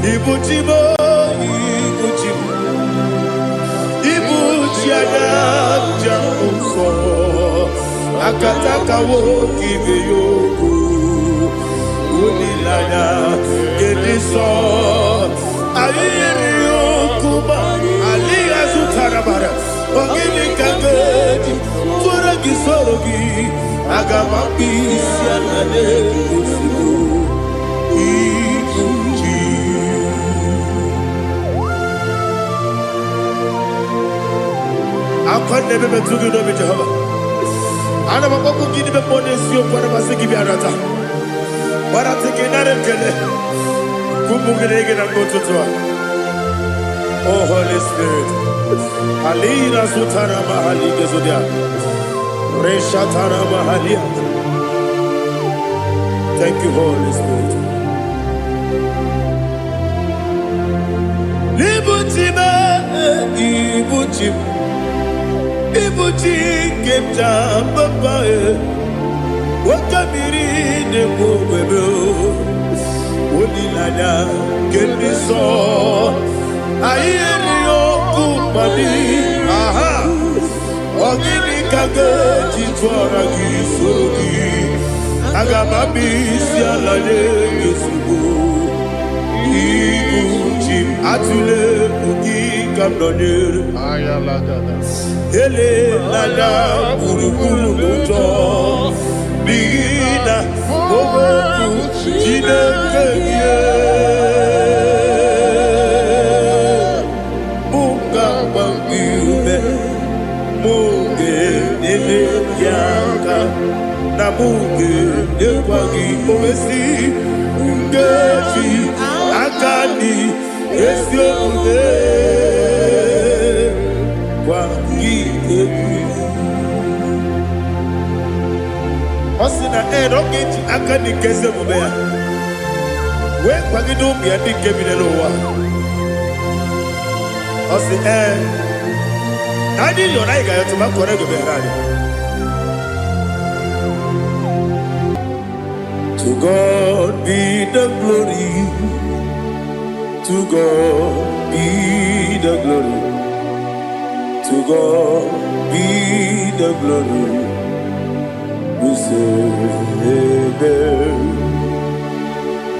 Ibuchimo, Ibuchimo, Ibuchiana, Jamuso, Akataka woki beyoku, Unilaya, Gediso, Ayiriyo Kuba, Aliya Zutarabara, Ogini Kageti, Turagi Sorogi, Agamapi, Sianade, I can't never be too good over Jehovah. I never go give the money to you for the Masiki Biarata. But I take another killer. Kumugregin and go to Tua. Oh, Holy Spirit. Alina Sutara Mahali Gesudia. Reshatara Mahalia. Thank you, Holy Spirit. Ibuchima, Ibuchim. Ibuchi kemja papa wakamiri ne bobebe onilanya kemiso ayeni okupani aha ogini kage jitwara gisogi agamabi sialale yesugo Ibuchi atule ugi kamdonyer ayalagada ele lada buruburu moto bina oboku jinekeye munga bangiume munge nene yaka na munge nekwagi omesi ngeji akani esiode Osina rocket akani kese mubea. We kwagido bia dike binelo wa. Osi nadi yo na iga yo tuma kore go berani. To God be the glory. To God be the glory. To God be the glory. We say amen.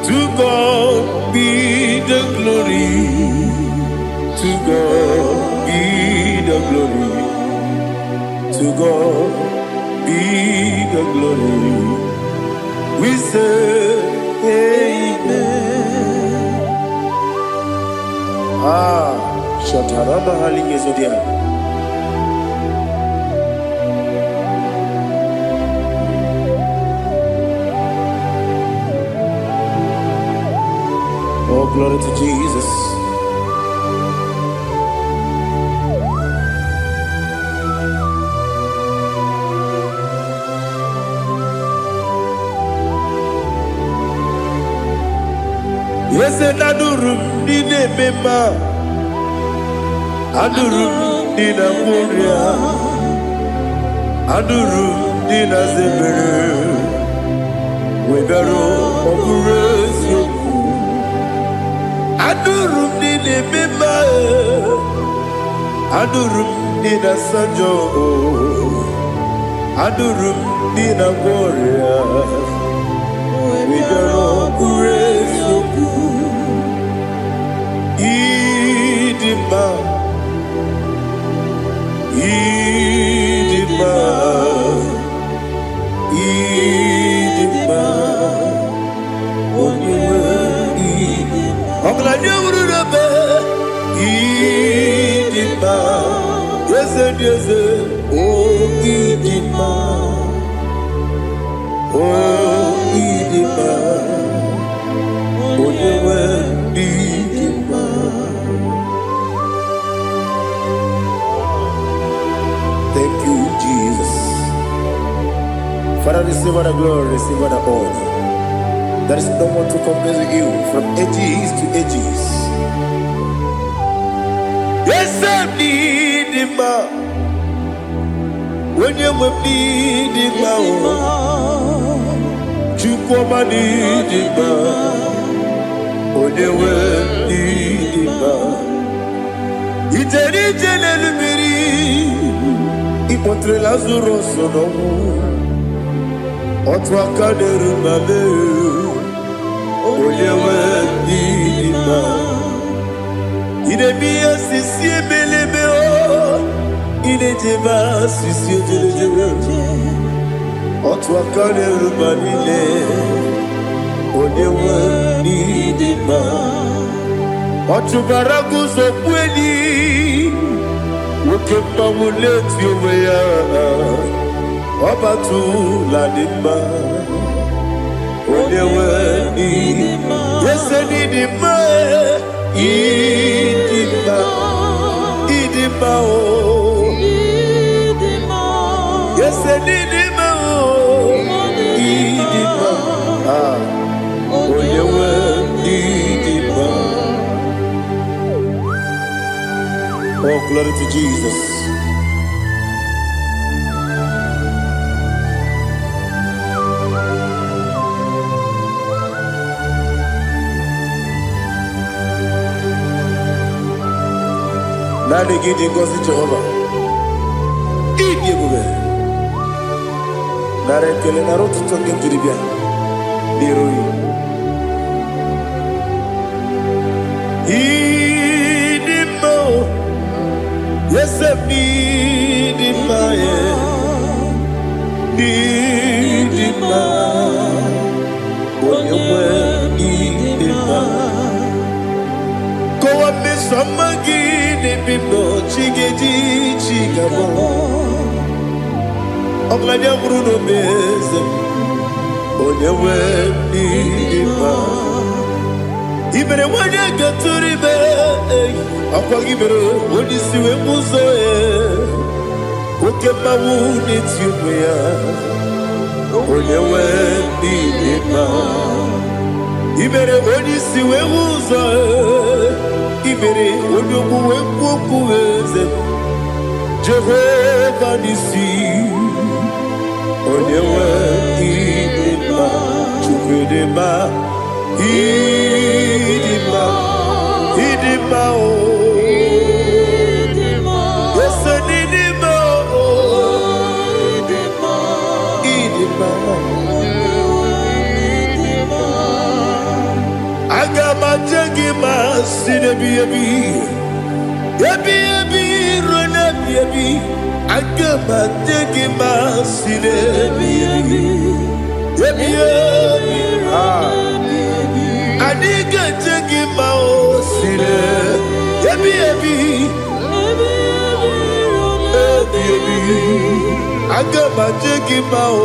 To God be the glory. To God be the glory. To God be the glory. We say amen. Shataraba halinge zodia. Oh, glory to Jesus. Yes, and Adurum did a member. Adurum did a warrior. Adurum did a zebra. We better operate you. Adurum did a member. Adurum did a sanjo. Adurum did a warrior. We better operate you. Idima, Idima, Idima, Idima, yes, yes, oh, Idima, oh, Idima, oh, Idima. Thank you, Jesus. Father, receive all the glory, receive all the honor. There is no one to compare with you from ages to ages. Yes, I need him. When you need him, you come and need him. When you Incontrei Lazarus no Otwa kaderu mame Oyewe dima Ine miya sisi ebelebe o Ine jeba sisi ojelejebe Otwa kaderu manile Oyewe dima Otubaragu zokweni Wokemba muleti oweya Obatu la dima Oyewe dima Yese dima Idima Idima o Yese dima o Idima Oyewe dima. Oh, glory to Jesus. Nani gidi ngozi Jehovah. Idi bube. Nare kele naro tutonge diribia. Dirui. Idi mo. Yesem idi ma ye. Idi ma. Oyewe idi ma. Kowa me samagi. Bimbo chigeji chigabo Ogladia Bruno Beze Onyewe Nidima Ibere wanya gaturibe Akwa gibere Odisiwe muzoe Okema wuni tiumea Onyewe Nidima Ibere Odisiwe muzoe Ibere Odogu Wekuoku Eze Jehovah Nisi Onyewe Idima Chukwedema Idima Idima o Yese Idima o Idima Agama Jagima Sinebi Ebi Rona Ebi Agama Jagima Sinebi Ebi Adiga Jagima O Sine Ebi Agama Jagima O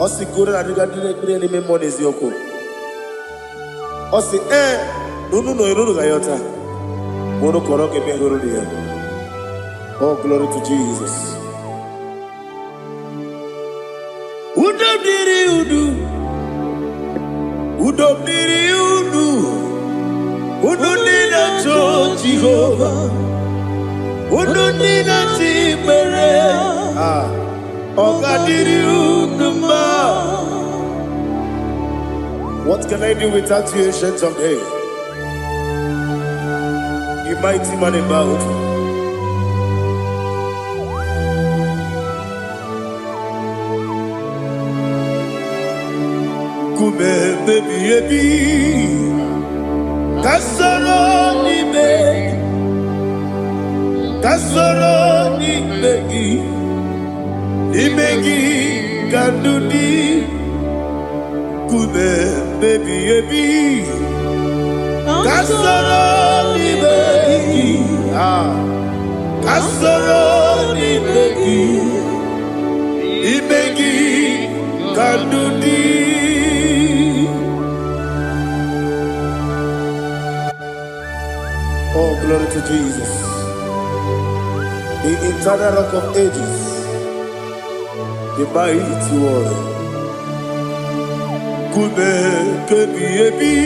Osi kura na diga dire ni me monezi yoko. Osi nunu no iruru gayota. Mono koroke me iruru dia. Oh, glory to Jesus. Udobdiri udu. Udobdiri udu. Udunina to Jehovah. Udunina timere. What can I do without you, ancient of days? You mighty man about. Kume baby baby, kasoro ni begi, kasoro ni begi. Imegi kandudi Kume baby ebi Kasoro ni begi Kasoro ni begi Imegi kandudi Oh, glory to Jesus, the eternal rock of ages, the mighty one. Kume kebi ebi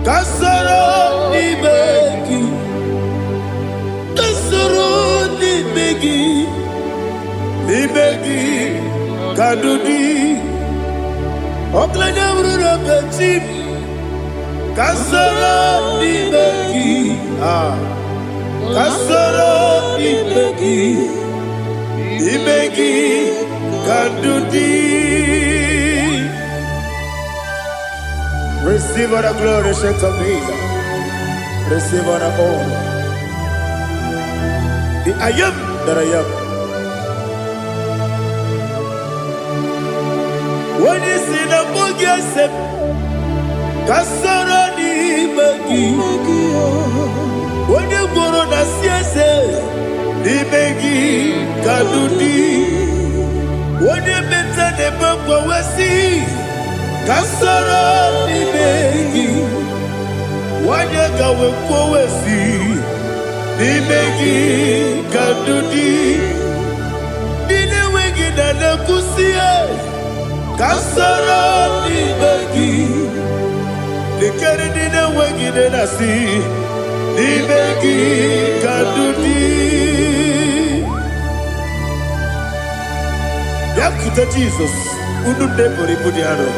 Kasoro ni begi Kasoro ni begi Ni begi kadudi Oklanya urura beti Kasoro ni begi Kasoro Imegi Kandudi. Receive all the glory, shake of Jesus. Receive all the honor. The I am that I am. When you see the book, yes, Kasoro Imegi. When you go on the CS, Imegi Kandudi. When you better the book, we see. Kasoro Imegi. Wanyega wekwowesi Imegi Kandudi. Nine wegi na nekusie Kasoro Imegi. Nikeri nine wegi na nasi Imegi Kandudi. Yakuta Jesus Unu nepori pudiano.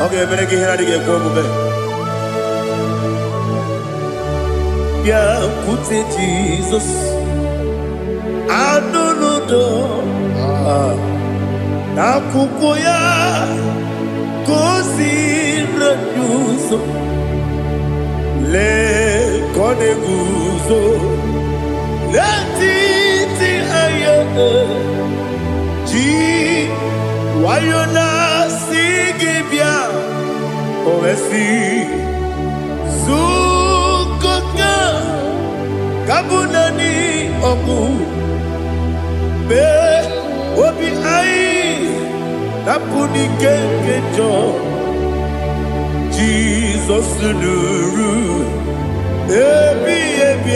Okay, I'm going to get go move. Yeah, put it Jesus. I don't know. Nakukoya kosi reduso le koneguzo le titi aye ji wayona sigibia oesi sukoka kabunani oku be obi ai napuni kekejo Jesus nuru ebi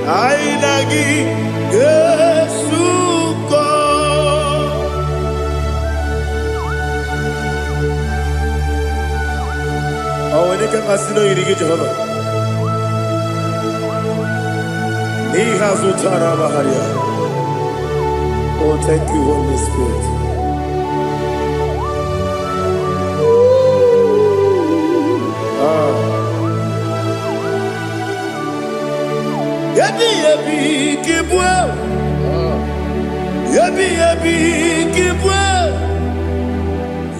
ai nagi Yesuko. Oh, when you can consider you get Jehovah. He has Utara Baharia. Oh, thank you, Holy Spirit. Yabi kibwa. Yabi kibwa.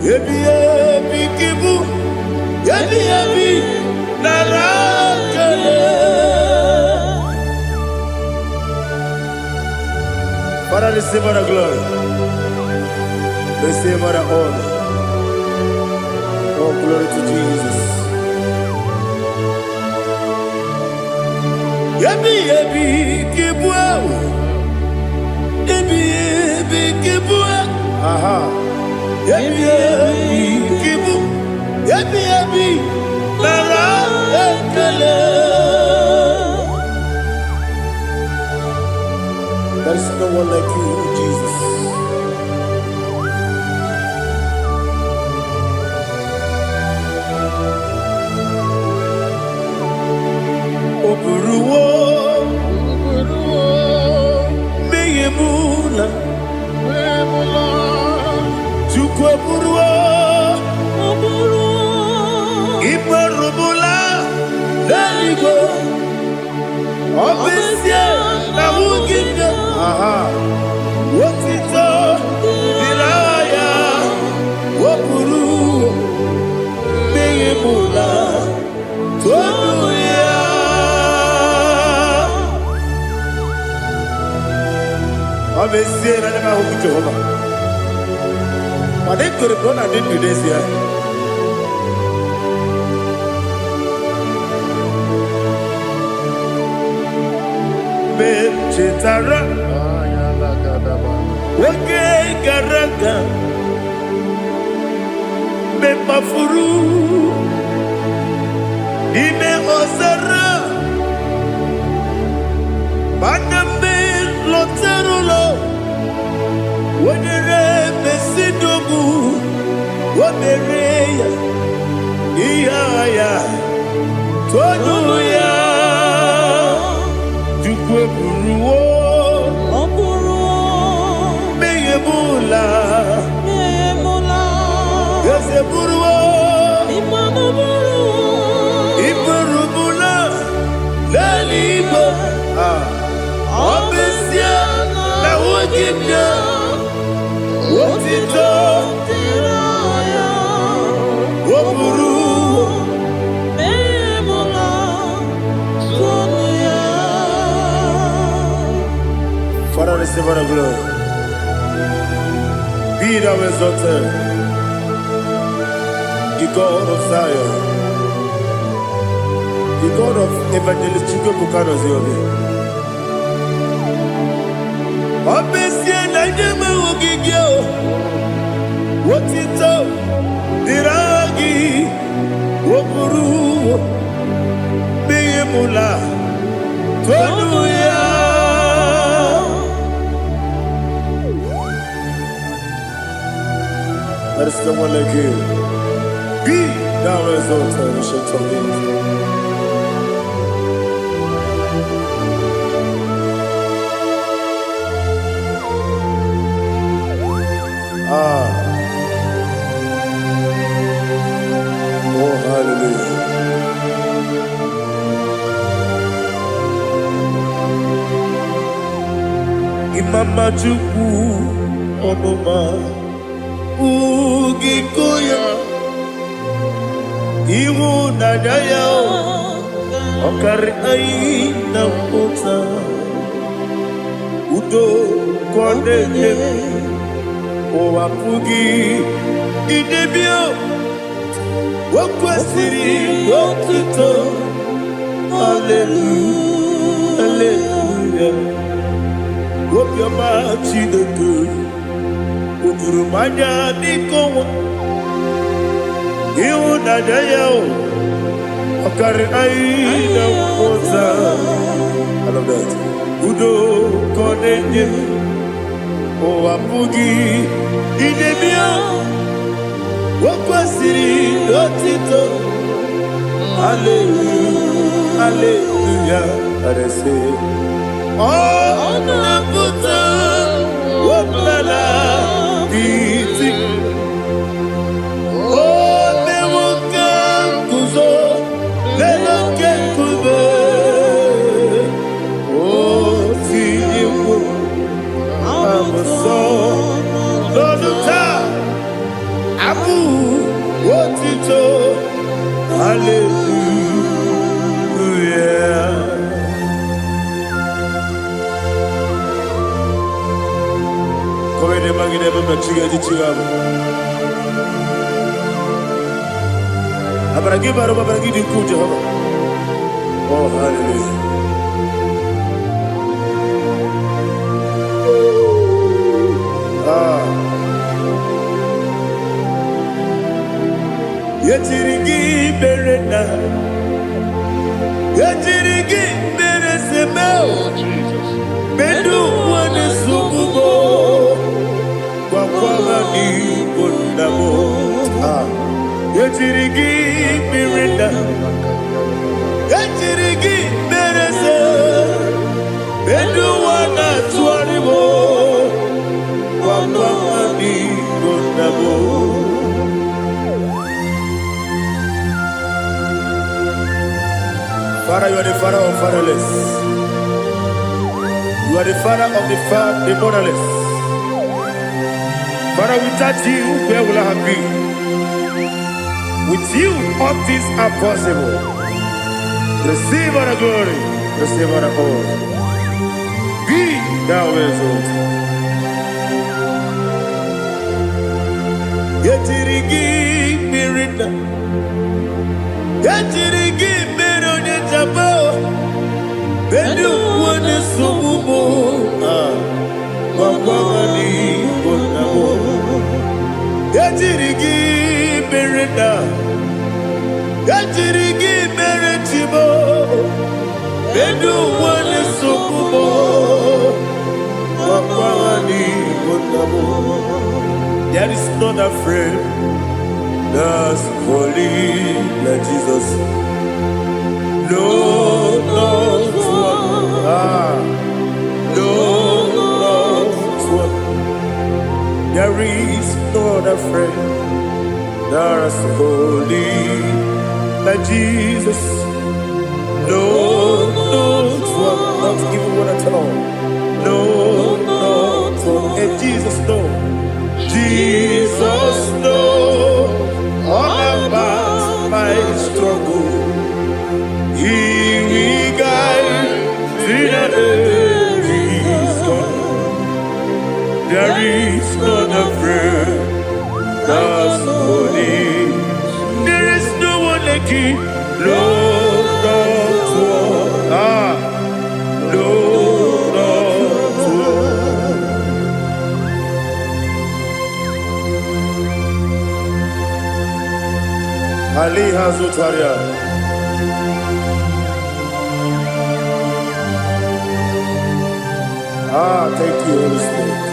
Yabi kibu. Yabi narakale. Father, receive our glory. Receive our honor. Oh, glory to Jesus. Yabi kibwa. Yabi kibwa. Aha. Yabi kibu. Yabi narakale. There is no one like you, Jesus. Oburuwo, meyemula, chukwu oburuwo, iperubula, leligo, obesie na wugide. Aha, wotito, diraya, oburuwo, meyemula, toduya. Obesie na nema huku Jehovah. But they could have done I didn't do this here. Chetara, Wage Garaka, Mepafuru, Ime Ozara, Baname Loterulo, Wadere Mesidobu, Wadereya, Iaya, Toduya. Buruwo, meyemula, yese buruwo, iperubu, Father, receive all the glory. Be thou exalted, the God of Zion, the God of Evangelist Chico Bukano Ziobi. Obviously, I never will give you what it is. Diragi, Wopuru, Beyemula, Tonuya. There is no one like you. Be thou exalted, we shall talk in. Oh, hallelujah. Imama Juku Onoma Ugikoya Iwu Nadaya Okari Aina Mota Udo Kondeye Owapugi Idebio Wakwasiri Wakito Hallelujah Hallelujah Wopiama Chidoku Udurumanya Nikowa Iwu Nadaya Okari Aina Mota I love that Udo Kondeye Owapugi Idebio Wakwasiri Lotito Hallelujah Hallelujah I say Oh Naputa Waplala Biti Oh Newoka Kuzo Leloke Kube Oh Tiyiwu Amoso Loduta Abu Wotito Hallelujah Come ne magine baba chiga di chiga Abragi baro abragi di ku Jehovah Oh hallelujah Yetirigi berena Yetirigi beresemo Bedu wane sububo Kwa ni bundamo Yetirigi berena Yetirigi berese Bedu wana tuaribo Kwa ni bundamo Father, you are the father of fatherless. You are the father of the motherless. Father, without you, where will I have been? With you, all things are possible. Receive all the glory, receive all the honor. Be thou exalted. Yetirigi mirina, yetirigi mironye jabo, bedu wane sumubo, wakwani bonamo. Yetirigi mirina, yetirigi miretibo, bedu wane sumubo, wakwani bonamo. There is not a friend that's holy like Jesus. No, not one. No, not one. There is not a friend that's holy like Jesus. No, not one. Not even one at all. No, not one. Ali Hazutaria. Thank you, Holy Spirit.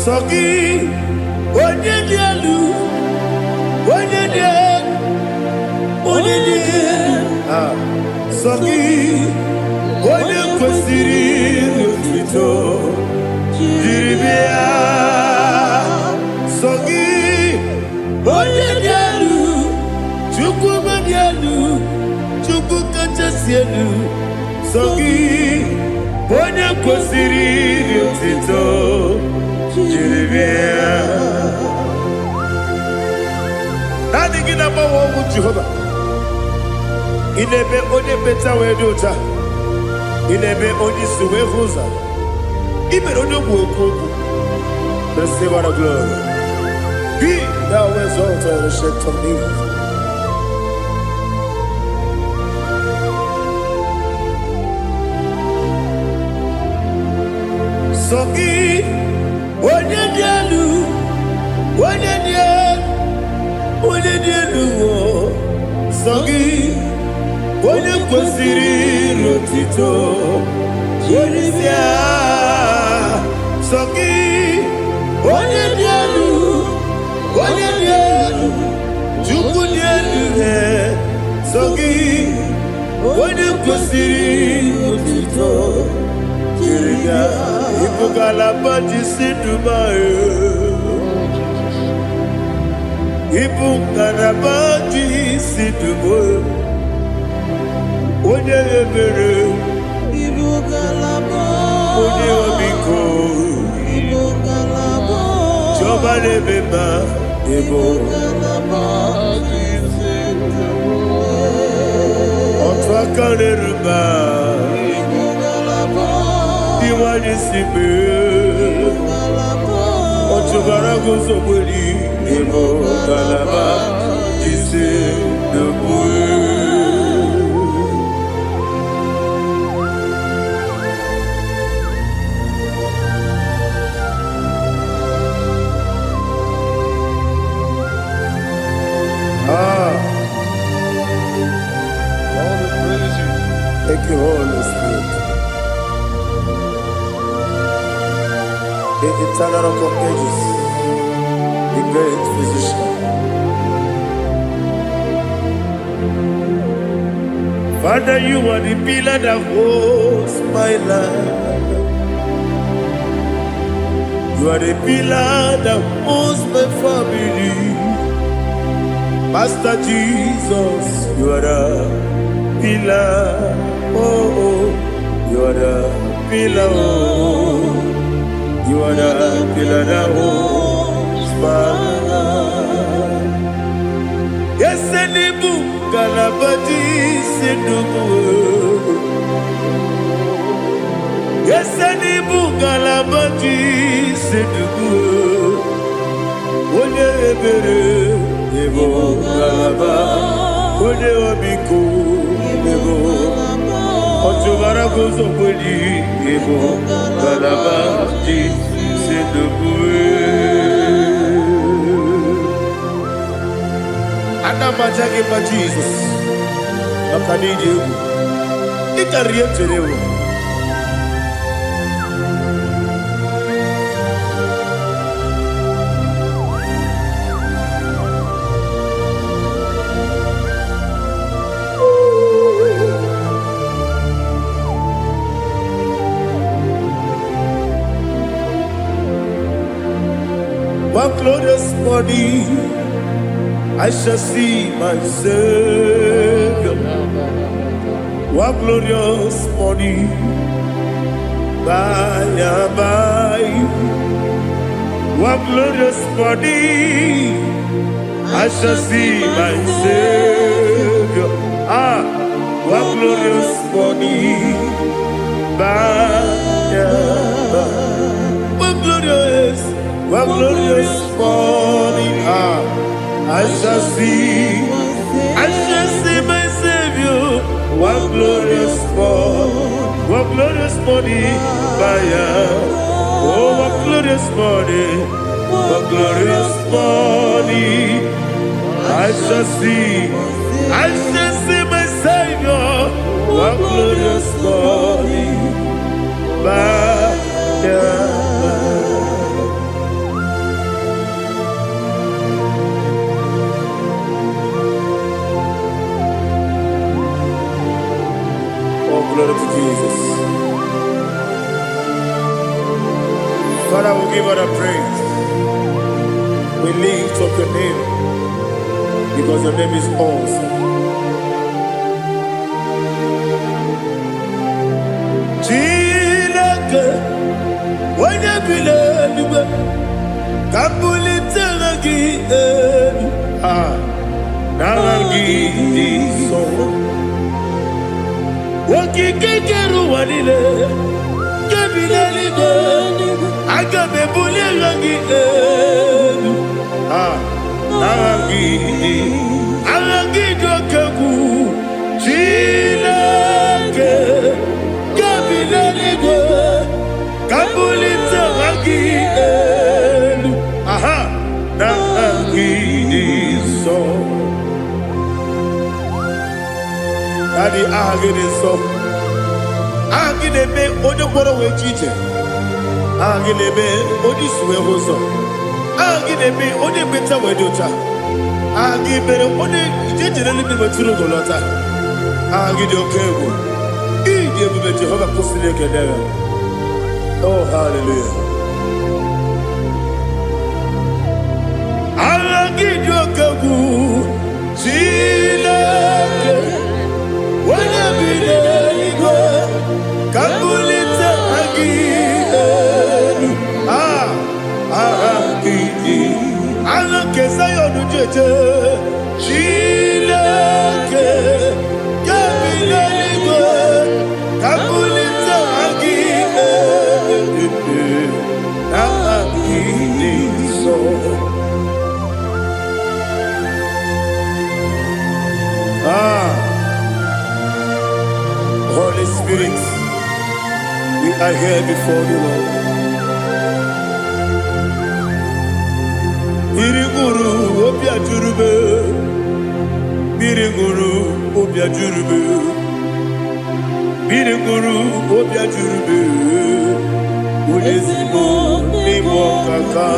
Sogi, onye dị elu, onye dị elu, onye dị elu. Sogi, onye kwesịrị otuto, jiri bịa. Sogi, onye dị elu, Chukwu dị elu, Chukwu kachasị elu. Sogi, onye kwesịrị otuto. Nothing in about what would Jehovah. In a bit only better way to ta. In a bit only Suwe Rosa. Even on your work, the Savor of glory. Be thou exalted and shed on me. Sogi. Onye dị elu, onye dị elu, onye dị elu, sọ gị, onye kwesịrị otuto, jiri bịa. Sọ gị, onye dị elu, onye dị elu, Chukwu dị elu, sọ gị, onye kwesịrị otuto, jiri bịa. Ibu galabadi Dubai. Ibu galabadi Dubai. Onye ebere. Ibu galabadi. Onye omiko. Ibu galabadi. Joba lebeba. Ibu galabadi Dubai. Otwa kaneruba. Wani sibe Ochubara gozo boli Emo kalaba Jise debue All the praise you. Thank you, Holy Spirit. The eternal rock of ages, the great physician. Father, you are the pillar that holds my life. You are the pillar that holds my family. Master Jesus, you are the pillar. Oh, you are the pillar. Oh. You are the pillar that holds my life. Yes, and the book, Galabadi, Sidubu. Yes, and the book, Galabadi, Sidubu. Onye ebere, Ebo Galaba, Onye Obiko, Ebo. Ochubara gozo boli, Ebo Galaba, Adamajagi ma Jesus, Makanidi, Ikariyeterewo. One glorious morning, I shall see my Savior. One glorious morning, by and by. One glorious morning, I shall see my Savior. One glorious morning, by and by. One glorious morning, I shall see my Savior. One glorious morning, what glorious morning, oh, what glorious morning, what glorious morning. I shall see my Savior, what glorious morning, Oh, glory to Jesus. Father, we give all the praise. We lift up your name because your name is awesome. Chilake, when you believe, Kapulitagi, Naragi, so. Wakikekeru wanile, kebilaligo, agabe bulilangi, Aragi dokagu, Chilake, kebilaligo, kabulita ragi, Naragi so. Daddy, agide so. Agide be odokoro we chiche. Agide be odisuwe hoso. Agide be ode beta we dota. Agide be ode jejere libi beturu golota. Agide okego. Ide be Jehovah kusile kedera. Oh, hallelujah. Agide okego. Chilake. When I be there, Kabulita again. Kesayo no jeje, Chilake, Kabilaligo, Kabulita again. So. Holy Spirit, we are here before you, Lord. Biriguru obia jurube, Biriguru obia jurube, Biriguru obia jurube, Ulezimo nimo kaka,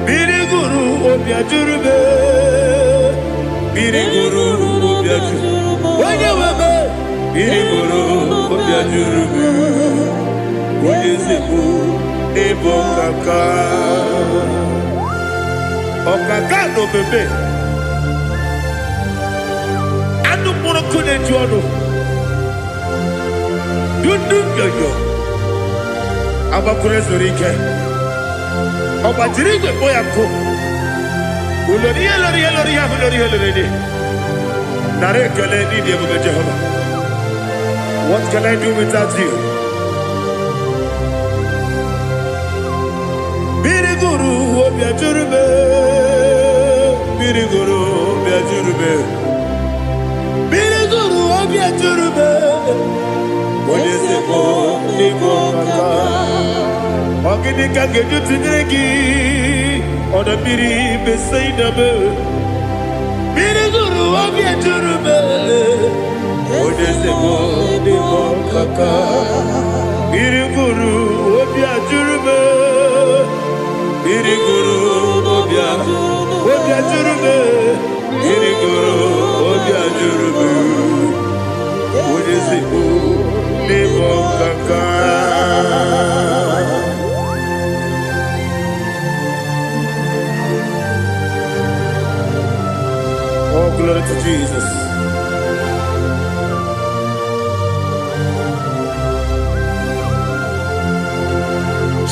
Biriguru obia jurube, Biriguru obia jurube, Wanyawebe, Biriguru obia jurube, Ulezimo nimo kaka. Okaka no bebe anu mono kone jono dundu yoyo abakure zorike obajiri gbe boya ko ulori elori nare kele ni de bebe Jehovah. What can I do without you? Biriguru obia jurube, Biriguru obia jurube, Biriguru obia jurube. Olezemo nimo kaka, ogini kangeju tinegi, oda biri beseinabe. Biriguru obia jurube, olezemo nimo kaka, Biriguru obia jurube. Biriguru obia jurube, Biriguru obia jurube, Ulezimo nimo kaka. Oh, glory to Jesus.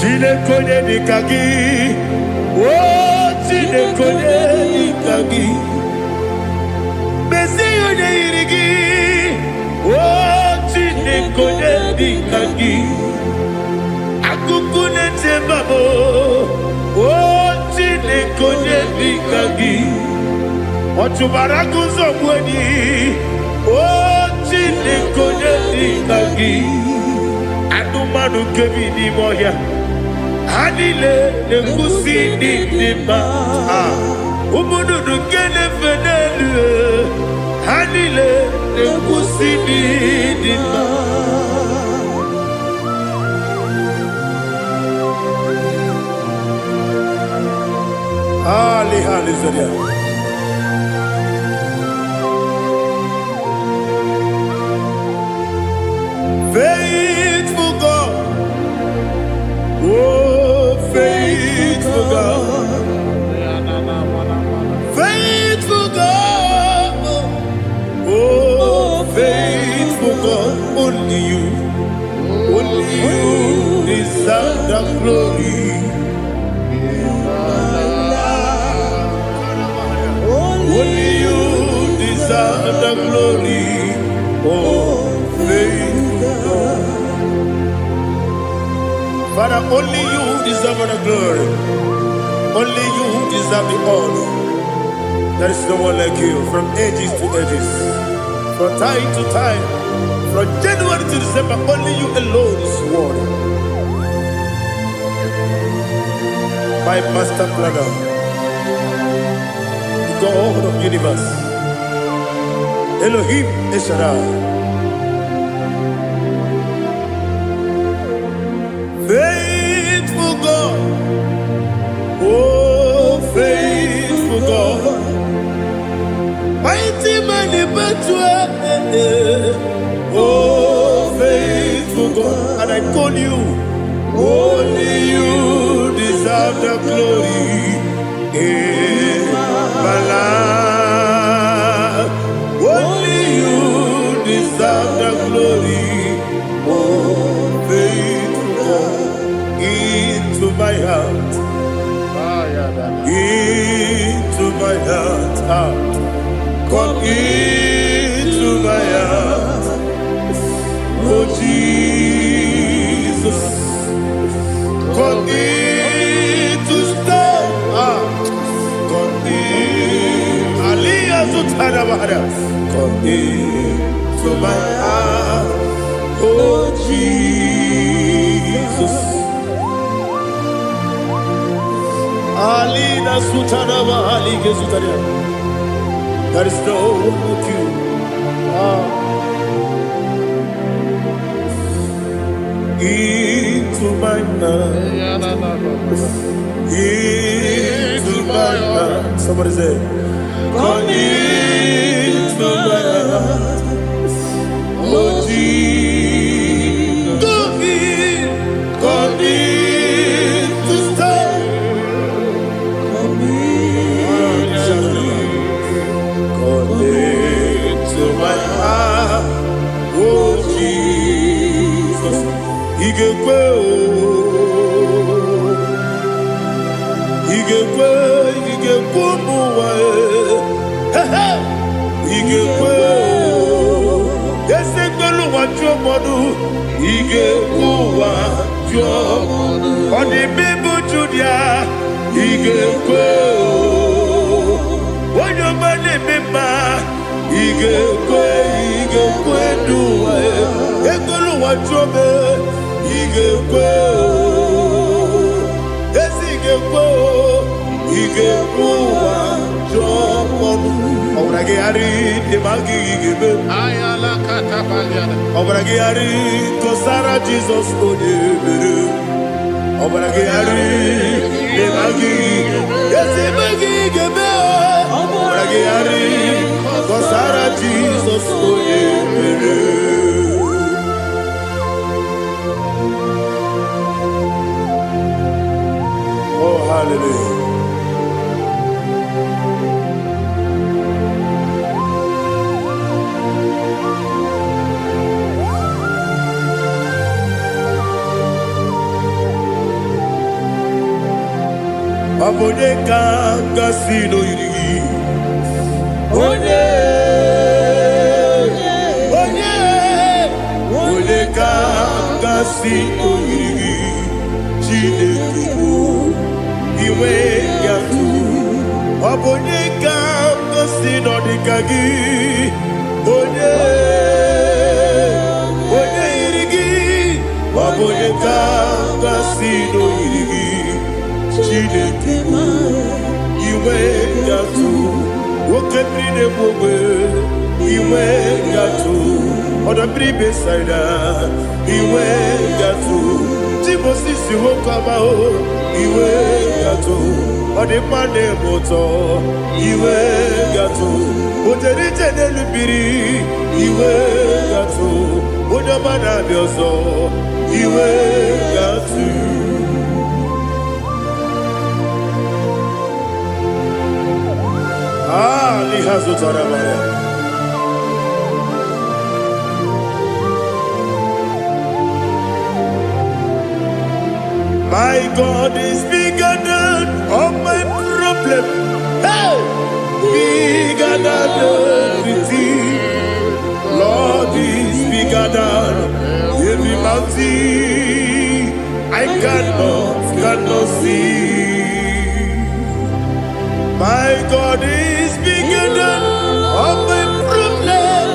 Chinekonye nikagi, oh chinekonye nikagi, Mesiyo ne irigi, oh chinekonye nikagi, Akukune tembabo, oh chinekonye nikagi, Otubaraku zobweni, oh Chinekonye Nikagi Anumanu Kevini Moya Hanile Nekusi Nidima Umudu Nukene Fenelu Hanile Nekusi Nidima Ali Hallelujah. Faithful God, oh faithful God, faithful God, oh faithful God, only you deserve the glory. Only you deserve the glory, oh faithful God. Father, only you deserve the glory. Only you deserve the honor. There is no one like you, from ages to ages, from time to time, from January to December. Only you alone is worthy. My master planner, God of the universe, Elohim Eshadai, faithful God, oh faithful God, mighty man in battle, oh faithful God, and I call you, only you deserve the glory. My life, only you deserve the glory. Oh, faithful God, into my heart, into my heart, come into my heart. Oh Jesus, come in to stay. Come into my heart, oh Jesus. Alina Sutanaba Alige Sutaria. There is no one like you. Into my heart, into my heart. Somebody say, come into my heart, oh Jesus. Come in to stay. Come into my heart, oh Jesus. Igekwe, igekwe muwa. Igekwe, ese gbolu wa jo modu. Igekwe wa jo modu. Oni bibu Judia. Igekwe, onyo mane mema. Igekwe duwa. Egbolu wa jo me. Igekwe, ese igekwe wa jo modu. Obragi ari demagi igebe. Ayala katapaliana. Obragi ari kosara Jesus odebere. Obragi ari demagi demagi igebe. Obragi ari kosara Jesus odebere. Oh hallelujah. Abone kanga sino yiri. Onye kanga sino yiri. Chineke iwe yatu. Abone kanga sino dikagi. Onye onye ga-asị n'oyiri gị Chineke iwe ga-atụ nwoke mmiri na-egbu ogbe iwe ga-atụ ọdọ mmiri Besaida iwe ga-atụ Moses nwoke amahụ iwe ga-atụ ọ dị mma na-eme ụtọ iwe ga-atụ otere ije n'elu mmiri iwe ga-atụ onye ọma na-abịa ọzọ iwe ga-atụ n'ihe zụtara mara My God is bigger than all my problem. Hey! Bigger than everything. Lord is bigger than every mountain. I cannot see. My God is bigger than all my problem.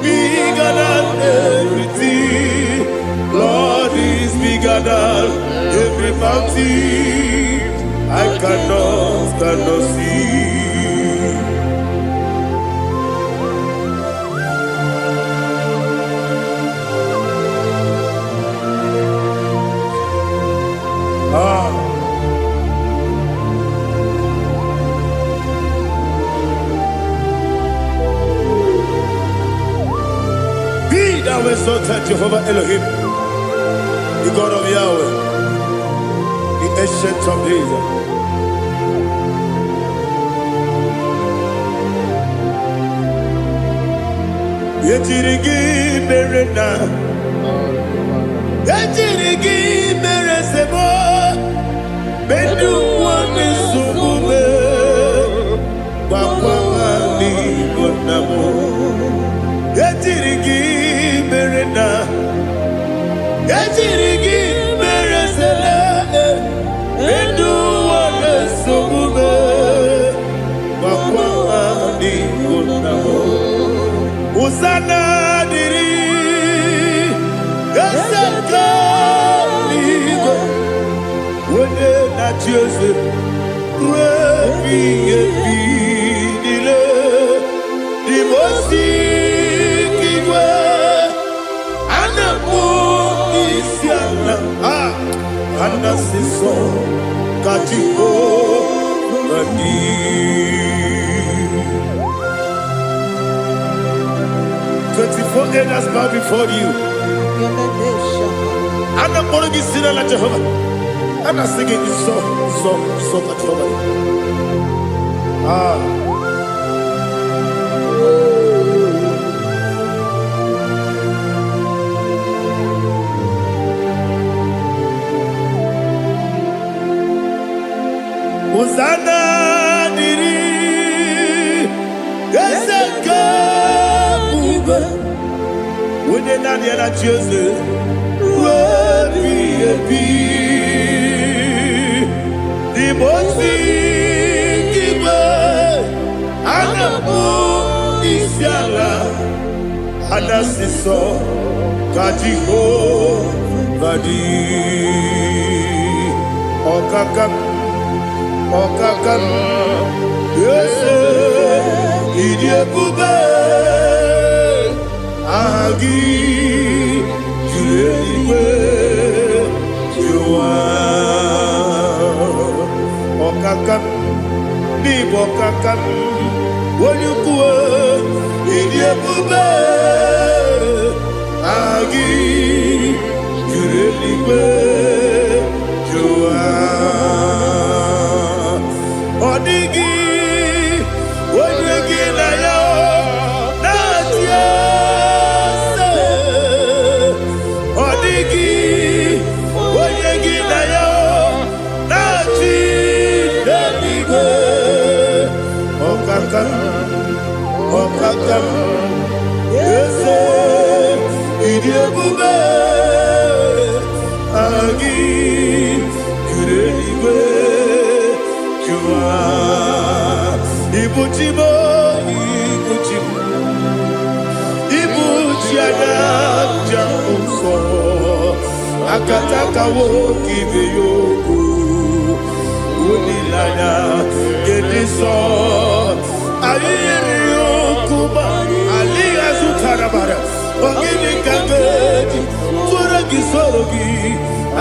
Bigger than everything. Lord is bigger than every mountain. I cannot see. Be thou exalted, Jehovah Elohim, the God of Yahweh, the ancient of days. Yetirigi merena, yetirigi meresebo, bedu wane sumube, wakwamani gonamo. Yetirigi merena, yetirigi meresele, bedu wane sumube, wakwamani gonamo. Usana diri, esaka ligo, wene na Jose, wepi epi dile, di mosi kiwe, anamu isiana, anasiso katiko mani. 24 elders bow before you. And I'm going to be singing like Jehovah. And I'm singing this song like Jehovah. Hosanna diri, Eseka. When you're not yet at Jose, the most and that's the song, Kajiho Vadi Okakam, yes, Idiabube. Agi Juliwe Jua Okakam Nibo Kakam Wanyukue Idiabube Agi Juliwe Jua Odigi Wanyuki na yo Natia Okakam, yes, Idiabube, Agi, Kureliwe, Jua, Ibuchibo, Ibuchiana, Jamuso, akataka woki beyoku unilanya gediso ayiri yokuba aliya zutarabara ogini kangeti fura gisorogi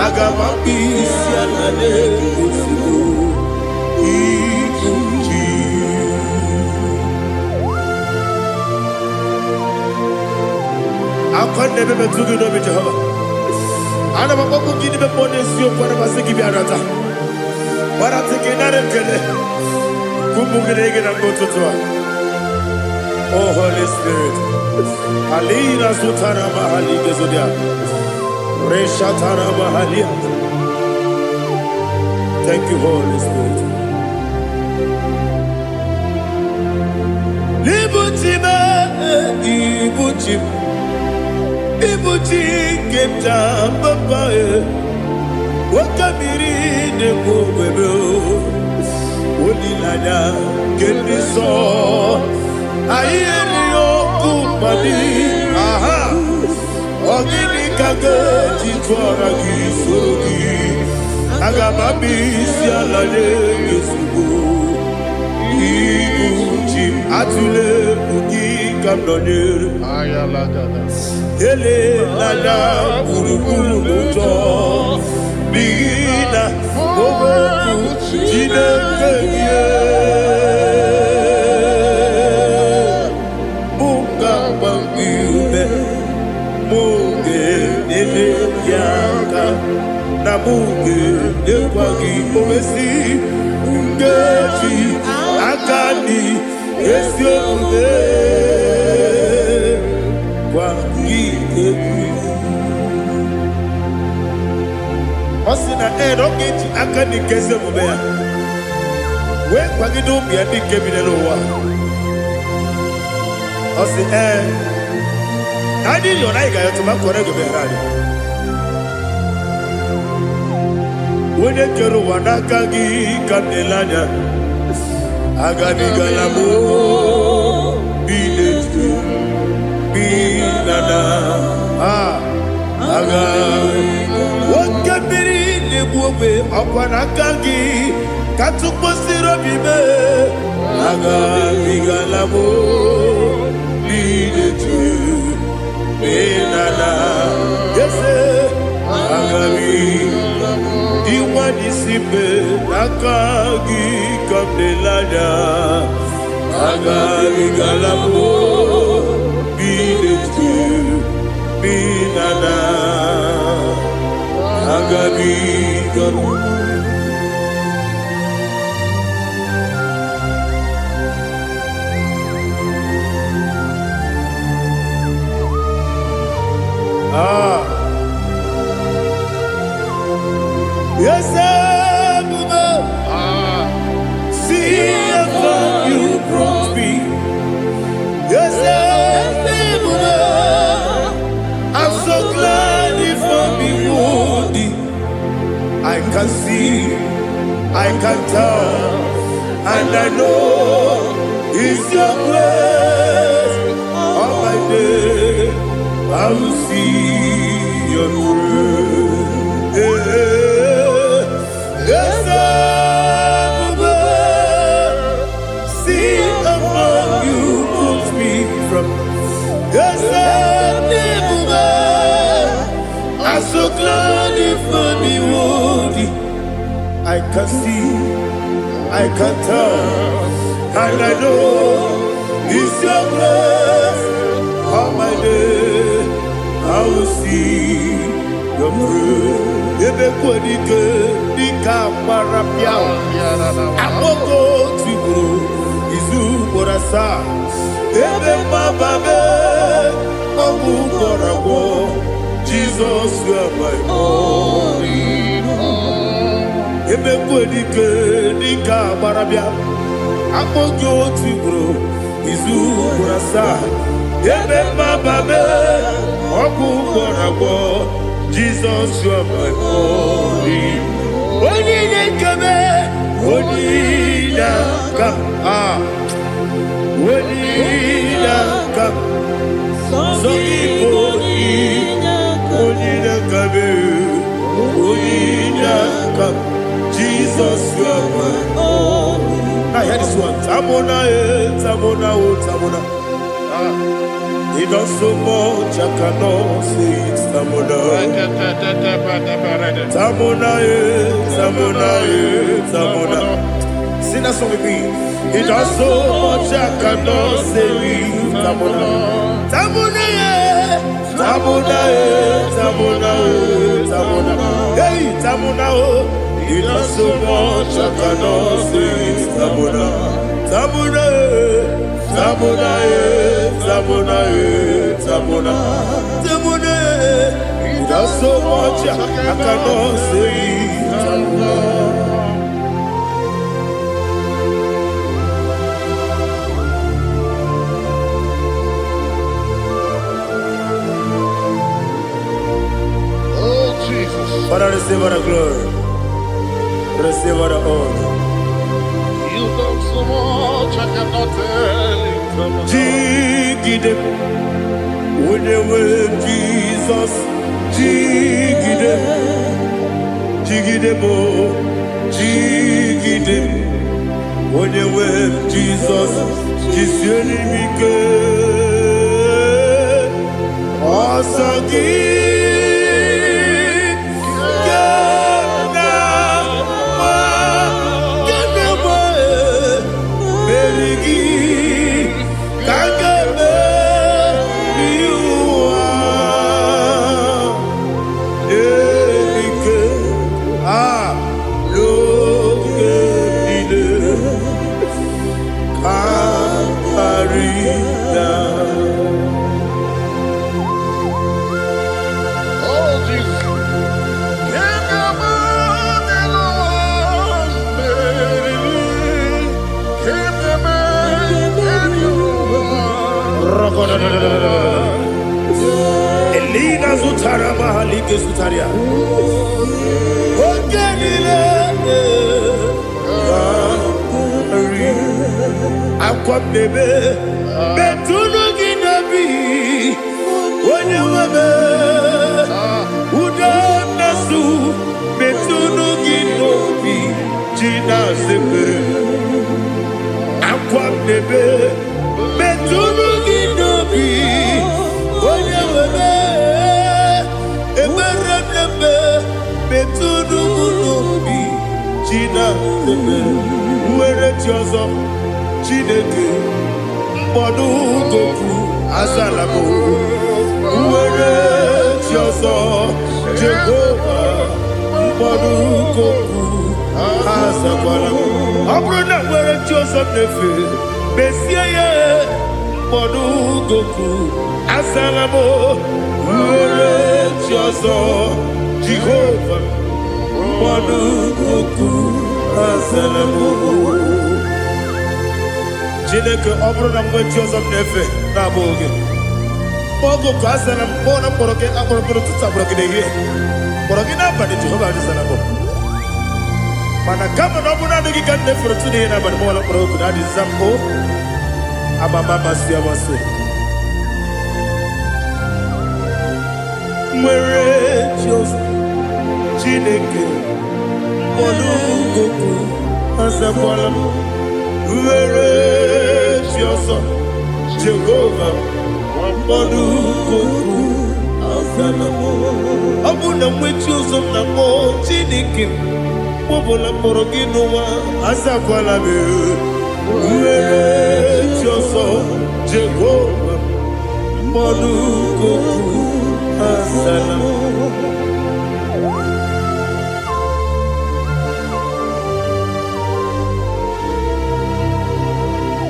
agamapisi anane kusibu ikuji akwande bebe tugi no bi Jehova ana maboko gini be ponesio kwa basiki bi arata bara tekenare kele kumugirege na mtoto. Oh Holy Spirit alina sutara mahali gezodia resha tara mahali. Thank you Holy Spirit. Libutime ibutim ibuti kemta papa wakamiri de bobebe olilanya kemiso ayeri yokumani aha ogini kage titwara gisogi agamabisi alale yesugo ibuti atule ugi kamdonir Ayalagada. ele lala buruburu muto bigina ogoku jinekeye munga bangiune munge nene yaka na munge nekwagi omesi ngeji akani esione Osina rogeji akani keze mubea we kwagido bia di kebinelo wa osi nadi yo na igayo to makore go berani wone kero wanaka gi kanelanya agadi galamo biletu binana aga wakabiri lebuwe akwanakagi katuposiro bibe aga bigalamo biletu binana yese aga diwani sipe nakagi kamdelada aga bigalamo biletu binana agabi gamu yes Baba see how you brought me. Yes Baba I'm so glad if I'm wounded. I can see, I can tell, and I know it's your grace. On my day, I will see your grace. Yes, Baba, see among you put me from. Yes, Baba, I'm so glad if me woody. I can see, I can tell, and I know it's your grace. On my day, I will see your grace. Ebe kwenike dika marapia, amoko tiburo izu borasa. Ebe mababe, omu korago. Jesus, you are my only home. Ebe kwenike dika marapia, amoko tiburo izu borasa. Ebe mababe, omu korago. Jesus, you are my only. Only kame, only come, only come. So only kame. Jesus, you are my all. Now hear this one. Tamona, Tamona, Tamona. He does so much, I cannot say it. Tamona. Tamona, Tamona, Tamona. Sing that song with me. He does so much, I cannot say it. Tamona. Tamona, Tamona, Tamona, Tamona. Hey, Tamona, he does so much, I cannot say it. Tamona. Tamona, Tamona, Tamona, Tamona, Tamona. He does so much, I cannot say it. Tamona. Father, receive all the glory. Receive all the honor. You done so much, I cannot tell it. Jigidem, with the way Jesus. Jigidem, Jigidem, oh, Jigidem, with the way Jesus. Jisyenimike, Asagi. Elina Zutara Mahalike Zutaria. Ogenile Aqua bebe Betunu Ginabi Wanya Wabe Uda Nasu Betunu Ginobi Jina Zepe Aqua bebe Betunu Ginobi Wanya Wabe Eberebe Betunu Ginobi Jina Zepe Uere Tiozo Chineke Mbodu Goku Azalabo Uere Tiozo Jehovah Mbodu Goku Azalabo Abrona Uere Tiozo Nefe Besiye Mbodu Goku Azalabo Uere Tiozo Jehovah Mbodu Goku Azalabo Chineke ọ bụrụ na mgbe chi ọzọ m na-efe na-abụ oge ogo ka a sara m kpọọ na mkpọrọ gị akpọrọ mkpọrọ ụtụtụ akpọrọ gị n'ehihie kpọrọ gị n'abalị Jehova adịzara m mana kama na ọ bụrụ na adịghị ka m na-efere otu n'ihe n'abalị mụọla mkpọrọ oku na adịza m o amama amasị amasị nwere chi ọzọ Chineke mkpọrọ oku azakwala m Uere Chioso Jehovah Mbodu Goku Azalamo Abuna mwechi ozo na mo Chineke Mbobola moro ginuwa Azakwala me Uere Chioso Jehovah Mbodu Goku Azalamo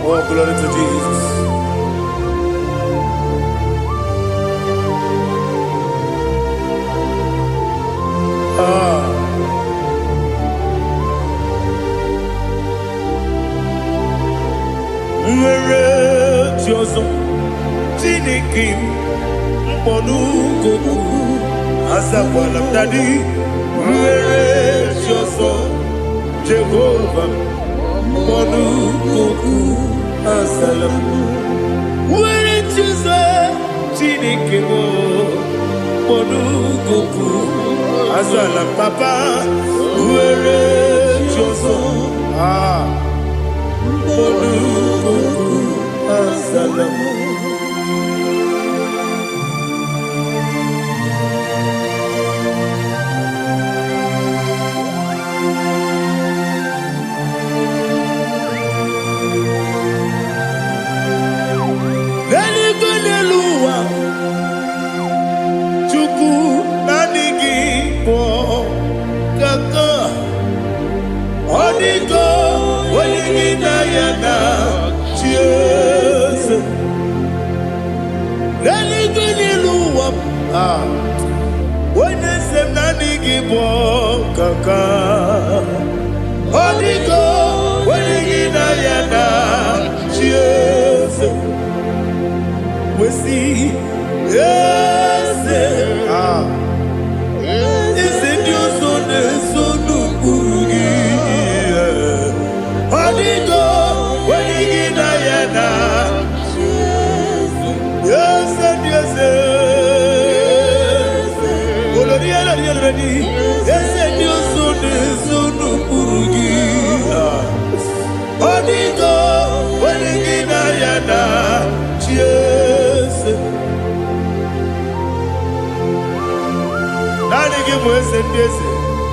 Oh, glory to Jesus. Nwere Chioso Chineke Mbodu Goku Azakwala m Daddy Nwere Chioso Jehovah Mbodu Goku Azalamo Nwere Chioso Chineke Mbodu Goku Azalam Papa were choso Olukuku Asalamu. Kaka Odigo Wenigina Yana Cheers We see Yes Is it your son Urugi Odigo Wenigina Yana Cheers Yes Yes Yes Odigo, Wenigina Yana, cheers. Nani give us a yes,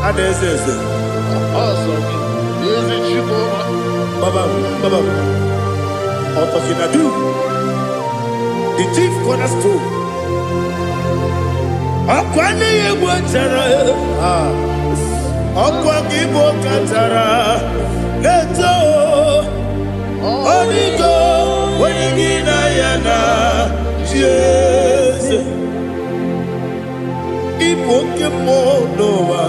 and this is awesome. Is it Chico? Baba, Otokinadu, the chief cornerstone. Akwani Yewatara, Akwakibo Katara. Leto Odigo Wenigina Yana Cheers Ipokemonoa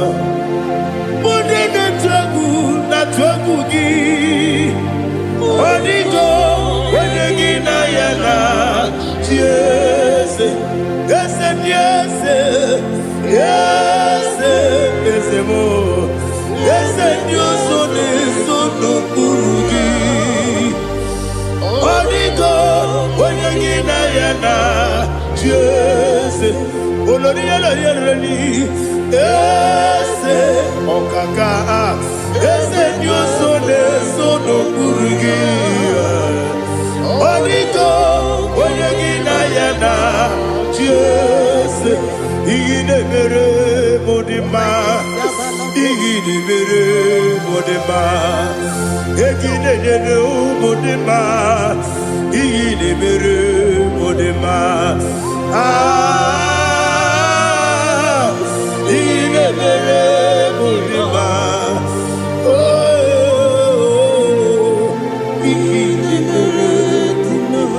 Modena Tragu Natwagu Gi Odigo Wenigina Yana Cheers Yes and yes Yes Yes more Yes and your son is Urugi Odigo Wenigina Yana Cheers Oloria Yes Okaka Yes and your son is Urugi Odigo Wenigina Yana Cheers Igidebere Modima Igidebere Modima Egidebere Modima Igidebere Modima Igidebere Modima Igidebere Modima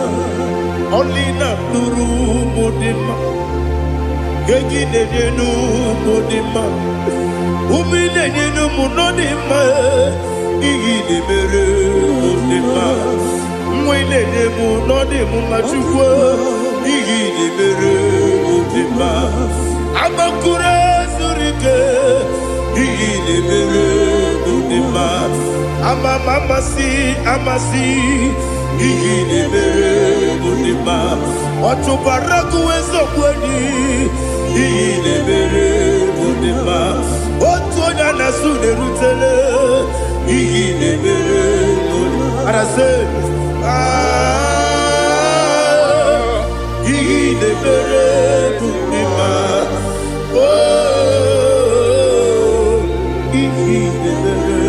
Only not Nuru Modima Egidebere Modima Umilenu Munodima Igidebere Modima Mwilene Munodimu Machukwa Igidebere Modima Amakure Zurike Igidebere Modima Amasi Igidebere Modima Otubaraku Ezokweni Igidebere Modima Otonya Nasude Rutele Igidebere Modima Arase Igidebere Modima Igidebere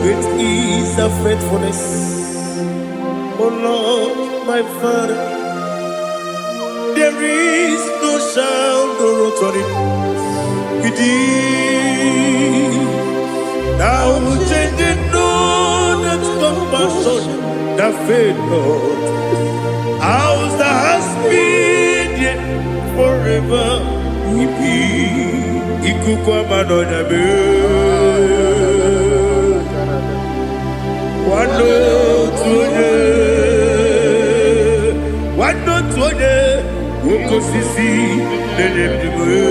Great is thy faithfulness, O Lord, my Father. There is no sound or authority. Thou changing not that compassion, that faith not. Ours that has been yet forever. Ikukwa manonya be. Wano tuone, uko sisi nenemdiwe.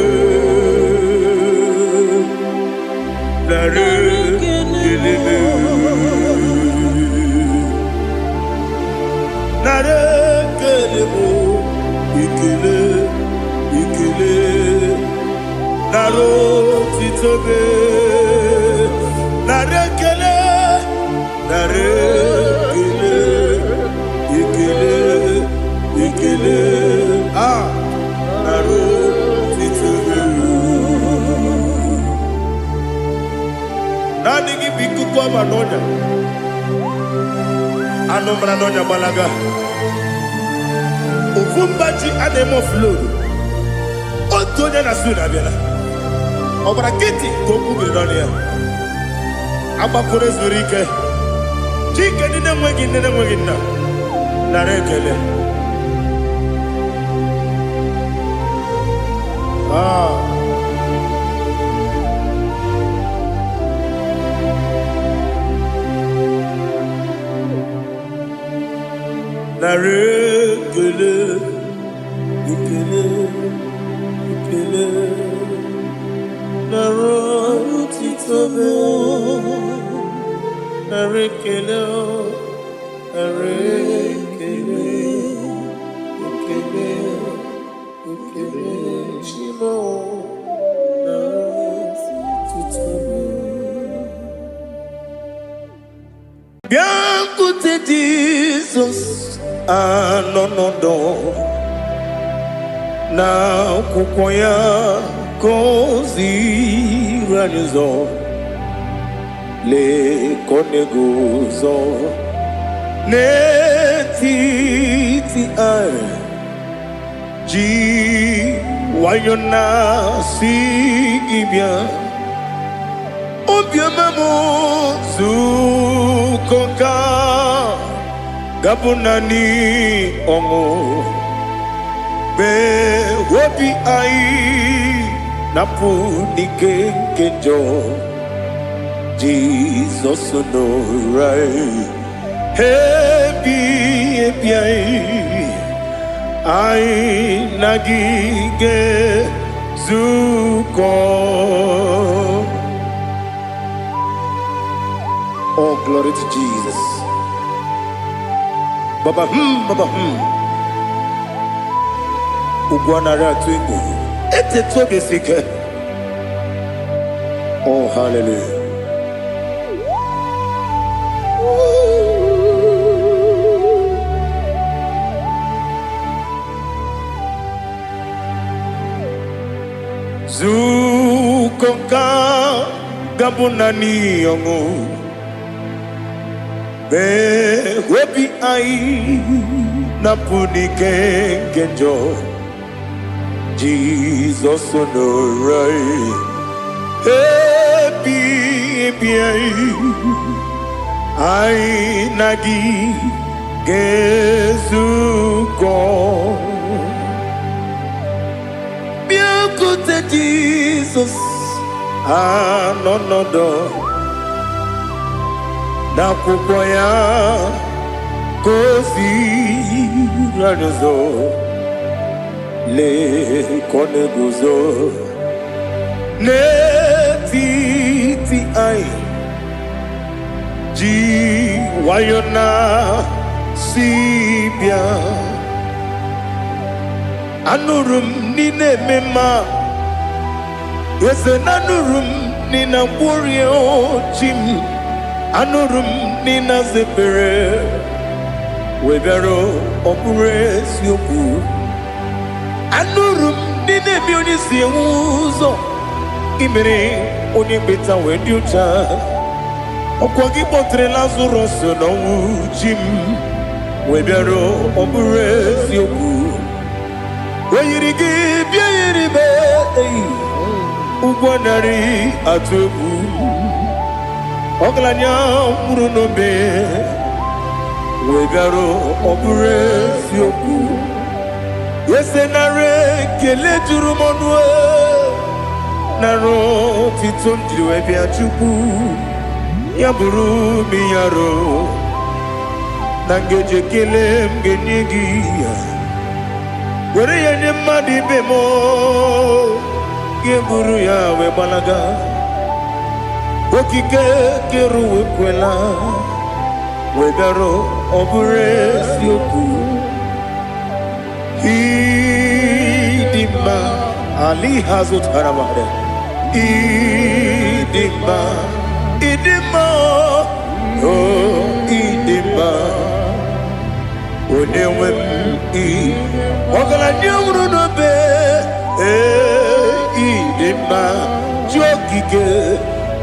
Nare kelebe, nare kelebo, ikele, naro titobe. mara n'ọnya gbalaga ofu mbaji a na-eme offload otu onye na-asụ na-abịala ọ gbara kịtị ka okwu biri n'ọnụ ya agbakọrọ ezuru ike chike ndị na-enweghị nne na-enweghị nna nara ekele nara ekele ekele ekele nara otito nara ekele nara ekele ekele ekele chimo nara otito bịakwute Jizọs anọ n'ọdụ n'akwụkwọ ya ka o ziri anyị ụzọ lee ka ọ na-eguzo n'etiti anyị ji nwayọọ na-asị gị bịa obiọma m zukọ ka gabụ naanị ọṅụ bee obi anyị napụ n'ike nke njọ Jizọs nọrọ anyị ebi anyị na gị ga-ezukọ. Oh, glory to Jesus. Baba Ugwanara twingo. Ete tobe sike. Oh, hallelujah. Zukonka gabunani yongo. Be webi ai napuni kenjo Jesus onorai happy ai nagi gezuko biakute Jesus anonodo n'akwụkwọ ya ka o ziri anyị ụzọ lee ka ọ na-eguzo n'etiti anyị ji nwayọọ na-asị bịa anụrụ m n'ile eme mma eze na anụrụ m n'ile mkpụrụ ochi m anụrụ m n'ịna zebere webere ọbụrụ eziokwu anụrụ m n'ịna eme onye si enwe ụzọ imere onye mkpeta wee dị ụcha ọkwa gị kpọtere Lazarọs n'ọnwụ ji m webere ọbụrụ eziokwu o yiri gị bịa yiri be ụgwọ narị atụ egwu ọgaranya mkpụrụ n'obe wegara ọbụrụ eziokwu ese nara ekele juru m ọnụ nara otito m jiri wee bịa Chukwu ya bụrụ m ya ro na ngeji ekele m ga-enye gị ya were ya nye mmadụ ibe m ga-eburu ya wee gbalaga okike kere wekwela wegara ọbụrụ eziokwu ịdị mma ali ha zụtara mmadụ ịdị mma o ịdị mma onye nwe m ọgaranya nwụrụ n'obe ịdị mma ji okike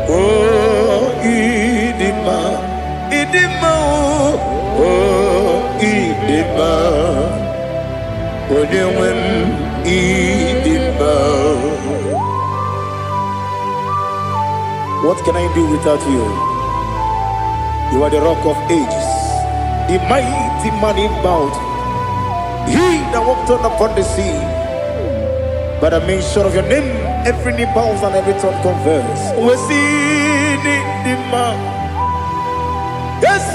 oh, idima idima oh idima onewem idima. What can I do without you? You are the rock of ages, the mighty man in mountain, he that walked on upon the sea. By the mention of your name, every knee bows and every tongue confess. We see the man. Yes,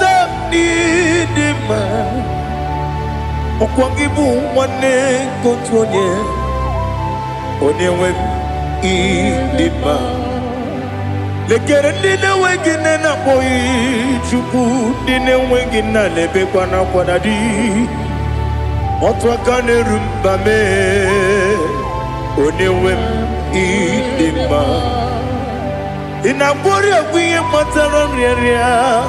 the man. Okwangibu wane kontonye. Onyewe idima. Lekere nina wengine na boy chuku nina wengine lebe kwa na kwanadi. Otwakane rumba me. Onewem idima. Inabori agwiye matara nriaria.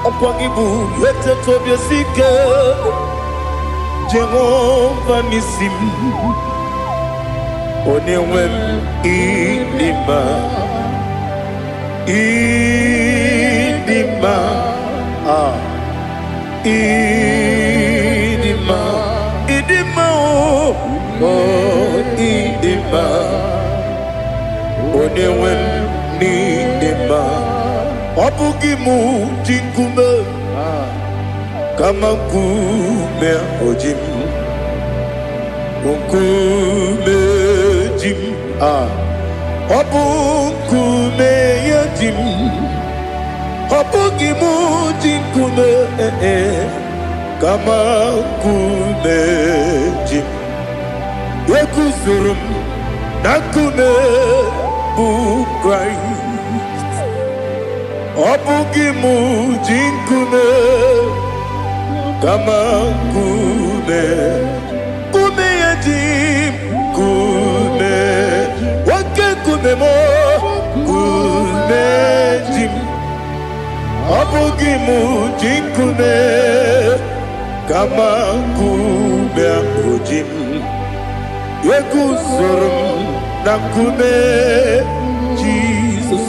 Okwagibu yete tobye sike. Jehova nisim. Onewem idima. Idima. Idima. Idima oh idima. Onewem idima. Obugimu jinkume. Kama kume ojim. Kume jim. Obukume yajim. Obugimu jinkume kama kume jim. Yekusurum nakume bu Christ. Obugimu jinkume kama kume yajim kume wake kume mo kume jim. Obugimu jinkume kama kume ojim. Yekusurum nakume Jesus.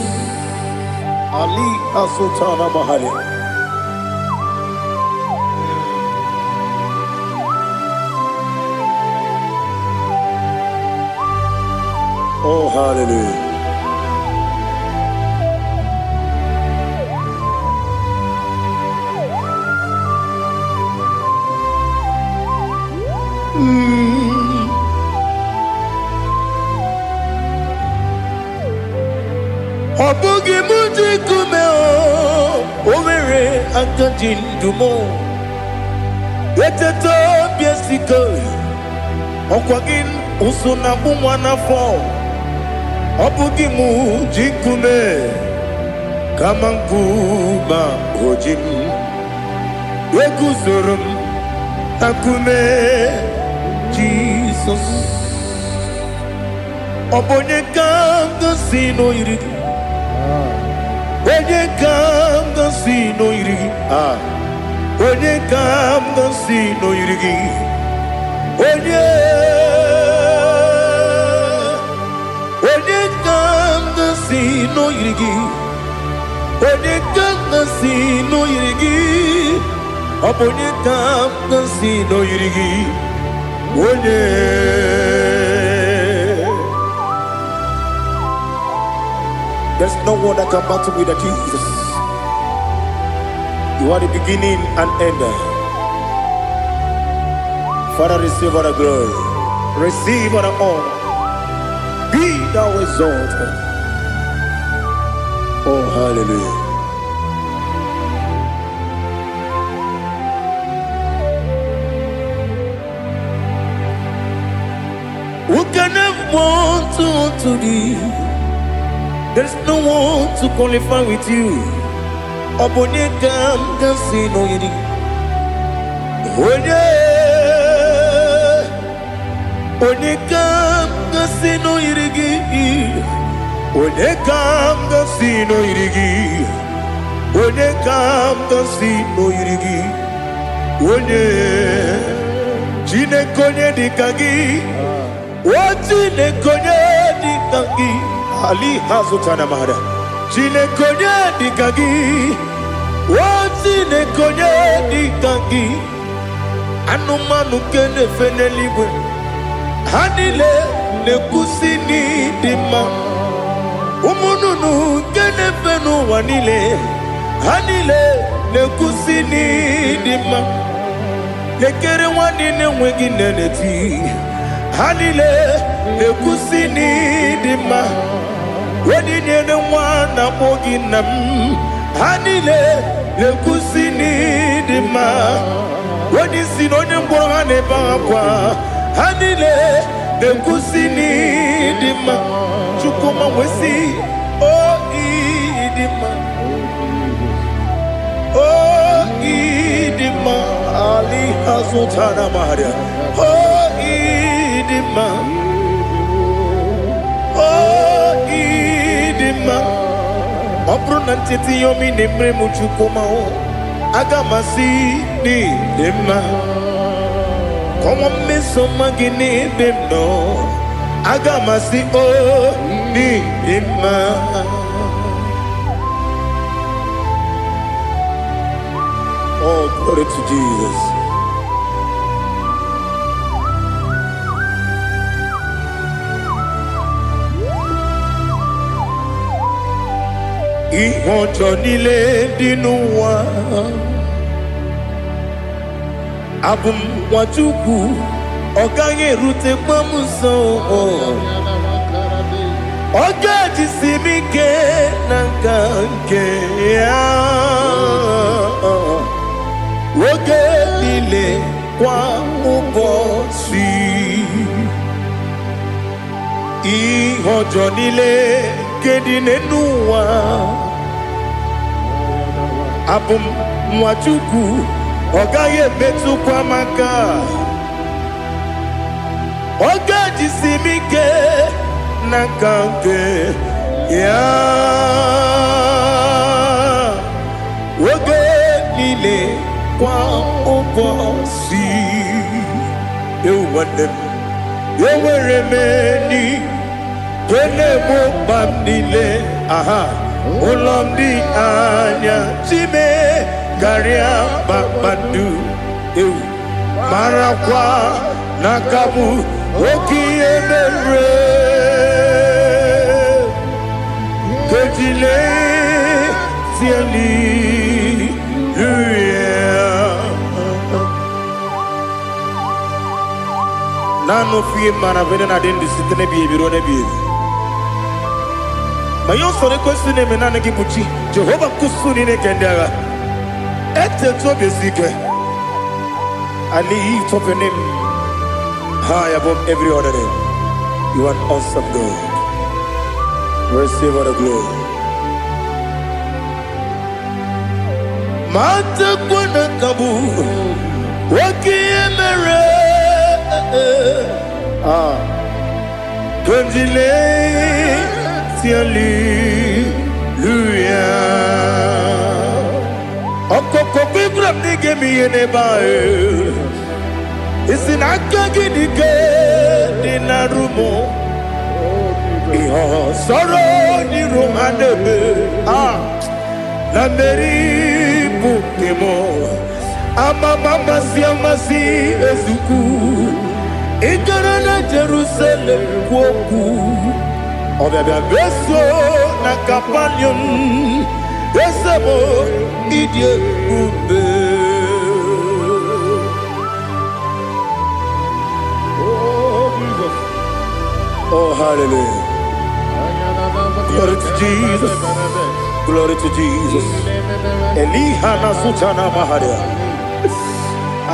Ali Asultana Mahali. Oh, hallelujah. Obugi muji kume o omere akajin dumo. Yeteto biesiko okwagin usuna bumwana fo. Obugi muji kume kama nkuma ojim. Yekusurum akume Jesus. Obonye kanga sino irigi. Onye kanga sino irigi. Onye kanga sino irigi. Onye kanga sino irigi. Onye kanga sino irigi. Onye kanga sino irigi. Onye. There's no one that can battle with Jesus. You are the beginning and end. Father, receive all the glory. Receive all the honor. Be thou exalted. Oh, hallelujah. Who can have one to thee? There's no one to qualify with you. Obonye kam kasino yidi. Onye kam kasino yidi. Onye kam kasino yidi. Onye kam kasino yidi. Onye chine konye dikagi. Wachine konye dikagi. Ali Hazutana Mahada. Chile Konya Dikagi. What Chineke onye dị ka gị, anụmanụ nke na-efe n'eluigwe ha niile na-ekwusi n'ịdị mma. Ụmụ nnụnụ nke na-efe n'ụwa niile ha niile na-ekwusi n'ịdị mma. Ekere nwanne na-enweghị nne n'eti ha niile na-ekwusi n'ịdị mma. Onyinye nwa na-akpọ gị nna m ha niile na-ekwusi n'ịdị mma. Onye isi na onye mkpọrọ ha na-ebe akwa ha niile na-ekwusi n'ịdị mma. Chukwuma nwesi o ịdị mma, o ịdị mma. Ali hazụtara Maria o ịdị mma, o ịdị mma. Ọ bụrụ na ntete yomi na-emere m Chukwuma aga m asị n'ịdị mma. Kọwa mmeso mma gị n'ebe m nọ aga m asị o n'ịdị mma. Oh, glory to Jesus. Ihe ọjọọ niile dị n'ụwa abụ m nwa Chukwu, ọ gaghị erutekwa m nso. Ọ ga-ejisi m ike na nka nke ya oge niile kwa ụbọchị. Ihe ọjọọ niile nke dị n'ụwa abụ m nwa Chukwu, ọ gaghị emetụkwa m aka. Ọ ga-ejisi m ike na nka nke ya oge niile kwa ụbọchị. Ewu nwanne m, enwere m enyi na-egbo mkpa m niile. Aha, ụlọ m dị anya chime karịa kpakpando. Ewu marakwa n'aka m oke ihe mere kejile tieli nanu fie mana vene na den disitene bi ebiro ne bi. Ma yo sore kwesi ne menane ki buchi Jehova kusuni ne kendaga ete to besike. I lift up your name high above every other name. You are an awesome God. Receive all the glory. Mata kuna kabu waki emere Kanjile hallelujah. Okoko bibra nige mi enebae isinaka gidike dinarumo iho soro ni romanebe na meri bukemo amama siamasi ezuku igara na Jerusalem kwoku obia beso na kapanium esebo idie ube. Oh, hallelujah. Glory to Jesus. Glory to Jesus. Elihana sutana maharia.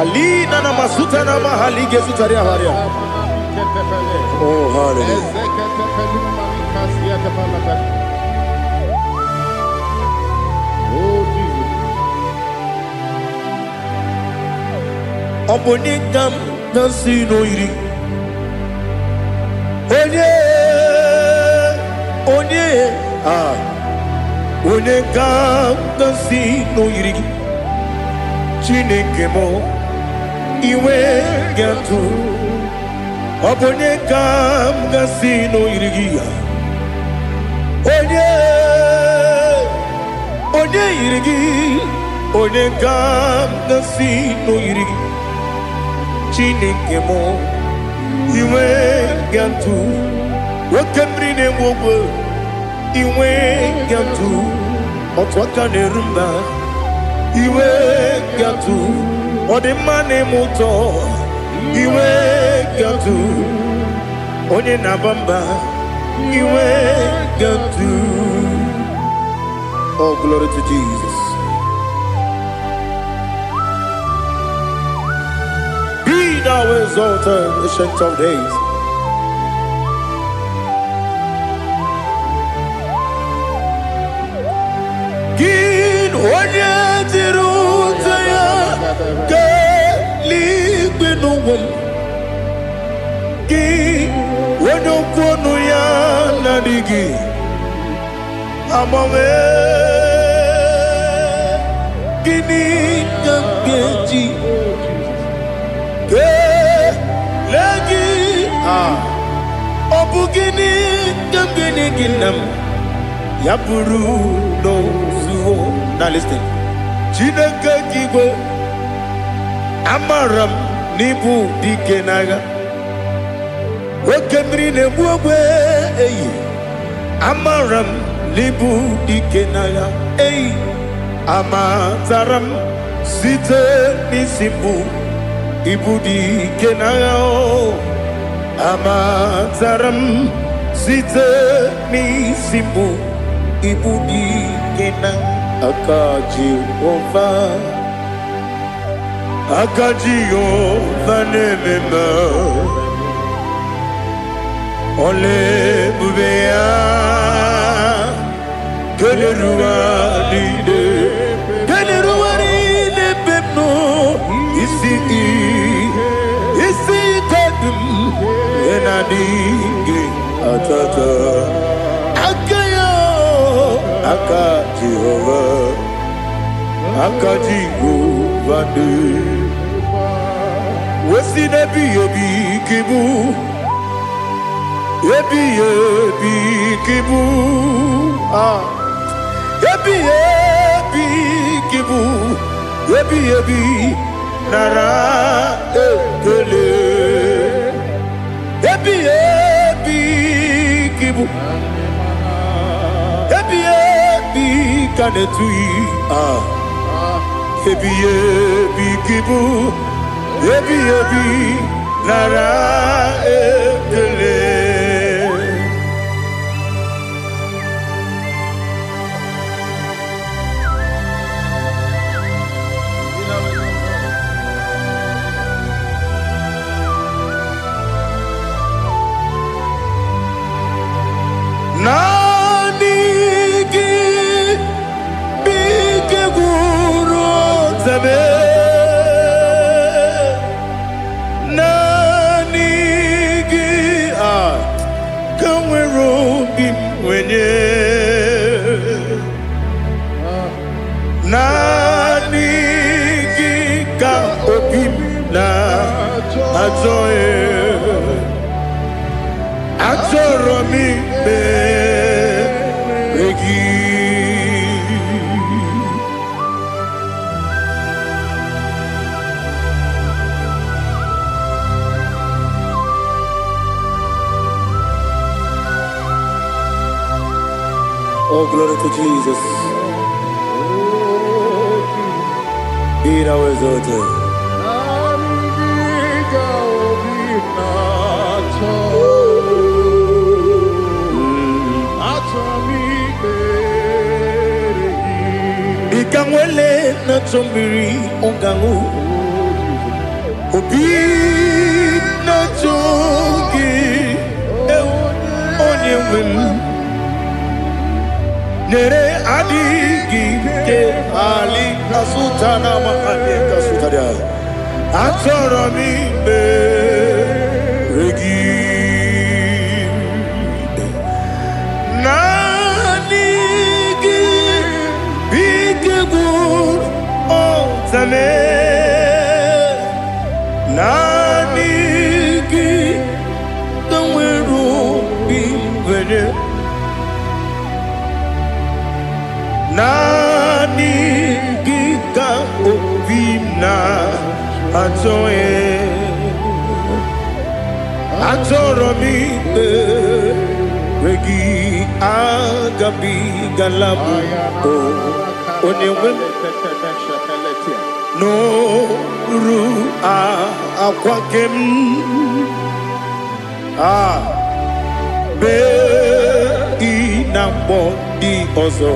Alina na masutana mahali gesutaria haria. Oh, hallelujah. Oh, Jesus. Obonikam nasino iri. Onye ga-agọzi n'oyiri gị Chineke m iwe ga-atụ. Ọ bụ onye ga-agọzi n'oyiri gị onye yiri gị onye kam nasi no yiri Chineke mo iwe gantu wakemri ne wogo iwe gantu otwaka ne rumba iwe gantu odemane moto iwe gantu onye nabamba iwe gantu. Oh, glory to Jesus. Be thou exalted, ancient of days. Gin onye tirutaya ke ligbinowel. Gin onye kwonu ya nadigi amame. Gini kambeji ke lagi obu gini kambeni ginam ya buru no zuo. Now listen. Chineke kigwe amaram nibu dikenaga wakemri ne buogwe eyi amaram nibu dikenaga eyi amataram site nisimbu ibudi kenao amataram site nisimbu ibudi kena akaji ova nemema ole bubea Geleruaride bebno isi kadum enadinge atata akayo akaji ovade wesi nebi ebi kibu ebi kibu Ebi kibu, ebi nara ekele. Ebi kibu, ebi kanetui. Ebi kibu, ebi nara ekele. Nanigi bige guru zabe nanigi kamwero bimwenye nanigi ka obim na azoe Atoromi regi Oh, glory to Jesus. Be thou exalted. Ikamwele na chombiri ongangu Obi na chogi onye wim Nere adigi ke ali kasutana mahane kasutaria Atoromi regi Zame nanigi kamweru bimwenye nanigi Atoe Atoromi Regi Agabi Galabu Onewem No Ru Aquakem Be Inambo Di Ozo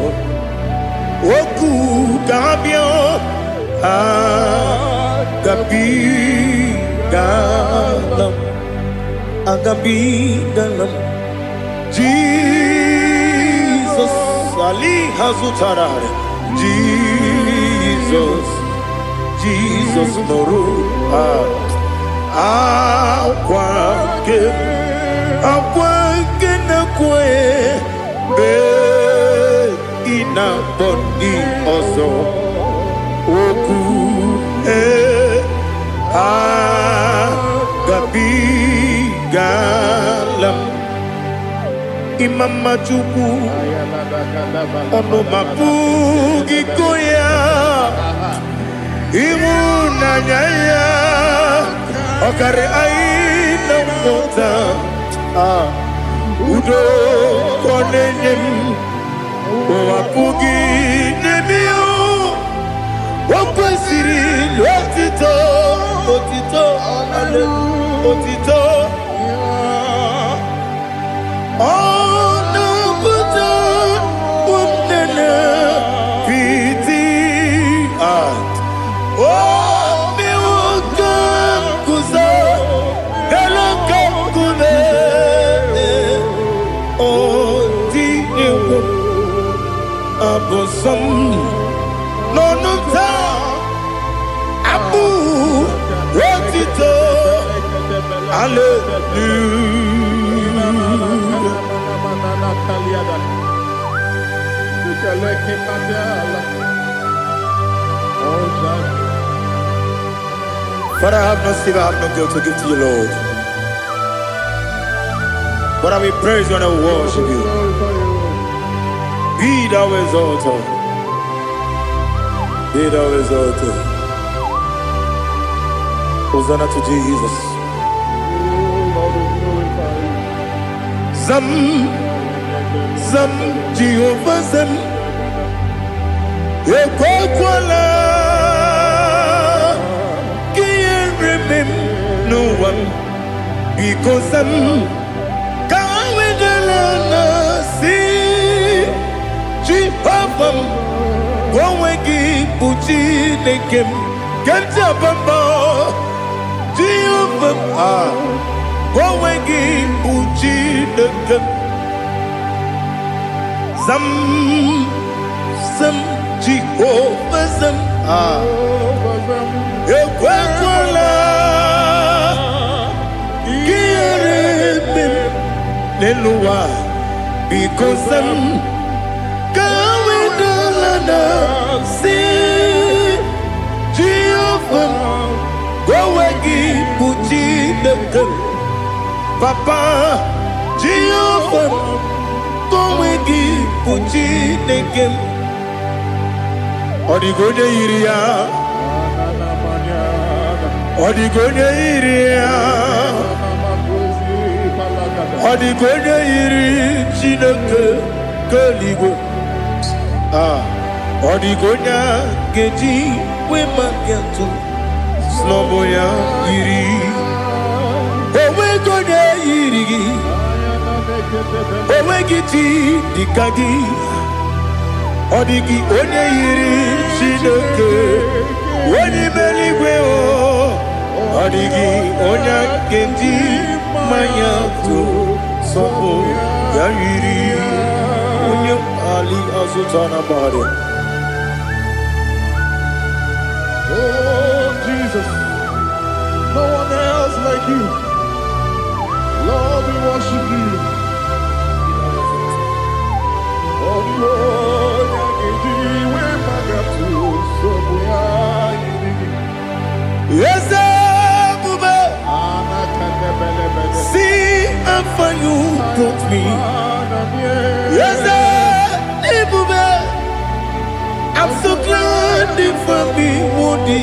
Oku Gabio Agabi Galam Agabi Galam Jesus Ali Hazutarare Jesus Noru Aquake na kwe Be ina boni ozo Oku Agabi Galam Imam Majuku Ono Mapugi Koya Imuna Nyaya Okare Aina Mota Udo Konenyem Wapugi Nemio Wakwasiri Lotito Otito Otito Some no Abu Rotito Father, I have no silver, I have no gold to give to you, Lord. But I will praise you and I will worship you. Be thou exalted. Be thou exalted. Hosanna to Jesus. Zam Jehovah Zam Ekwakwala Can't remember no one because Zam Kawedalana see Jehovah Gwawegi Buchi Nekem Kenta Bamba Jehovah Gwawegi Buchi Nekem Zam Jehovah Zam Ekwakwala Kieremem Neluwa because Zam Kawedalana see Jehovah Gwawegi Buchi Nekem Papa Jehovah Gwawegi Buchi Nekem Odigonye Iria Odigonye Iria Odigonye Iri Chineke Keligwe Odigonya Geji Wemagentu Sloboya Iri Owegonya Iri Owegiti Dikagi Odigi Onye Iri Chineke Oni Meligwe Odigi Onya Geji Mayantu Sobo Yairi Onye Ali Azutana Bari. Oh Jesus, no one else like you. Lord, we worship you. Oh Lord, yes, see how far you brought me. Yes, I'm so glad you found me, Woody.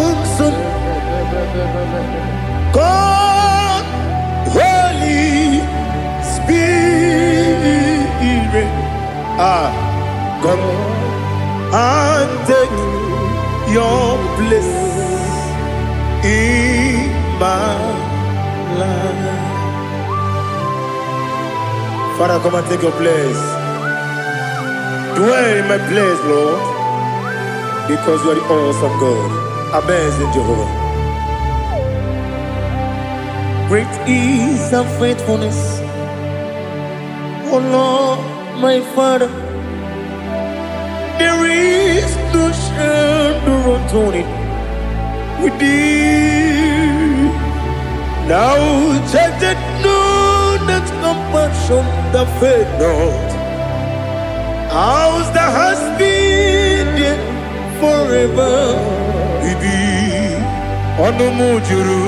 your place in my life. Father, come and take your place. Dwell in my place, Lord, because you are the awesome God. Amazing Jehovah. Great is thy faithfulness, oh Lord, my Father. There is no shadow of turning with thee. Now check that no, that compassion that faith not. Ours that has been there forever. We be on the mujuru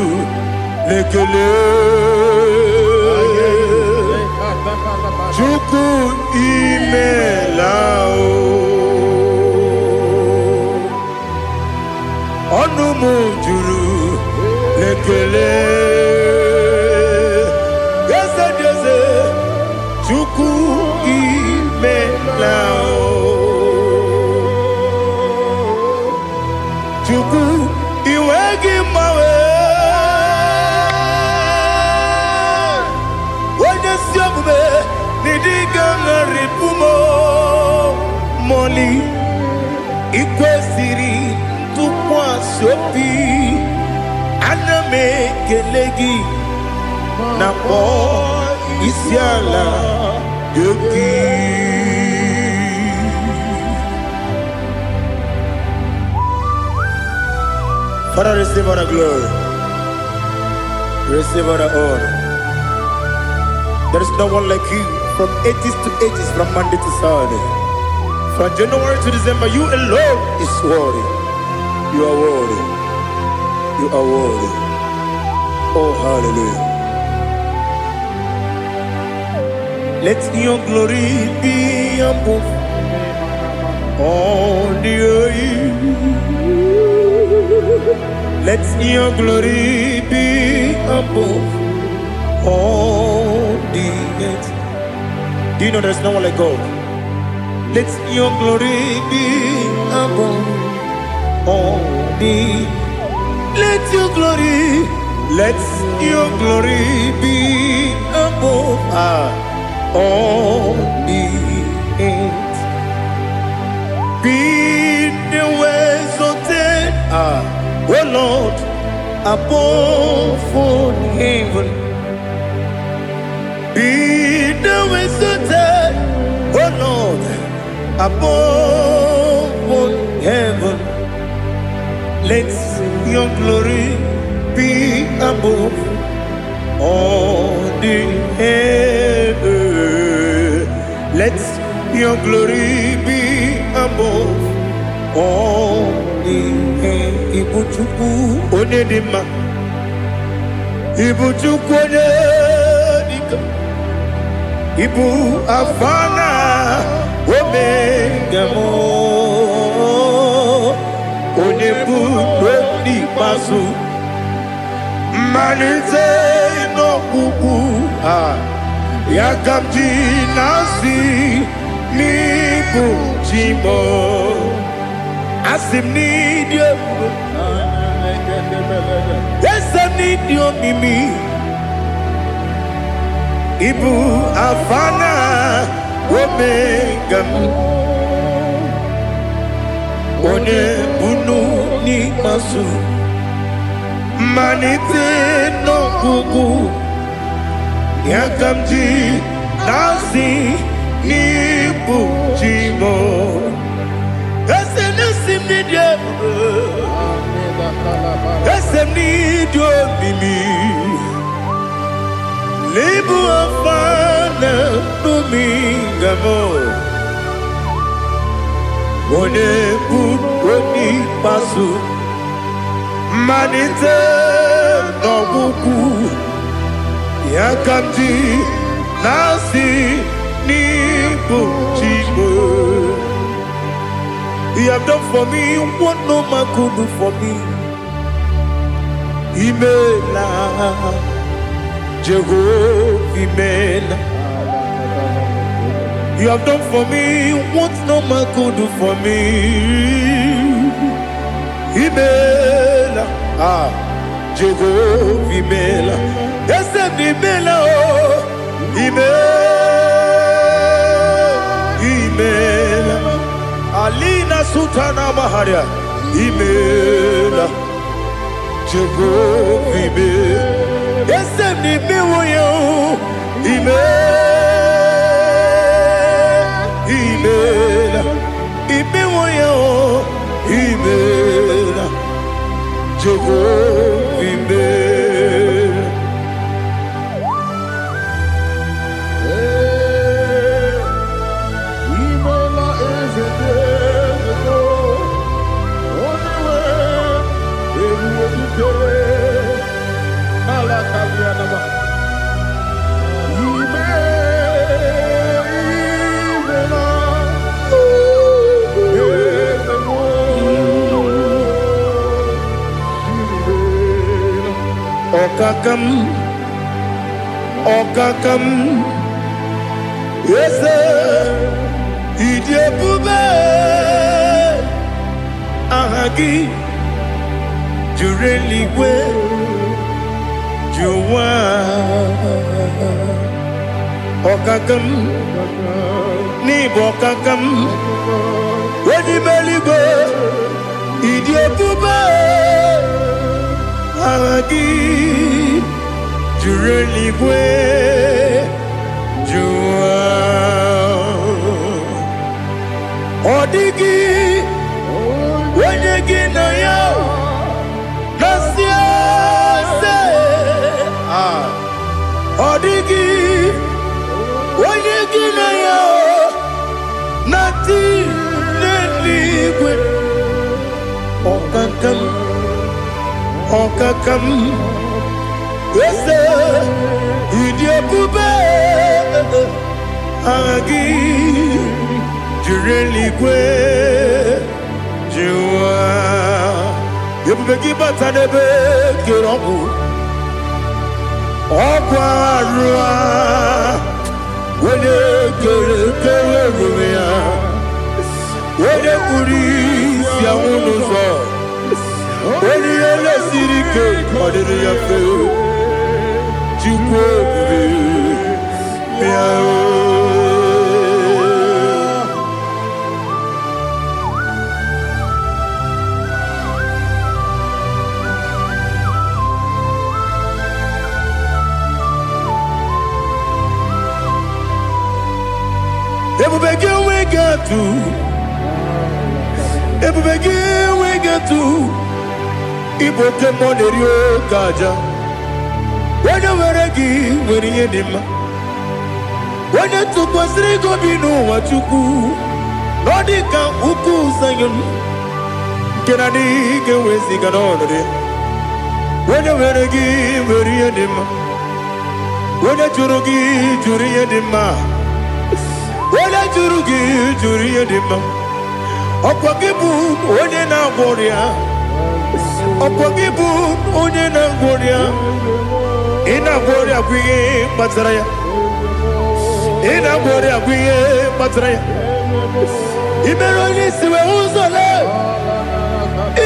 lekele. Chuku imelao. Onu mujuru lekele. Yese yese chuku imelao. Chuku iwegi mawe. Wanya siyakume nidiga ngaripumo moli ikwesiri. Sopi aname kelegi na po isiala yoki. Father, receive all the glory, receive all the honor. There is no one like you from ages to ages, from Monday to Saturday, from January to December. You alone is worthy. You are worthy. You are worthy. Oh, hallelujah. Let your glory be above all the earth. Let your glory be above all the earth. Do you know there's no one like God? Let your glory be above all the. Let your glory be above all the earth. Be the ways of dead, oh Lord, above all heaven. Be the ways of dead, oh Lord, above all heaven. Let your glory be above all the earth. Let your glory be above all the earth. Ibuchuku onedima, Ibuchuku onedika, Ibu afana omega mo. Onebu ni pasu manite no kuku ya kamji nasi ni bujimo asim ni dio esa ni dio mimi ibu afana omega one bunu ni masu manite no kuku ya kamji nasi ni bujimo ese nasi nidia ese nidio mimi lebu afana numingamo one bunu pasu manite no kuku ya kamji nasi ni bujimo. You have done for me what no man could do for me. Imela Jehovah Imela. You have done for me what no man could do for me. Imela, Jehovah Imela, Esem Imela, Imela, Alina Sutana Maharia, Imela, Jehovah Imela, Esem Imela, Imela, Imela, Jehovah Imela. Imela is a day, only way, Alakalianaba. Okakam, yes, Idiabube, Ahagi, Jureligwe, Juwa, Okakam, Nibokakam, Wedimeligo, Idiabube, Ahagi, Jureligwe, Juwa, Odigi, Wenyegi na yo, Nasia se, Odigi, Wenyegi na yo, Nati Neligwe, Okakam, Okakam. Yes, Idiabube, Agi, Jureligwe, Jua, Yabegi Batanebe, Kiroku, Okwarua, when you get when you Kuris, Yamunuzo, when you let Sirike, what did you feel? we get to Igbo Kemonerio Kaja. When you were a gay, when you did when you took was Rico Bino, what you do, Nordica, Uku, Sayon, Kennedy, get with the Ganone. When you were a gay, when you did when you Jurugi, Juria Dima, when you Jurugi, Juria Dima, Opagibu, Odena Boria, Opagibu, Odena Boria. Ina Boria Guye Matraya. Ina Boria Guye Matraya. Imeroni Siwe Uzole.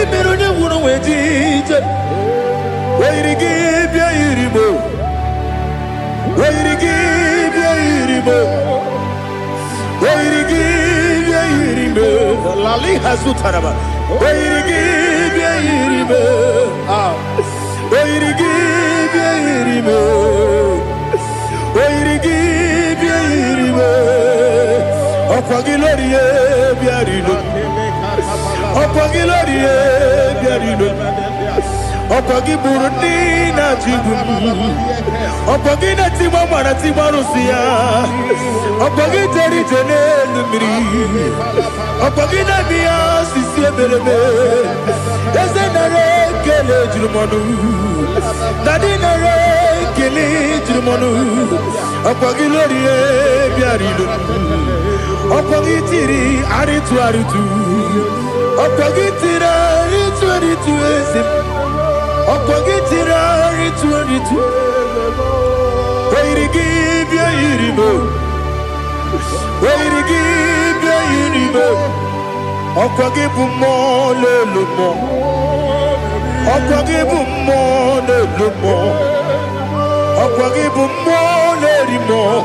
Imeroni Wuno Wedija. Where you give your Iribo. Where you give your Iribo. Where you give your Iribo. Lali Hasutaraba. Where you give your Iribo. Where you give Where give you Opagilorie Biarino Opagilorie Biarino Opagiburni Najibun Opagina Timamana Timarusia Opagiteri Tenelumri Opagina Mia Sisia Belebe Ezenare Kele Jumanu Nadinare Kele Jumanu Opagilorie Biarino Opagitiri Aritu Aritu Opagitira Aritu Aritu Esim Opagitira Aritu Aritu Where to give your Iribo Where to give your Iribo Opagibu Mo Lulumo ọkwa gị bụ mmụọ na-elu mmụọ, ọkwa gị bụ mmụọ na-eri mmụọ,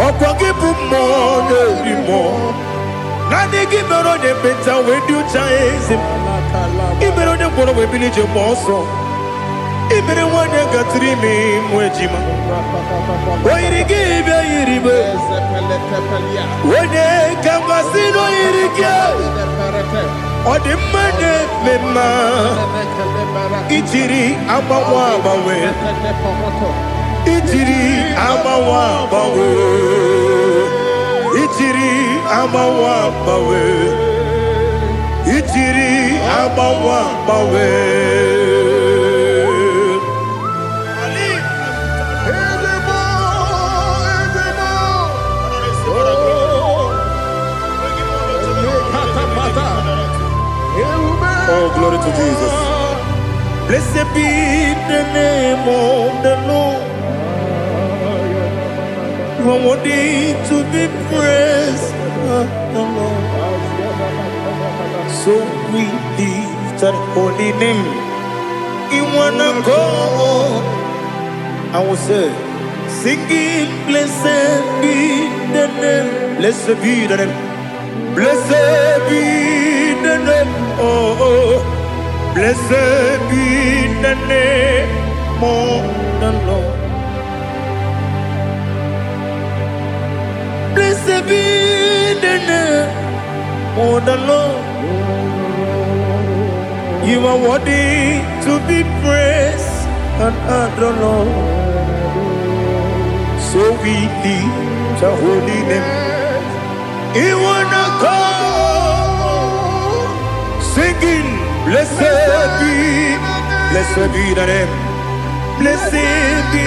ọkwa gị bụ mmụọ na-eri mmụọ. Naanị gị mere onye ekpenta wee dị ụcha eze m, ị mere onye gwọrọ wee bili ije gba ọsọ, ị mere nwanyị gatụrụ ime mụ ejima, o yiri gị bịa yiri m, onye ka masị na o yiri gị, ọ dị mma na-eme mma, ijiri agbanwe agbanwe, ijiri agbanwe agbanwe, ijiri agbanwe agbanwe, ijiri agbanwe agbanwe. Oh, glory to Jesus. Blessed be the name of the Lord. You are worthy to be praised, the Lord. So we lift our holy name. You wanna go? I will say, singing, blessed be the name. Blessed be the name. Blessed be the name. Oh, blessed be the name of the Lord. Blessed be the name of the Lord. You are worthy to be praised and adored, Lord. So we lift your holy name. You wanna call, singing, blessed be the name. Blessed be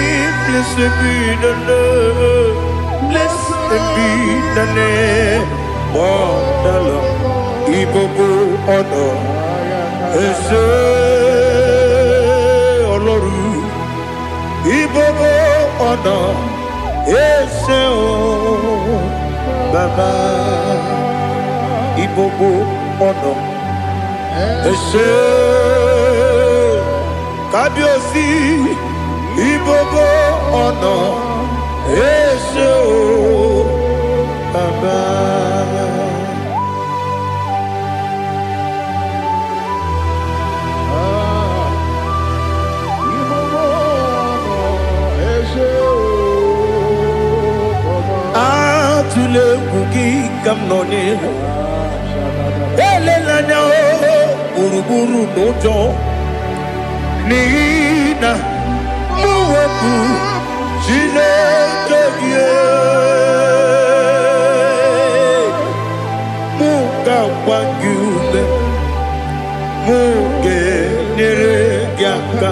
the Lord. Blessed be the name of the Lord. Igbo honor, Ese Oloru. Igbo honor, Ese Baba. Igbo honor, Ese Kabiosi. Igbo honor, Ese Baba. Atule kuki kamnoni, elelanya uruburu nojo, nina muweku chineke muka wangyume, muge neregyaka,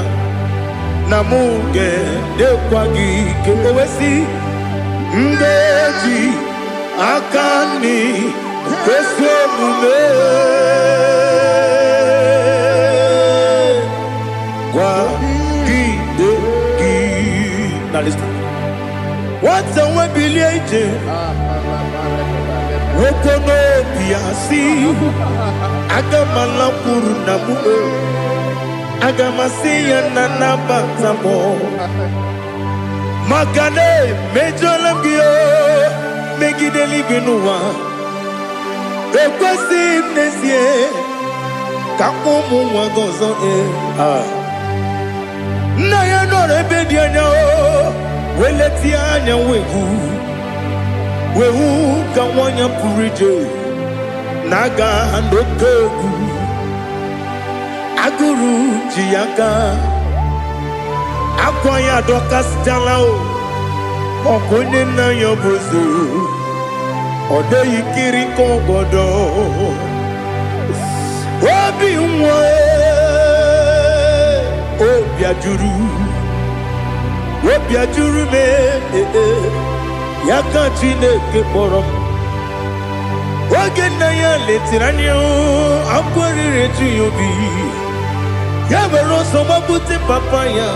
na muge dekwagike owesi. Ndeji akani kwesomume kwa gidegi. Now listen. What's the way bilieje? Wokono biasi agamala kuru namu agamasiya nanabatamo. Magane mejolamgio megideli binua ekwesi nesie kakumu wagozo na ya nore bedi anya weleti anya wehu ka wanya purije naga ndokogu aguru jiyaka akwanya dokas jalao okonye na yobozo ode yikiri kogodo obi nwa obi ajuru me yaka Chineke kpọrọ oge na ya letiri anya akwarire ji obi ya were ọsọ gbapute papa ya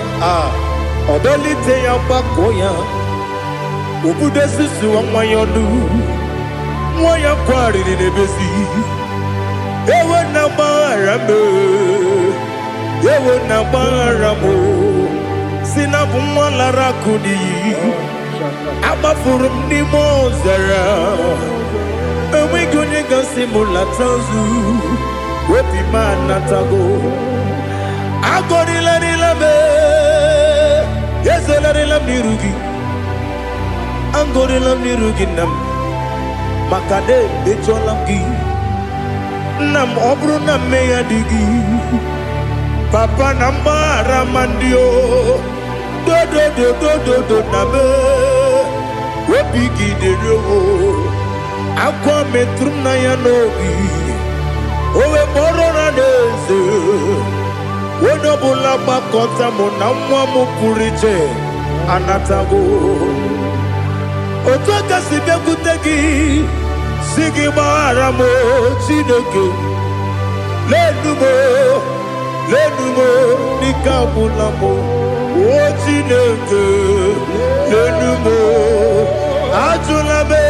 ọdọlite ya gbakọ ya obodo susu nwa ya ọnụ nwa ya kwariri n'ebezi ewe na gbaghara mbe Ewe na baramo Sinabu mwalara kudi Abafuru mnimo zara Ewe gonye gasi mulatanzu Wepi manatago Agorila nilabe Yezela nilam nirugi Angorila nirugi nam Makade becholamgi Nam obru nam meya digi Papa namara mandio Do do do do do do nabe Wepigi de roho Akwa metrum na yanogi Owe moro na neze Wenobula bakota mona mwamu puriche Anatago Otwaka sibe kutegi Sigi maharamo Chineke Lenumo Nikabulamo O Chineke Lenumo Ajulame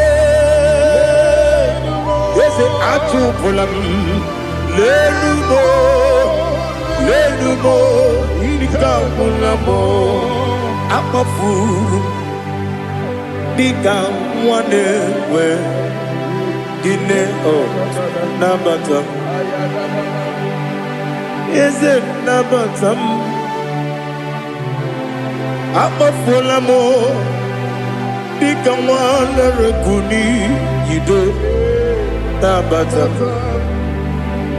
Yese Ajupulam Lenumo Nikabulamo Akafuru Nikamwane we Dine o Nabata Is it Nabatam Akafulamo Nikamwane Rekuni Yido Nabata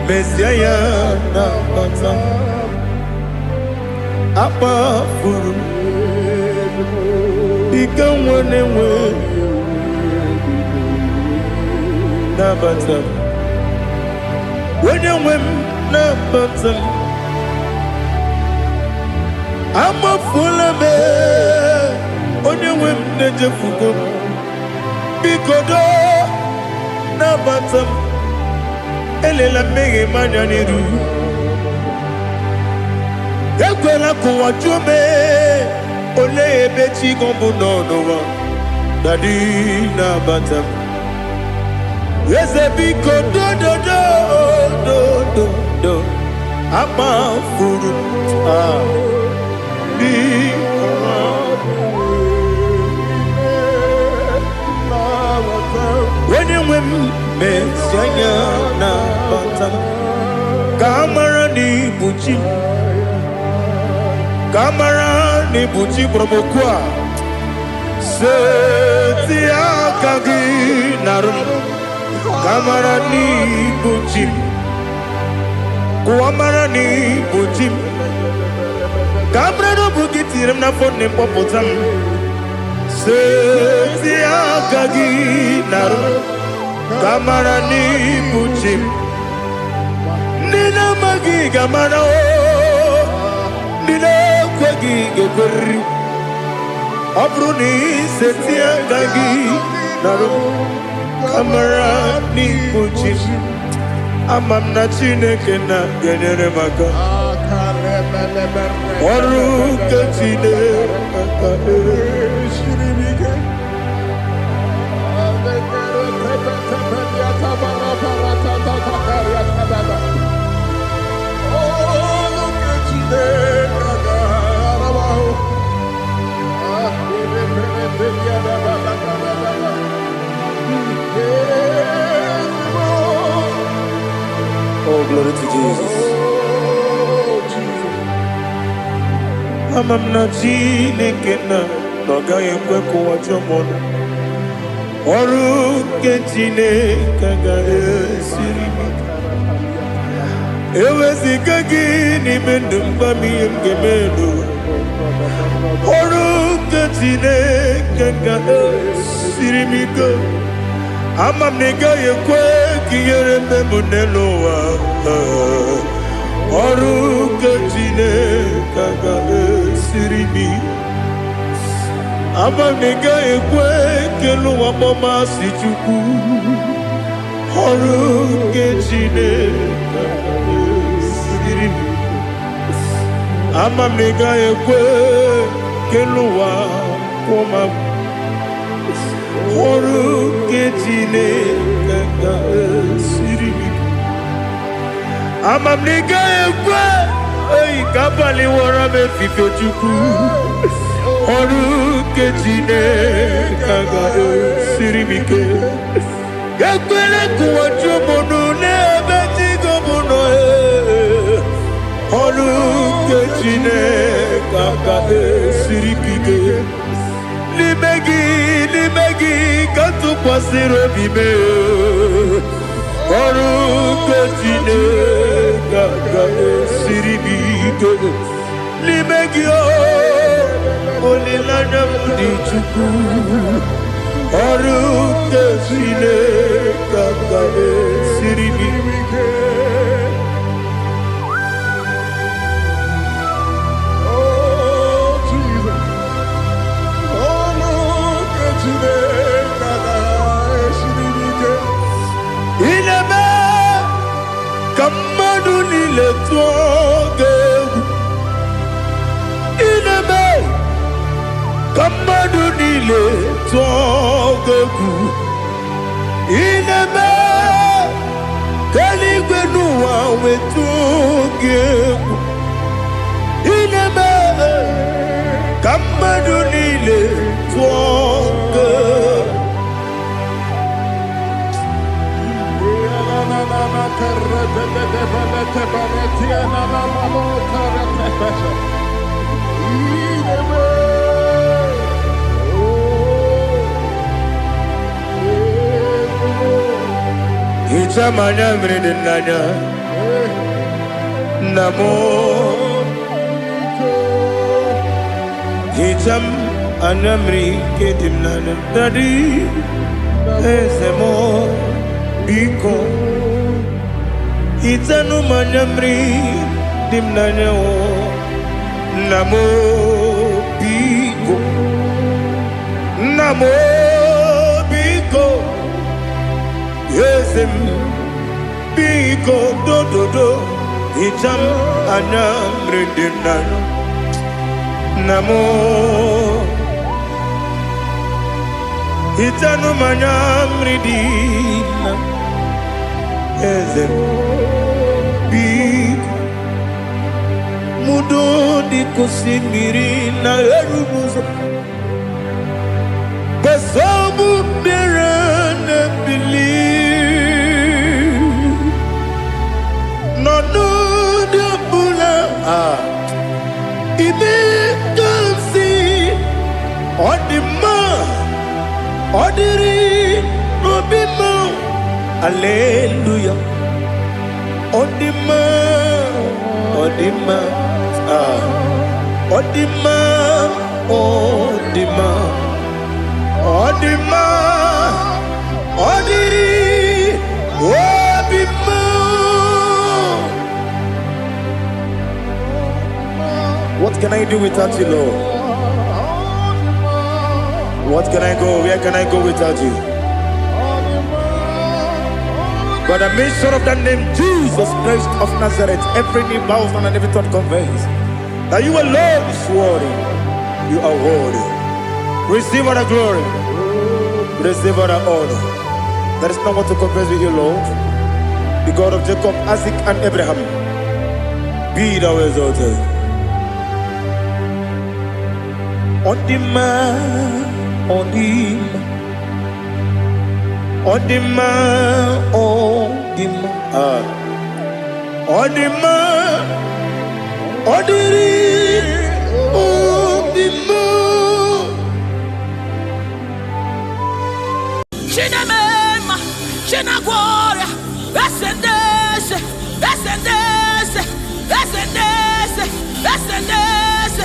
Messiah Nabatam Akafuru Nikamwane we Nabatam When you win Nabatam I'm a full of it When you win Najafuko Bikodo Nabatam Elela mege manjaniru Yakwela kuwa chume Ole ebechi kombu nonowa Dadi Nabatam Yes, a big do. I'm a food. When you win, Messiah, Nabatam. Kamara ni buchi promokwa. Setia kagi narum. Kamarani Bujim Kuamarani Bujim Kamrano Bukitiram na phone popotam Setia Gagi Naru Kamarani Bujim Nina Magi Gamana Nina Kwagi Gabri Abruni Setia Gagi Naru Kamarani Bujim Amamna Chineke na genere maka Oru Kachine Shiribike Oh, glory to Jesus. Amamna Chineke na noga yekwe kuwa chomono Oru Chineke ga esiri Ewezi kagi ni mendumba miyemgemenu Oru Chineke ga esiri miko Amamnega yekwe kiyere memuneloa Oru Chineke ga esiri Amamnega yekwe keluwa mama si chuku Oru Chineke ga esiri Amamnega yekwe keluwa mama Oru Chineke ga esiri Amamnega yekwe Ei, kabali wara me fife chuku. Oru kechine kaga sirimike. Yakwele kuwacho mono ne beti gomono Oru kechine kaga sirimike. Limegi katu kwasiro bime. Oru kechine kaga sirimike. Limegi olilana mudi chuku. Oru kechine kaga sirimike. Kamadu nile togeku ineme kaligwe nuwa wetugeku ineme kamadu nile togeku Itamanya mridinanya Namo Itam anamri kedimnana Dadi Ezemo Biko Itanu manamri dimnanya Namo Biko Namo Biko Yesem Biko do Itam anamri dimnanya Namo Itanu manamri dimnanya Yesem Biko Mudo di kusimiri na erumuzo Besobu mirane believe No de bula Ibe kansi Odima Odiri Obima Alleluia Odima Odima Odima Odima Odima Odiri Obima. What can I do without you, Lord? What can I go? Where can I go without you? By the mention of that name, Jesus Christ of Nazareth, every knee bows down and every tongue confesses that you alone is worthy. You are worthy. Receive all the glory. Receive all the honor. There is no one to compare with you, Lord. The God of Jacob, Isaac, and Abraham. Be thou exalted. Odima, Odima. Odima, Odima, Odima, Odiri, Odima. Chinemema, Chinagwaria, Ascendese, Ascendese, Ascendese, Ascendese,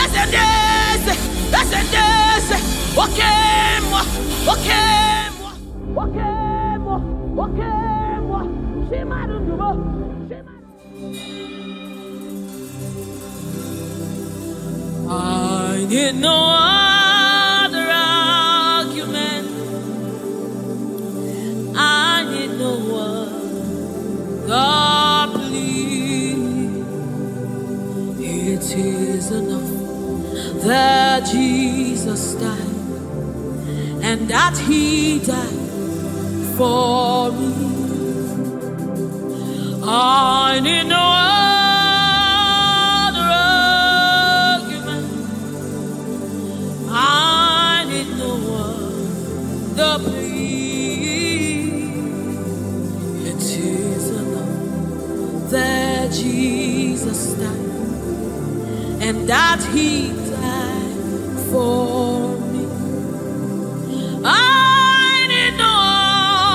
Ascendese, Ascendese, okay, moi, okay, moi, okay, moi, okay, moi, Shimarudubo, I need no other argument. I need no one. God, please. It is enough that Jesus died and that He died for me. I need no and that He died for me. I need no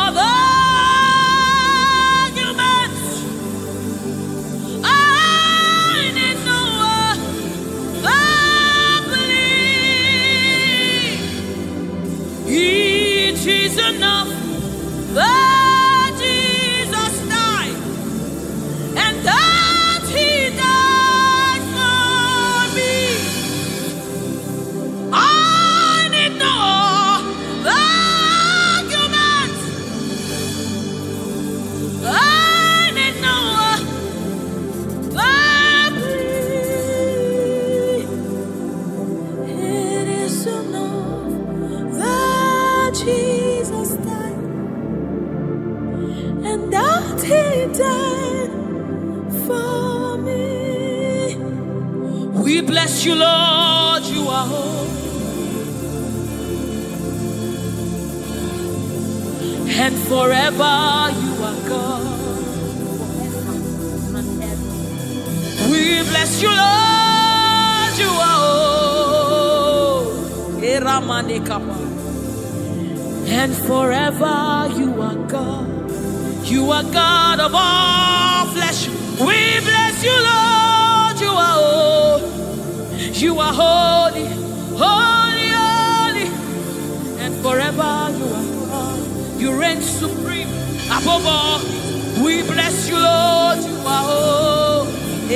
other arguments. I need no other plea. It is enough that Jesus died, and that He died for me. I need no arguments. I need no plea. It is enough that Jesus died, and that He died for me. We bless you, Lord, you are holy, and forever you are God. We bless you, Lord, you are holy, and forever you are God. You are God of all flesh. We bless you, Lord. You are holy. You are holy, holy, holy. And forever you are God. You reign supreme above all. We bless you, Lord. You are holy.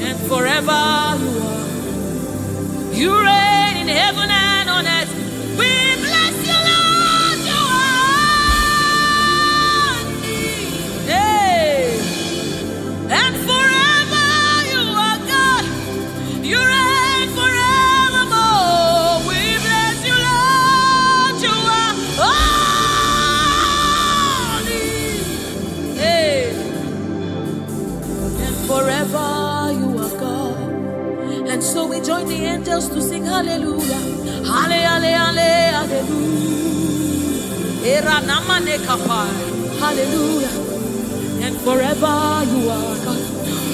And forever you are. You reign in heaven and on earth. We bless you, Lord. You are. Hey. And forever you are God. You reign forevermore. We bless you, Lord. You are holy. Hey. And forever you are God. And so we join the angels to sing hallelujah. Hallelujah, hallelujah. Hallelujah. And forever you are God.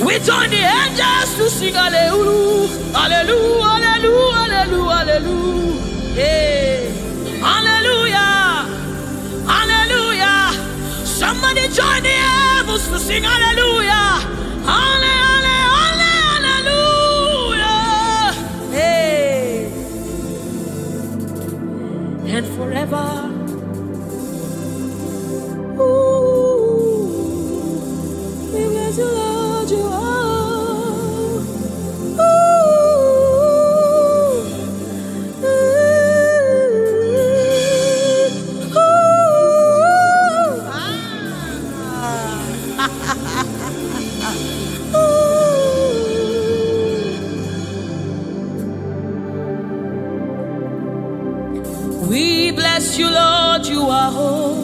We join the angels to sing hallelujah. Hallelujah, hallelujah, hallelujah, hallelujah. Hey. Hallelujah. Hallelujah. Somebody join the heavens to sing hallelujah. Hallelujah. And forever, ooh, we bless you, Lord, you are. Ooh, ooh, ooh. We bless you, Lord, you are holy.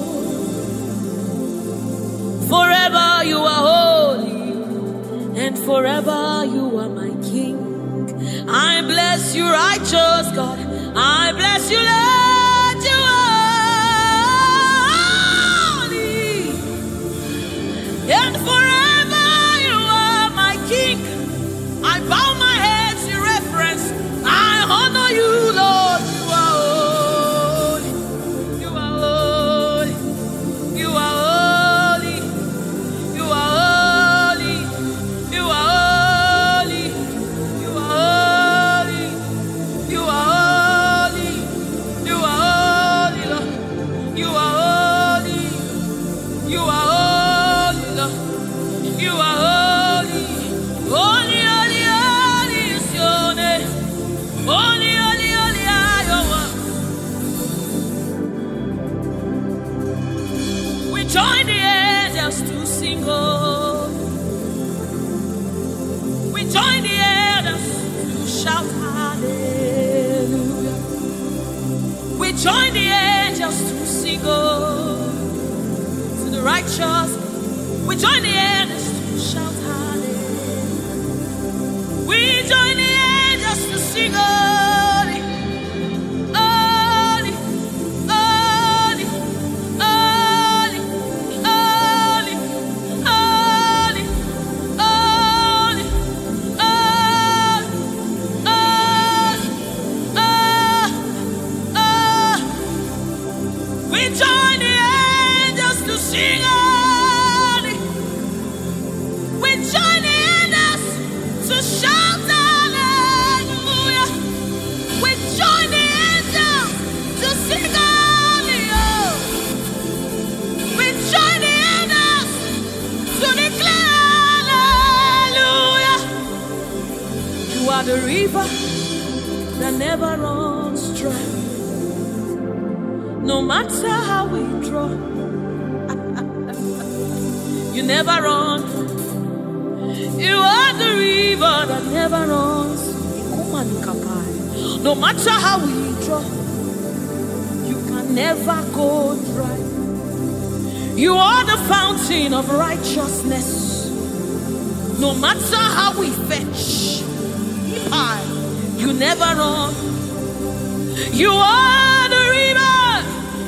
Forever you are holy, and forever you are my King. I bless you, righteous God. I bless you, Lord, you are holy, and forever you are my King. I bow my head in reverence. I honor you, Lord. Join the angels to sing, oh. We join the angels to shout hallelujah. We join the angels to sing, oh, to the righteous. We join the angels to shout hallelujah. We join the angels to sing, oh. are the river that never runs dry. No matter how we draw, you never run. You are the river that never runs. No matter how we draw, you can never go dry. You are the fountain of righteousness. No matter how we fetch, you never run. You are the river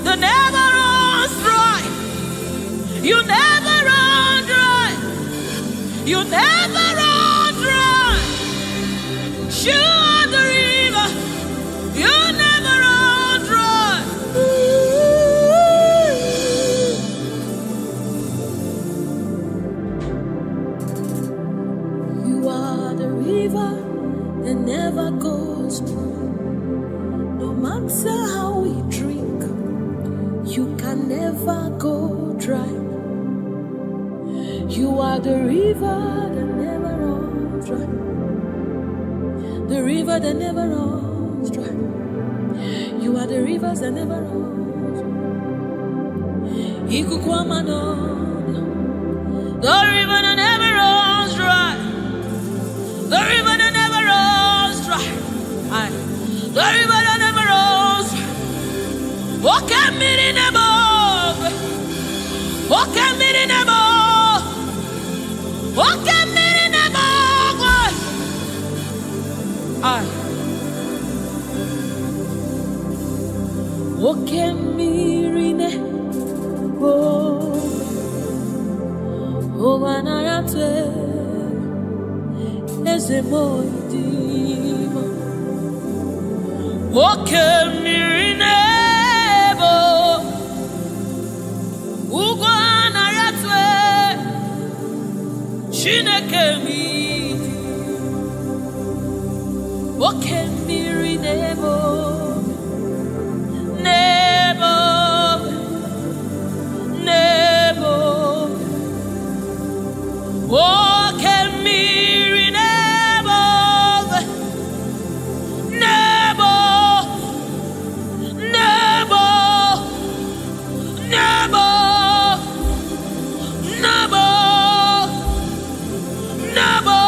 that never runs dry. You never run dry. You never run dry. You are the river. You never run dry. You are the river that never goes dry. No matter how we drink, you can never go dry. You are the river that never runs dry. The river that never runs dry. You are the rivers that never runs dry. The river that never runs dry. The river that never runs dry. The river that never runs dry. Walk at me in the boat. Walk at me in the boat. Walk at me in the boat. Walk at me in the boat. Overnight, as a boy, walk at me in the boat. Chineke mi, walk at me in the boat. Nebo, nebo, walk at me in the boat. Nebo, nebo, nebo, nebo, nebo,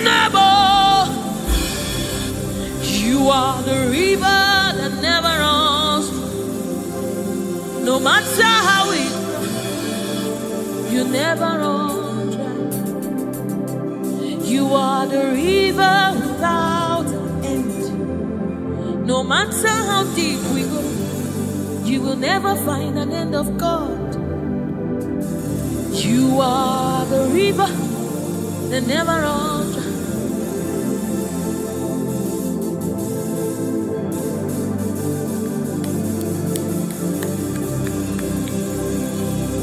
nebo. You are the river that never runs. No matter how it, you never run dry. You are the river without end. No matter how deep we go, you will never find an end of God. You are the river that never runs dry.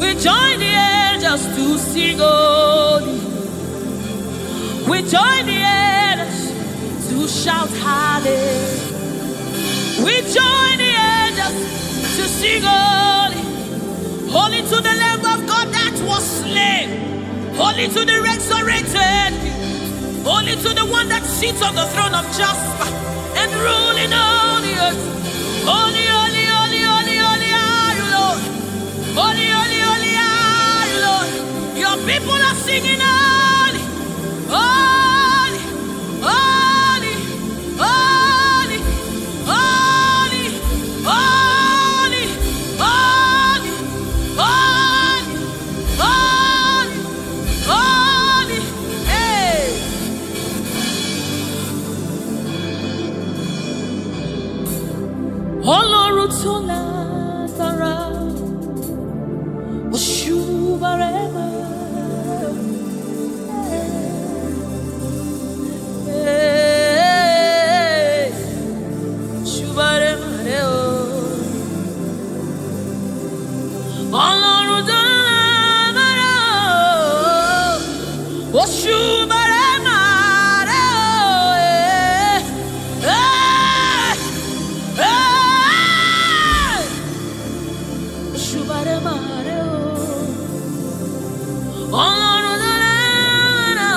We join the angels to sing holy. We join the angels to shout hallelujah. We join the angels to sing holy. Holy to the Lamb of God that was slain. Holy to the resurrected. Holy to the one that sits on the throne of Jasper and ruling all the earth. Holy, holy, holy, holy, holy are you, Lord. Holy, holy, holy are you, Lord. Your people are singing holy, holy, holy, holy, holy, holy, holy, holy, holy, holy, hey. Ọlọ́run tó lágbára, Oshubarema, Shubarema, Ọlọ́run tó lágbára, Oshubarema, Shubarema. Ọlọ́run tó lágbára,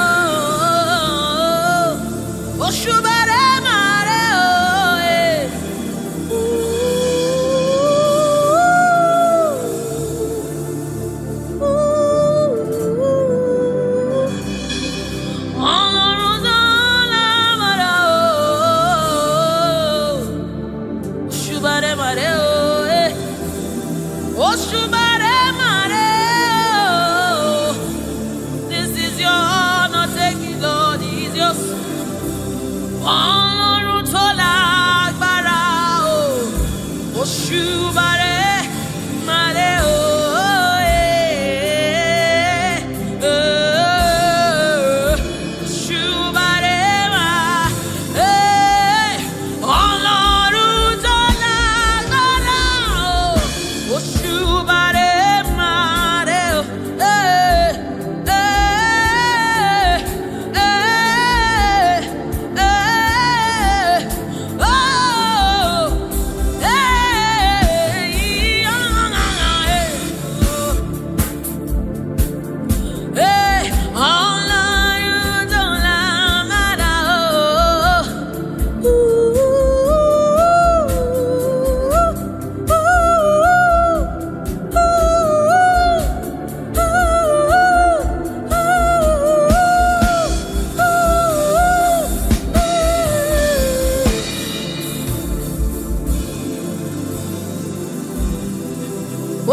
Ọlọ́run tó lágbára o, òṣùbàrè màrè o.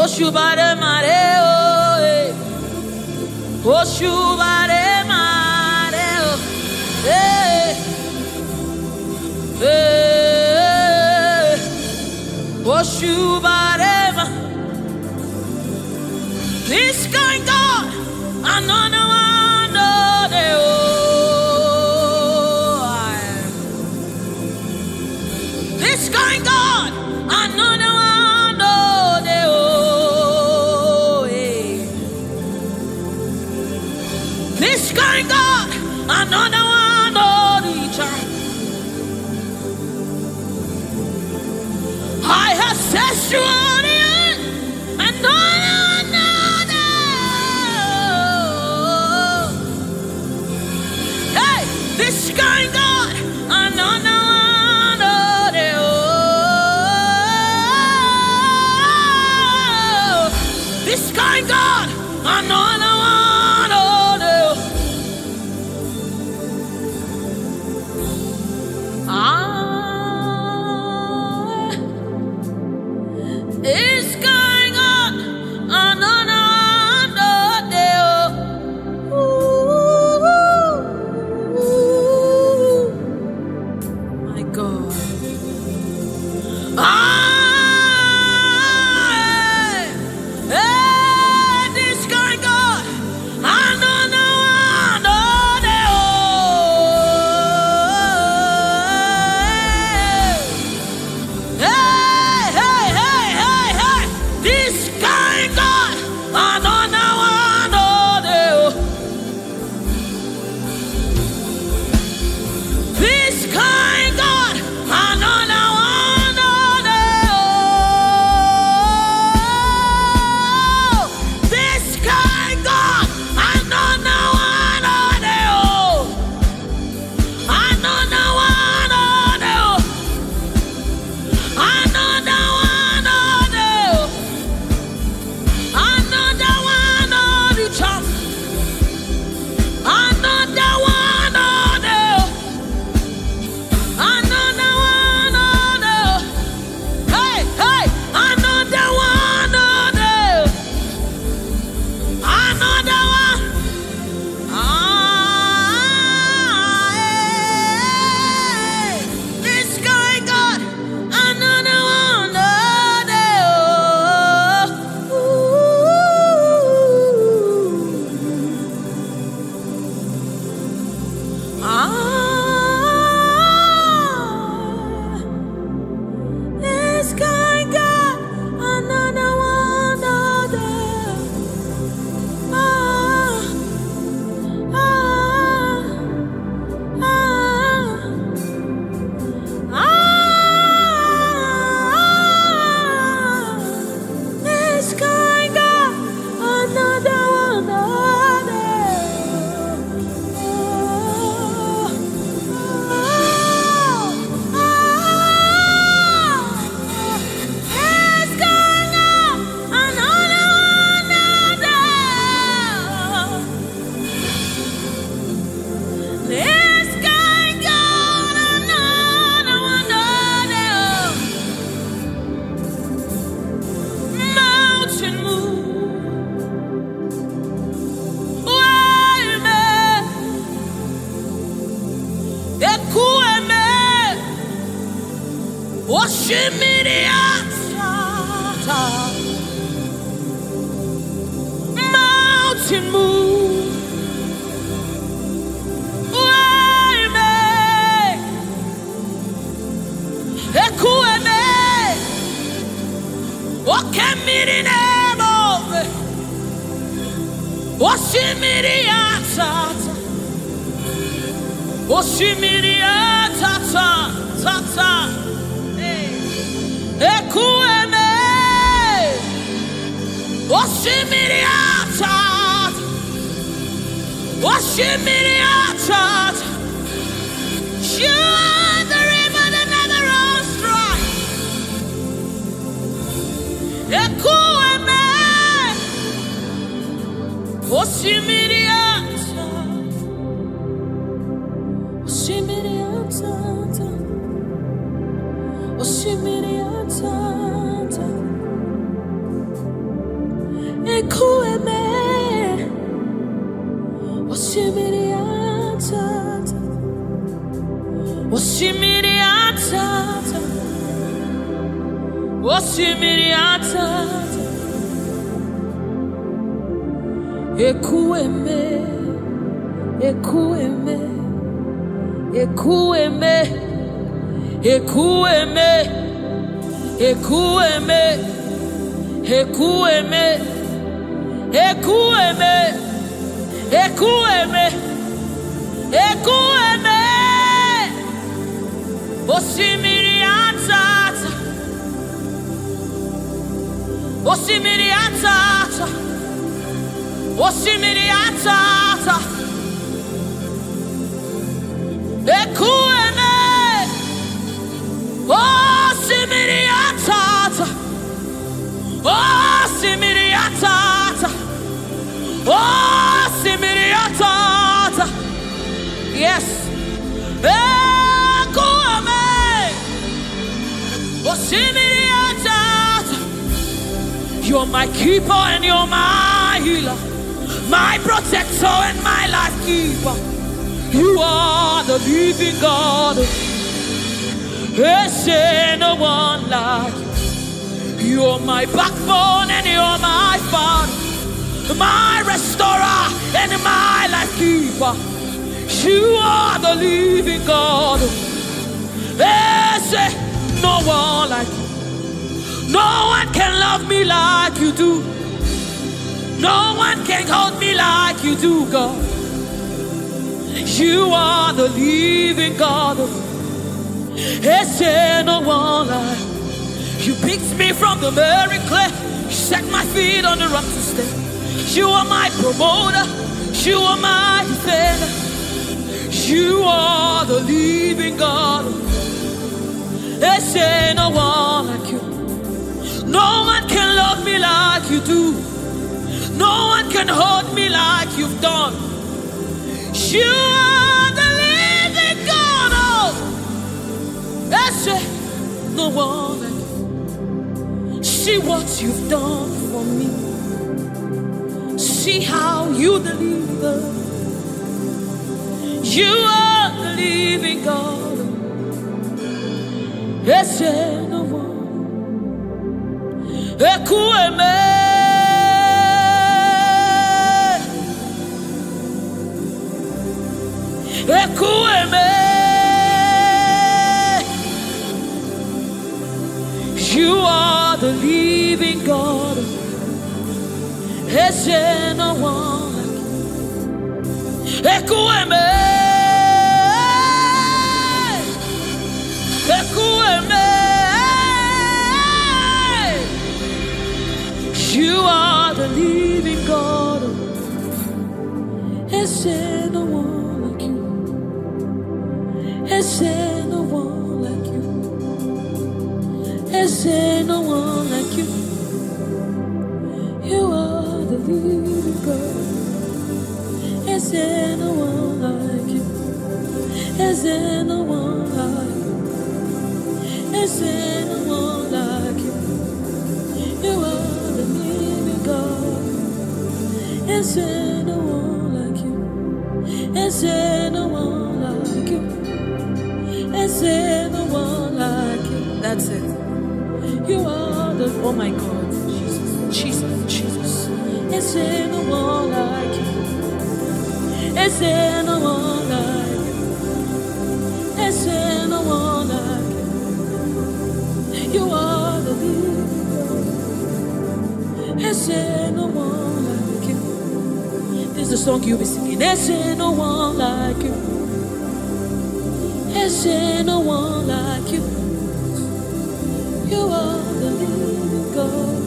Oshubare mareo, Oshubare mareo, Oshubare ma. This kind God, I know no one know the This kind God, I know no one know the This kind God, I know no one know the child. I have set you on the end, and no one knows. Hey, this kind God, I know no one know the This kind God, I know no one know the It's going on, Mountain move. Waymaker. Ekueme. Okemiri nemove. Oshimiri atata. Oshimiri atata. Tata. Ekueme. Oshimiri atata. Oshimiri atata. You are the river that never runs dry. Ekueme. Oshimiri atata. Oshimiri atata. Oshimiri atata. Ekueme. Oshimiri atata. Oshimiri atata. Oshimiri atata. Ekueme. Ekueme. Ekueme. Ekueme. Ekueme. Ekueme. Ekueme. Ekueme. Ekueme. Oshimiri atata. Oshimiri atata. Oshimiri atata. Ekueme. Oshimiri atata. Oshimiri atata. Oshimiri atata. Yes. Ekueme. Oshimiri atata. You're my keeper and you're my healer, my protector and my life keeper. You are the living God. There's no one like you. You're my backbone and you're my father, my restorer and my life keeper. You are the living God. There's no one like you. No one can love me like you do. No one can hold me like you do, God. You are the living God. There's no one like you. You picked me from the very clay. You set my feet on the rock to stay. You are my promoter. You are my defender. You are the living God. There's no one like you. No one can love me like you do. No one can hold me like you've done. You are the living God. Oh, that's it. No one like you. See what you've done for me. See how you deliver. You are the living God. That's it. No one. Ekueme. Ekueme. You are the living God. There's no one like you. Ekueme. Ekueme. You are the living God. There's no one like you. There's no one like you. There's no one like you. You are the living God. There's no one like you. There's no one like you. There's no one like you. You are the living God. There's no one like you. There's no one like you. There's no one like you. That's it. You are the, oh my God, Jesus, Jesus, Jesus. Is there no one like you? Is there no one like you? Is there no one like you? You are the leader. Is there no one like you? This is the song you'll be singing. Is there no one like you? Is there no one like you? You are the living God.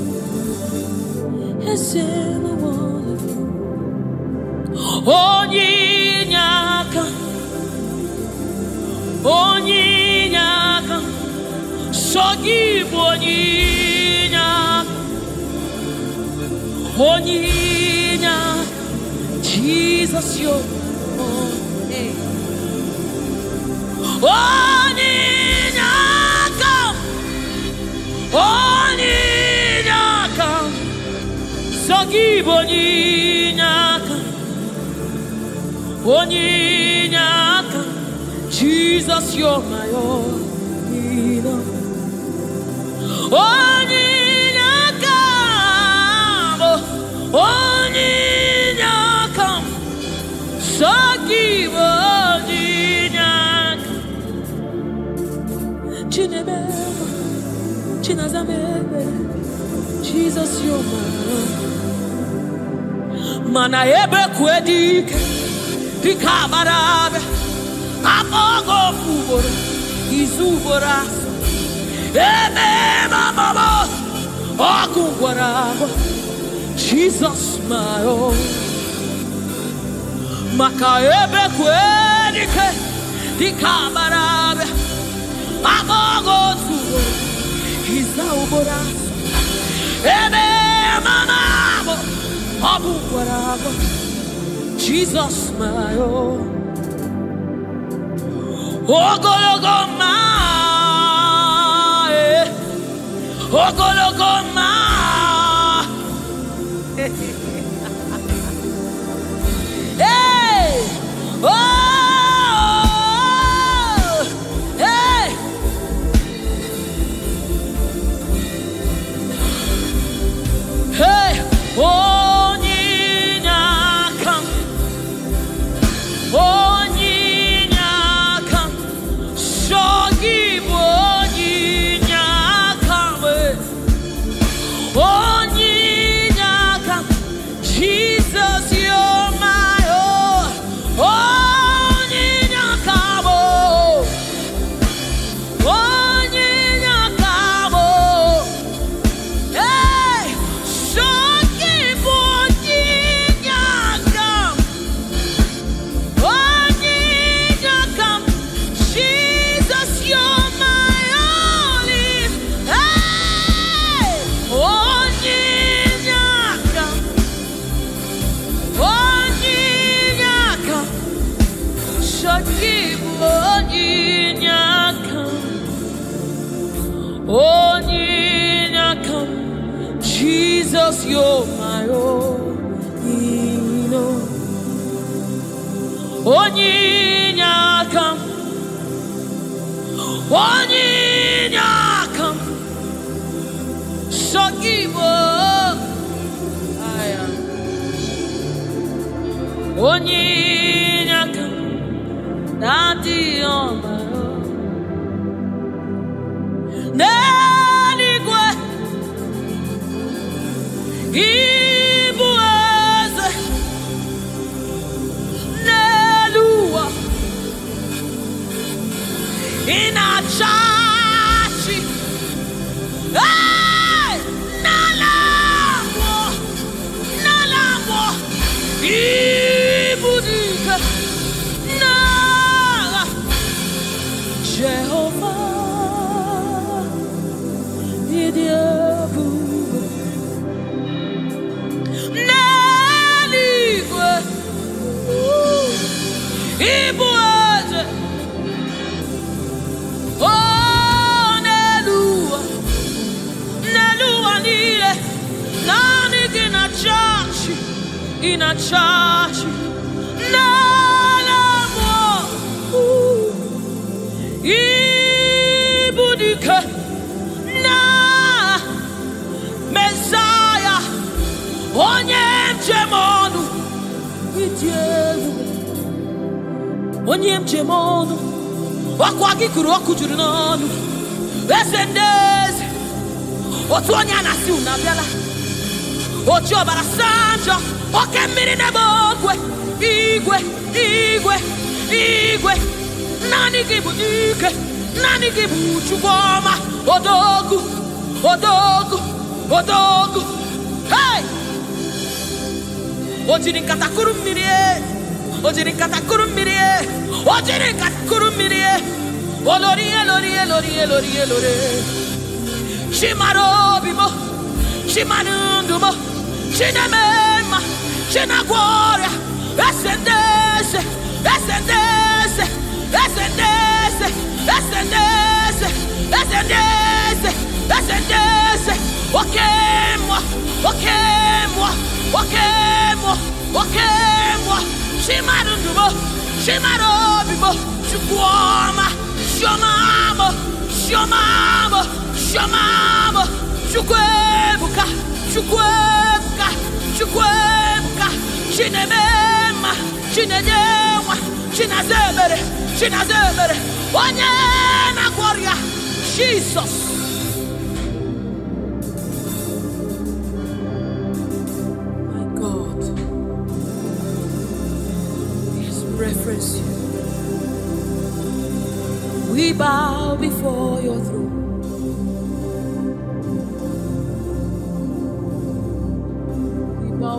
Is there no one like you? Onyinyaka, Onyinyaka, Sogibu Onyinyaka, Onyinyaka, Jesus, your name. Onyinyaka, Onyinyaka, Sogibu Onyinyaka, Onyinyaka, Jesus, you're my own. Onyinyaka, Onyinyaka, Sogibu Onyinyaka, Chinebe, Chinazamebe, Jesus, you're my own. Mana ebe kwedike, dikabarabe, amogo fuboro, izubora, ebe mama, ogungwarabo, Jesus, my own. Maka ebe kwedike, dikabarabe, amogo fuboro, izubora, ebe mama, ogungwarabo, Jesus, my own. Ogologoma, Ogologoma. Hey, oh, hey. Hey, Onyinyaka, Onyinyaka, Sogibu Onyinyaka, Onyinyaka, Jesus, you're my own. Onyinyaka, Onyinyaka, hey, Sogibu Onyinyaka, Onyinyaka, Jesus, you're my only. Hey, Onyinyaka, Onyinyaka, Sogibu Onyinyaka, Onyinyaka, Jesus, you're my own. Onyinyaka, Onyinyaka, Sogibu Onyinyaka, Daddy on my own. Neligwe, Igbo eze, Neluwa, Inachachi, hey, Nalamo, Nalamo, Ibudike, Nala, Jehovah, Idiebu, Neligwe, Igbo eze, oh, Neluwa, Neluwa niile, nani ginachachi, inachachi, Nalamo, Ibudike, onye njem ọnụ, ọkwa gị kụrụ ọkụ juru n'ọnụ, eze ndị eze, otu onye a na-asị unu abịala, oji ọbara saa njọ, oke mmiri n'ebe ogwe, igwe igwe igwe, naanị gị bụ ike, naanị gị bụ Chukwu ọma, odogwu odogwu odogwu. Hey! O jiri nkata kụrụ mmiri, o jiri nkata kụrụ mmiri, o jiri nkata kụrụ mmiri, olori elori elori elori elori. Chimara obi mo, chimara ndụ mo, chineme mma, chinagwọ ọrịa, eze ndị eze, eze ndị eze, eze ndị eze, eze ndị eze, eze ndị eze, eze ndị eze. Oke mmụọ, oke mmụọ, oke mmụọ, oke mmụọ, chimara ndụ mo, chimara obi mo, Chukwu ọma, chiọma mo, chiọma mo, chiọma mo, Chukwu ebuka, Chukwu ebuka, Chukwu ebuka, chineme mma, chinenye nwa, chinaza emere, chinaza emere, onye na-agwọ ọrịa, Jesus. My God, yes, reference you. We bow before your throne.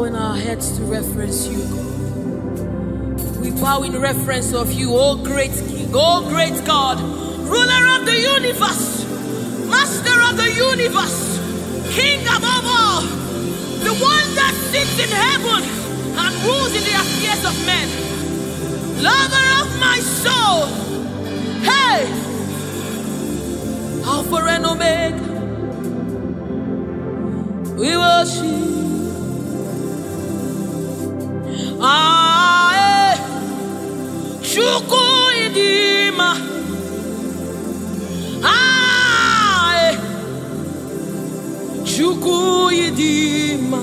In our heads to reference you, God. We bow in reference of you, oh great King, oh great God, ruler of the universe, master of the universe, King above all, the one that sits in heaven and rules in the affairs of men, lover of my soul. Hey, Alpha and Omega, we worship. Chukwu idima, Chukwu idima,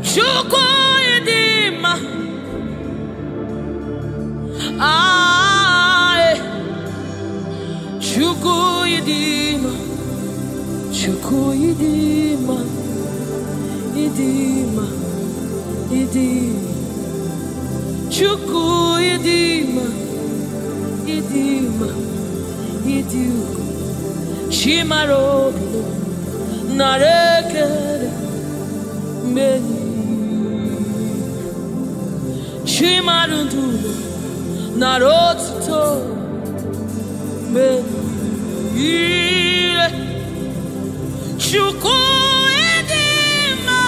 Chukwu idima, Chukwu idima, Chukwu idima, idima, idima, Chukwu idima, idima, idima, Chimaro narekere meni, Chimarundu narotuto meni, Chukwu idima,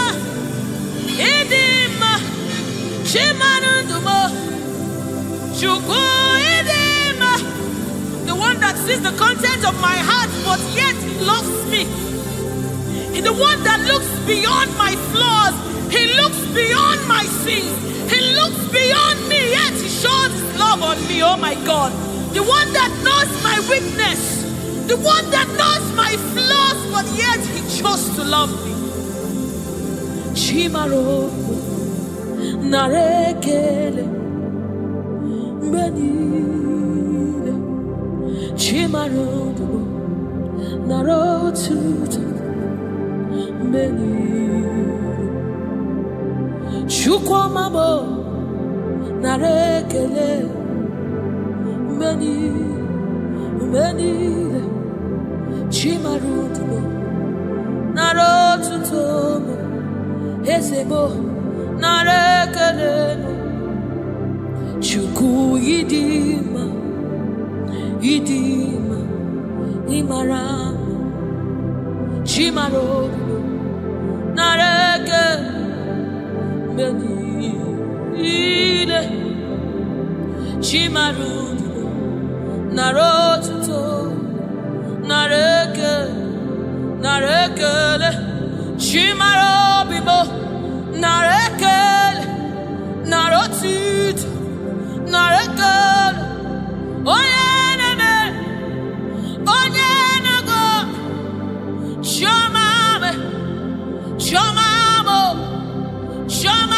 Chimanundumo, Chukwu idima, the one that sees the content of my heart, but yet he loves me. He's the one that looks beyond my flaws. He looks beyond my sins. He looks beyond me, yet he shows his love on me. Oh my God, the one that knows my weakness, the one that knows my flaws, but yet he chose to love me. Chimaro narekele menile, Chimaro narotuto menile, Chukwamabo narekele menile, Chimaro narotuto Esebo narekele, Chukwu idima, idima, imara, Chimaro narekele menile, Chimaro narotuto narekele, Chimaro bibo narekele, narotit narekele, onye nago, shomame, shomamo, shomamo.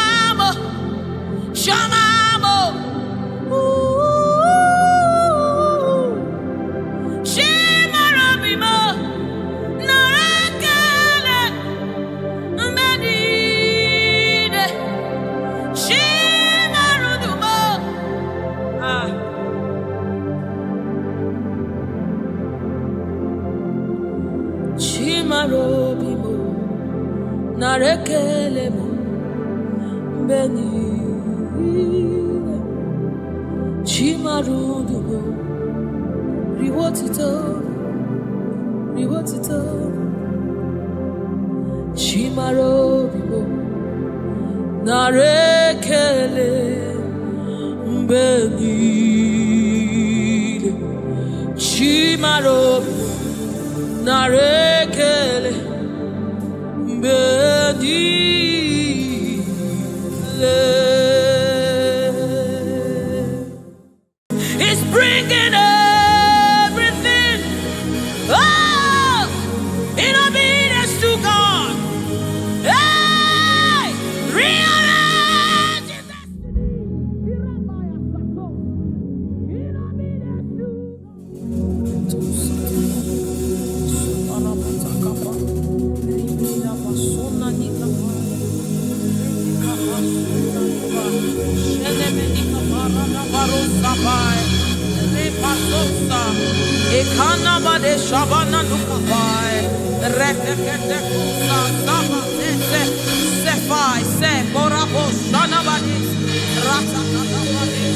Chimarudugo, Riwotito, Riwotito, Chimarobibo, Narekele, Benile, Chimarobibo, Narekele, Benile. It's bringing everything in obedience to God. Hey, rearrange your destiny. In obedience Ekanabade Shabana Nukapai, Rekete Kusa, Saba, Sefai, Se, Korabo, Shanabadi, Ratakabadi.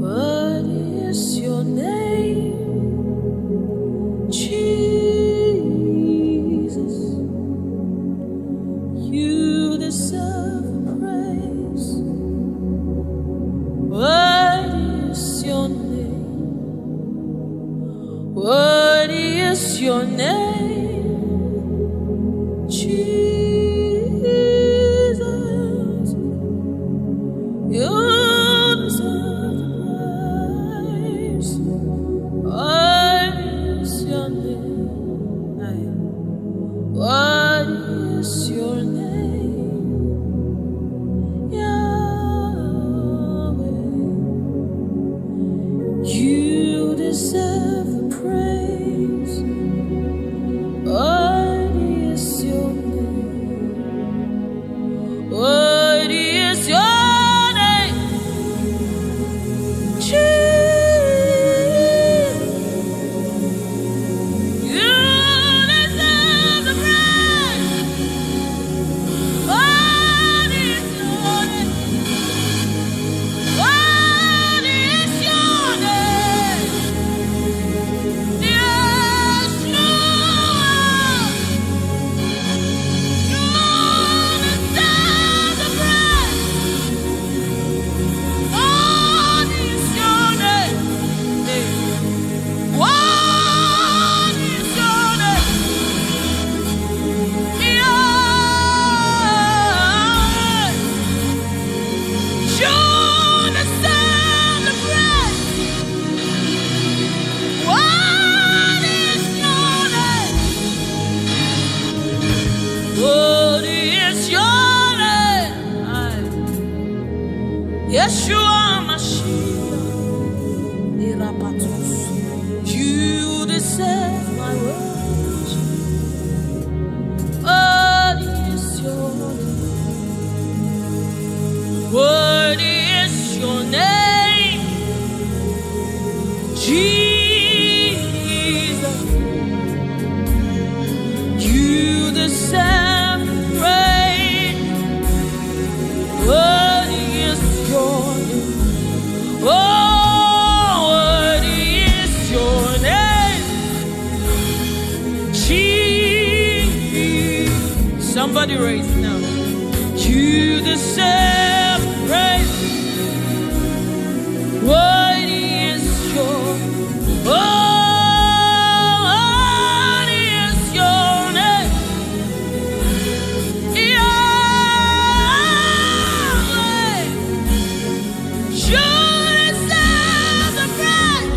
What is your name? Jesus, you deserve praise. What is your name? What is your name? Jesus, you deserve praise. What is your name? What is your name? Yahweh. You deserve the praise. What is your name? What is your name? Jesus. You deserve the praise. What is your name? What is your name? Yeshua. You deserve the praise. What is your name? What is your name? Yahweh. You deserve the praise. What is your name? What is your name? Yeshua Mashiach, Irapatos. You deserve my worship. What is your name? What is your name? Jesus, you deserve praise. What is your name? Oh, what is your name? Jesus. Somebody raise it now. You deserve praise. What is your Oh, what is your name? Yahweh. You deserve the praise.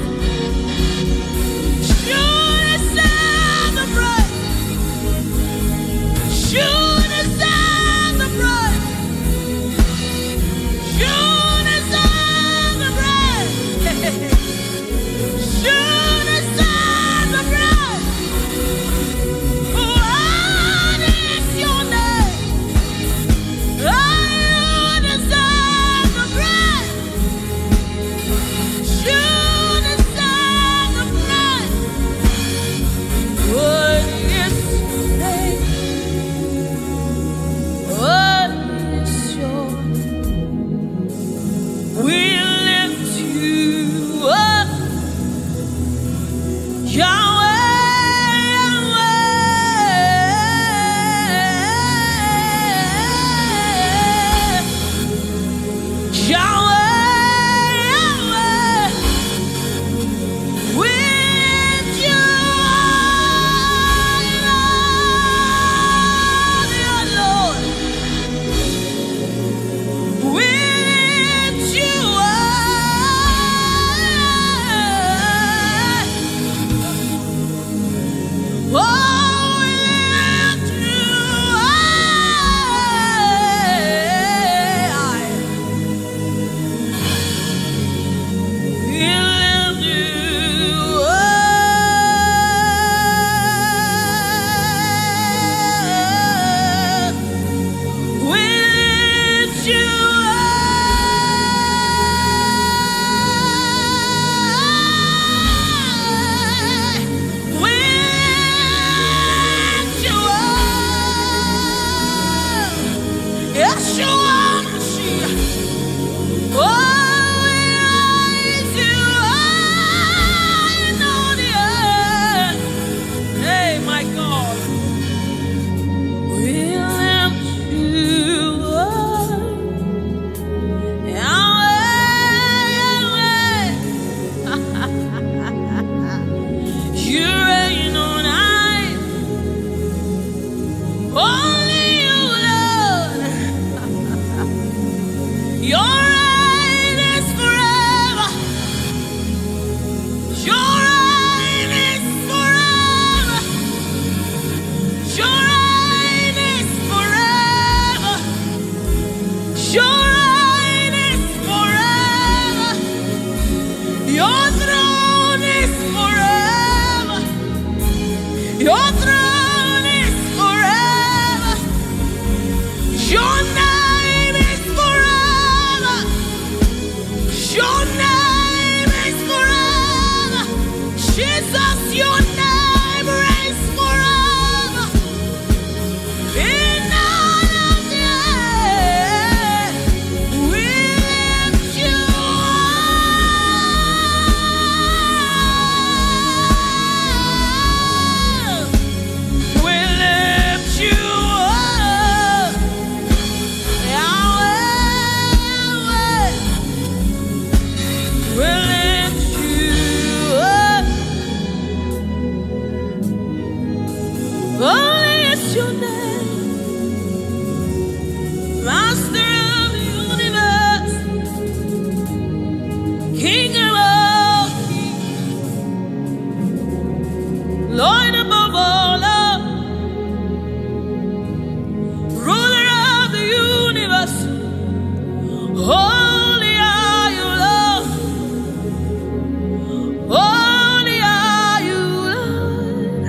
You deserve the praise. You deserve the praise. Your reign is forever. Your throne is forever. Your throne is forever. Your name is forever. Your name is forever. Jesus, your name reigns forever. In all of the earth, we lift you up. We lift you up. Yahweh. We lift you up. Holy is your name, Master of the universe, King of all kings, Lord above all love, Ruler of the universe. Holy are you, Lord. Holy are you, Lord.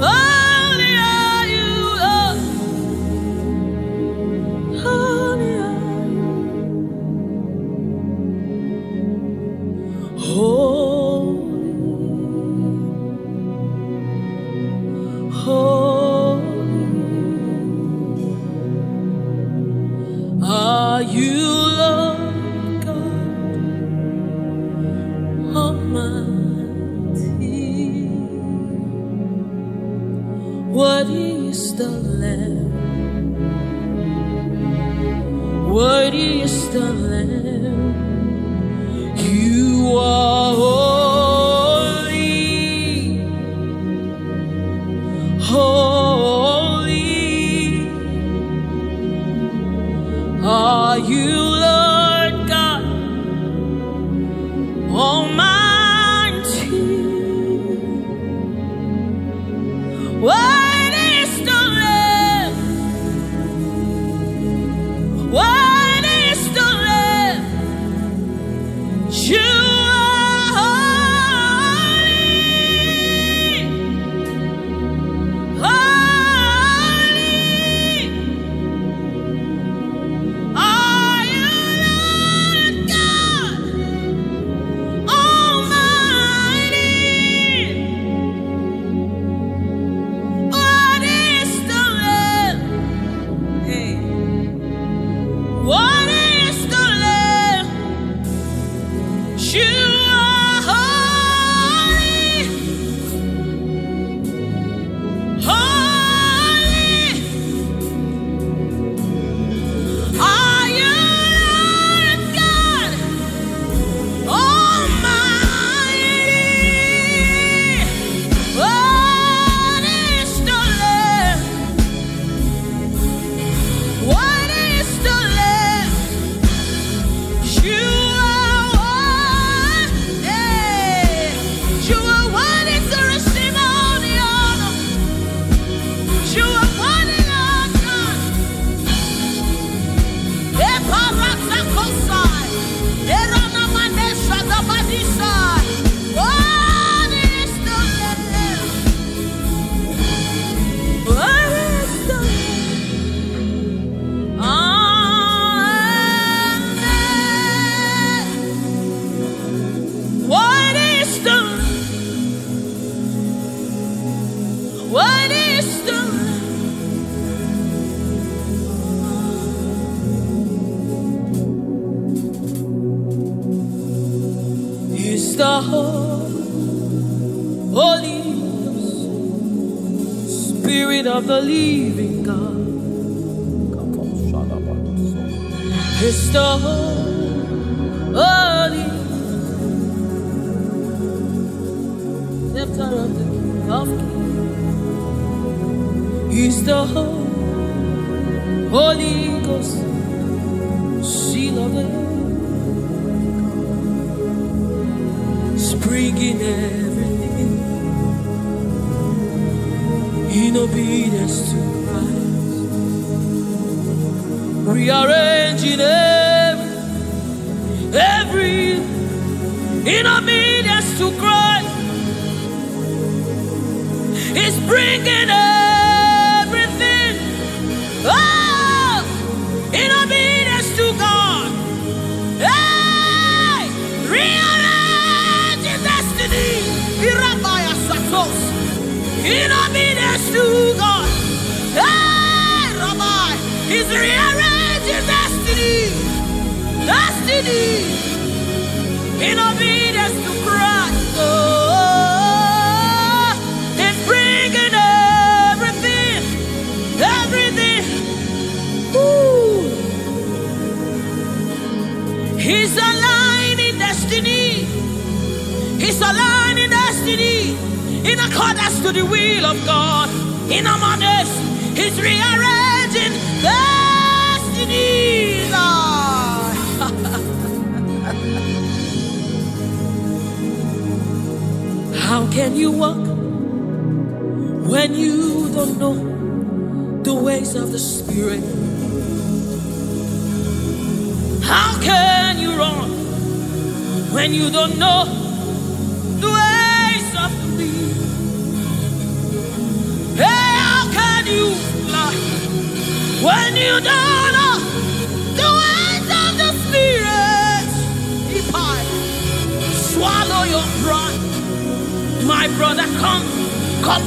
Holy are you, Lord. Holy are you. Holy are you, Lord God Almighty. Worthy is the Lamb. Worthy is the Lamb. You are holy, holy are you, Lord God Almighty. Worthy is the Lamb. Worthy is the Lamb. You are holy, holy are you, Lord God Almighty. What is the Lamb? Hey. What is the Lamb? You are holy, holy are you, Lord God Almighty. What is the Lamb? What is the Lamb? You are one. Hey. You are one is to receive all the honor. You are one in our God. Eparakosai. Eranamanesha dabadisa. What is the Lamb? What is the Lamb? Amen. What is the What is the Is the Holy Spirit of the living God. Is the Holy Scepter of the King of Kings. Is the Holy Ghost, seal of it, spring in everything, in obedience to Christ. rearranging every in obedience to Christ. He's bringing everything, oh, in obedience to God. Hey, rearranging destiny. In obedience to God. Hey, Rabbi, He's rearranging destiny. Destiny. In obedience to Christ. Oh, He's bringing everything. Everything. Ooh. He's aligning destiny. He's aligning destiny in accordance to the will of God. In Amadeus, He's rearranging destinies. How can you walk when you don't know the ways of the Spirit? How can you run when you don't know the ways of the Spirit? Hey, how can you fly when you don't know the ways of the Spirit? If I swallow your pride, my brother, come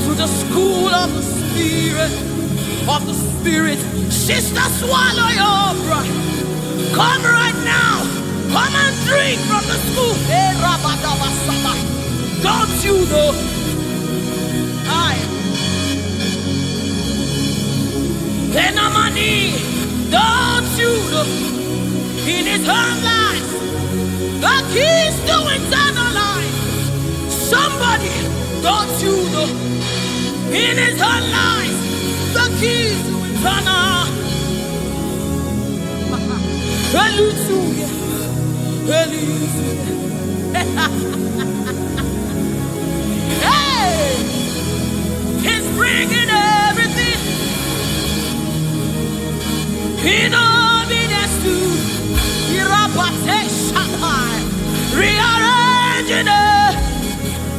to the school of the Spirit, Sister, swallow your pride. Come right now. Come and drink from the school. Hey, don't you know? Don't you know? In His own life, the keys to eternal life. Somebody, don't you know? In His own life, the keys to eternal. Hallelujah. Hey, He's bringing everything in obedience to rearranging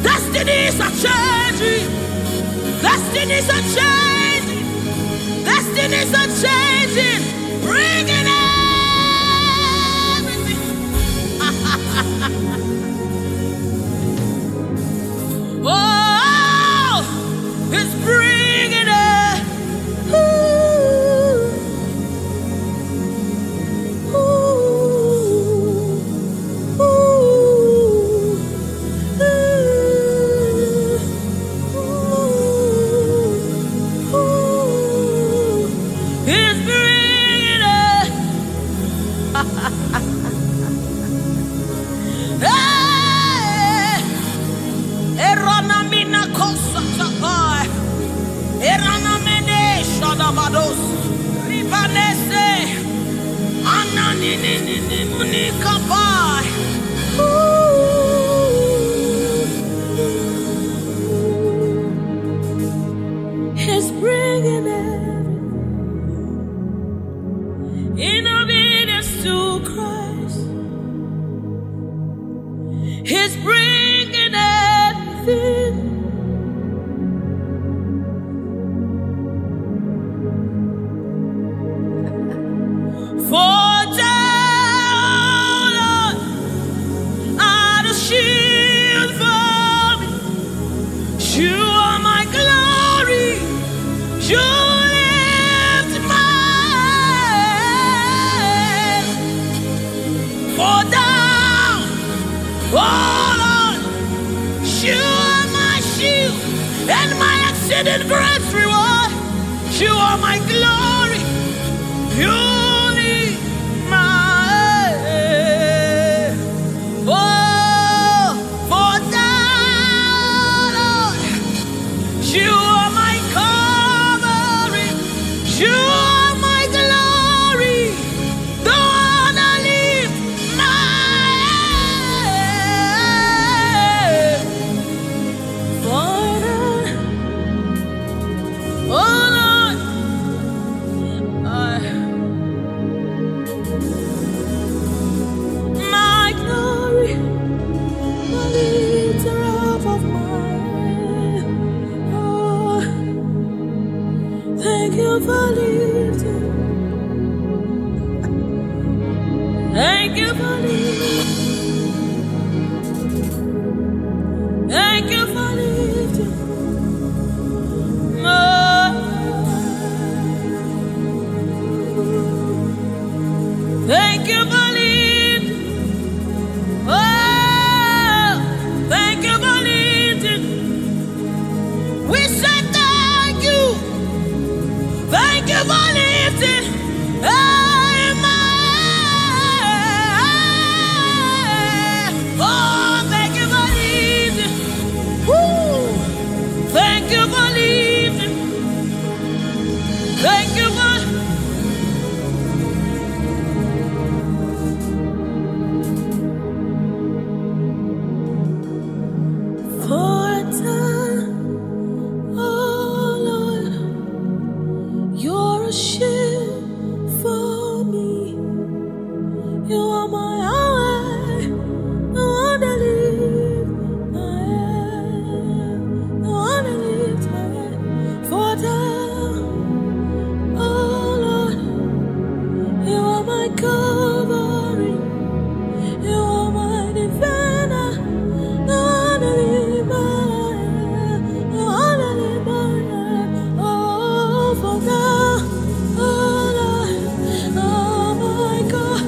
destinies are changing. Destinies are changing. Destinies are changing. Bringing everything. Oh, He's bringing it. He's bringing it in obedience to Christ. He's bringing everything. For down are the shield for me. You are my glory. You lift my head. For down, oh Lord, you are my shield and my exceeding great reward. You are my glory. You Thank you for lifting. Thank you for lifting. Thank you for lifting. Oh, thank you for lifting. We say thank you. Thank you for lifting. Amen. Oh, thank you for lifting. Woo. Thank you for lifting. Thank you for. For a time, oh Lord, you're a shield for me. You are my eye, the one that lifts my head, the one that lifts my head. For a time, oh Lord, you are my covering, you are my defender, the one that lifts my head, the one that lifts my head. Oh, for now, oh Lord, oh my God.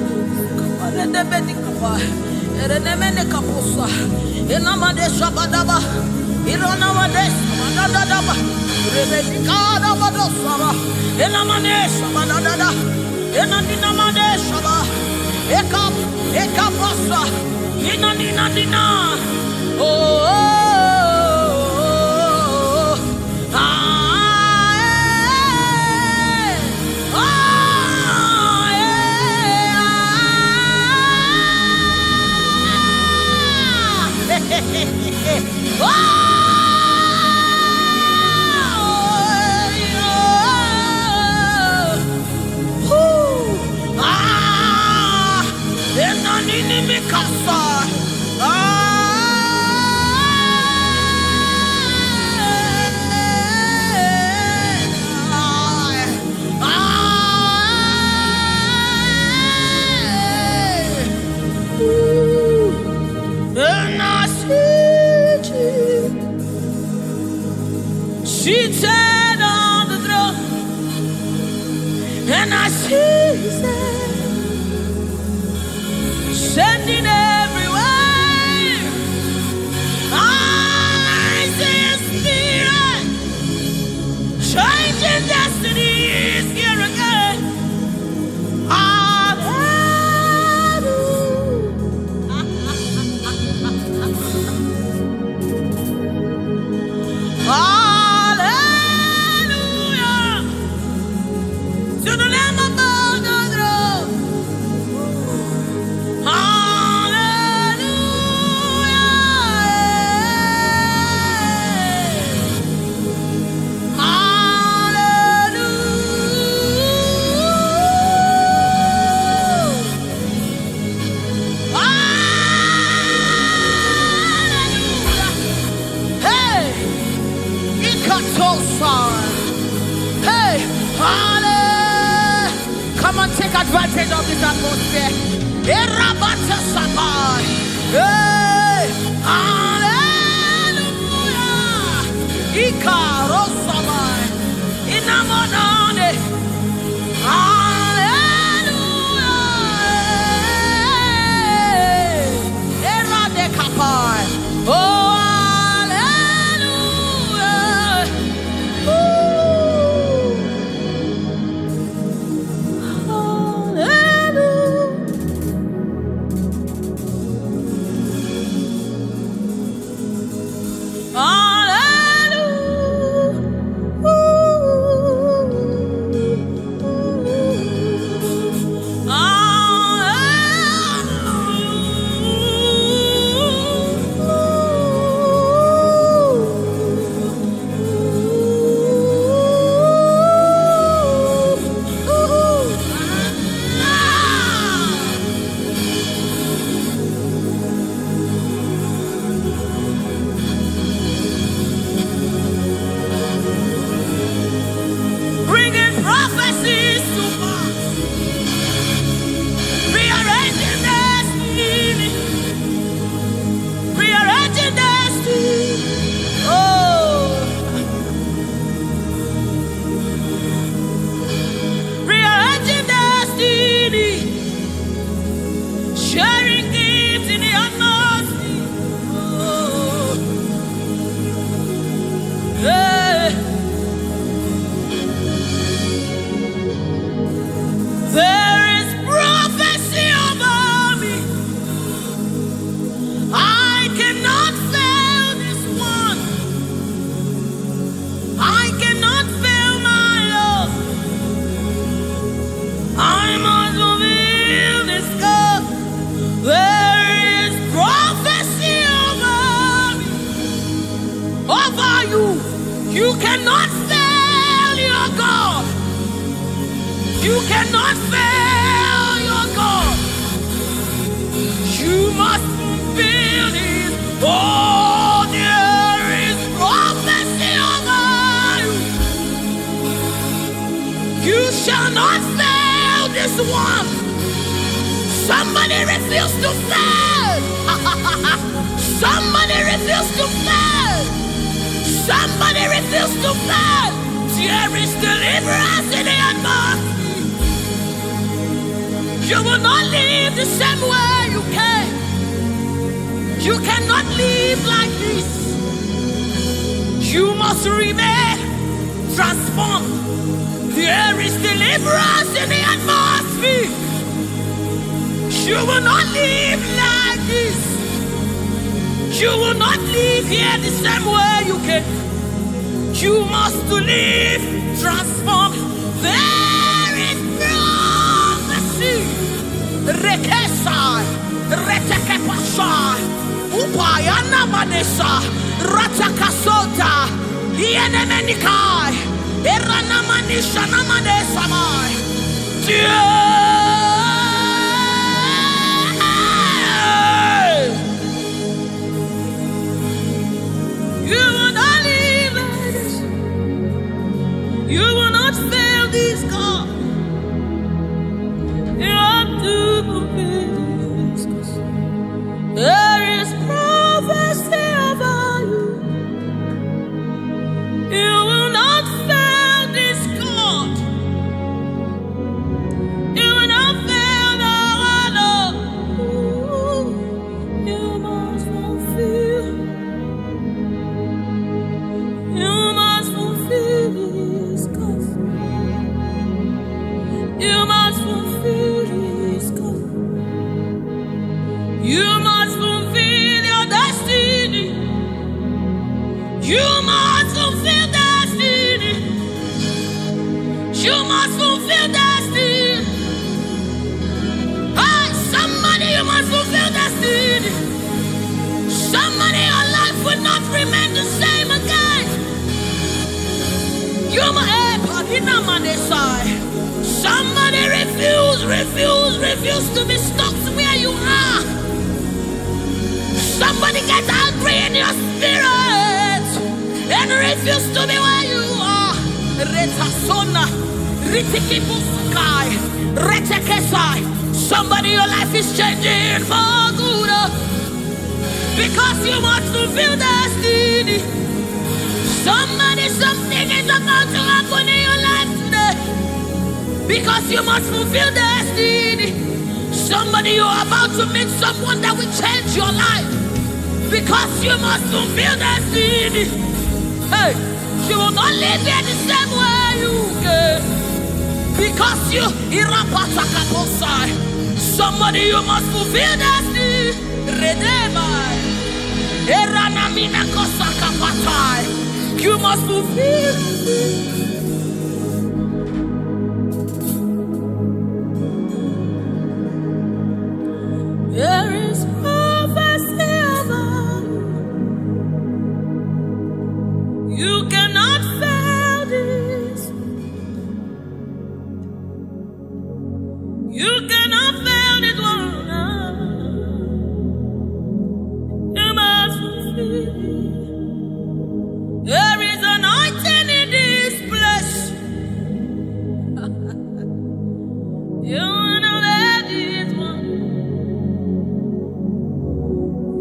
Seated on the throne, and I see His hand sending everywhere. I see His Spirit changing destinies here again. Hey, hallelujah. Come on, take advantage of this atmosphere. Hey, hallelujah. Ika rosamai. Inamonane. Hallelujah. Era de kapai. Oh. Hallelujah. You cannot fail your God. You cannot fail your God. You must fulfill His. Oh, there is prophecy over you. You shall not fail this one. Somebody refuse to fail. Somebody refuse to fail. Somebody refuse to fail. There is deliverance in the atmosphere. You will not live the same way you came. You cannot live like this. You must remain transformed. There is deliverance in the atmosphere. You will not live like this. You will not live here the same way you came. You must live transformed. There is prophecy. Rekesai, retekepasai, upayana manesa, ratakasota, ienemenikai, eranamanisha namanesamai. You will not live like this. You will not fail this God. You have to fulfill this. There is prophecy over you. You will not fail this God. You will not fail our Lord. You must fulfill. You must fulfill His cause. You must fulfill His cause. You must fulfill your destiny. You must fulfill destiny. You must fulfill destiny. Hey, somebody, you must fulfill destiny. Somebody, your life will not remain the same again. You must, somebody refuse to be stuck where you are. Somebody get angry in your spirit and refuse to be where you are. Retasona, ritikipusukai, retekesai. Somebody, your life is changing for good because you must fulfill destiny. Somebody, something is about to happen in your life today because you must fulfill destiny. Somebody, you are about to meet someone that will change your life because you must fulfill destiny. Hey, you will not live here the same way you came because you irapatakaposai. Somebody, you must fulfill destiny. Redemai, eranamina kosakapatai. You must fulfill. There is prophecy over you. You cannot fail this. You cannot fail this one. You must fulfill. There is anointing in this place. You wanna let this one.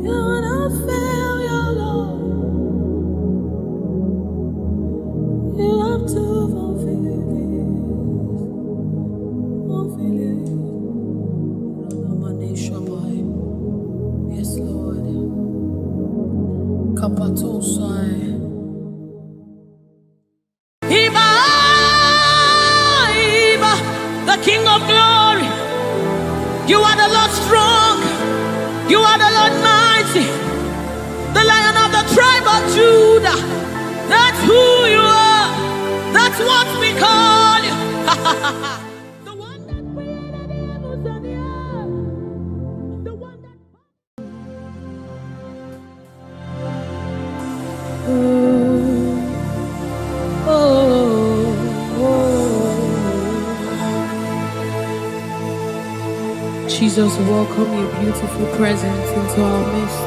You wanna fail your Lord. You have to fulfill this. Fulfill it. Yes, Lord. Kapatosai. King of glory, you are the Lord strong, you are the Lord mighty, the Lion of the tribe of Judah. That's who you are, that's what we call you. The one that created the heavens and the earth, the one that... Jesus, welcome your beautiful presence into our midst.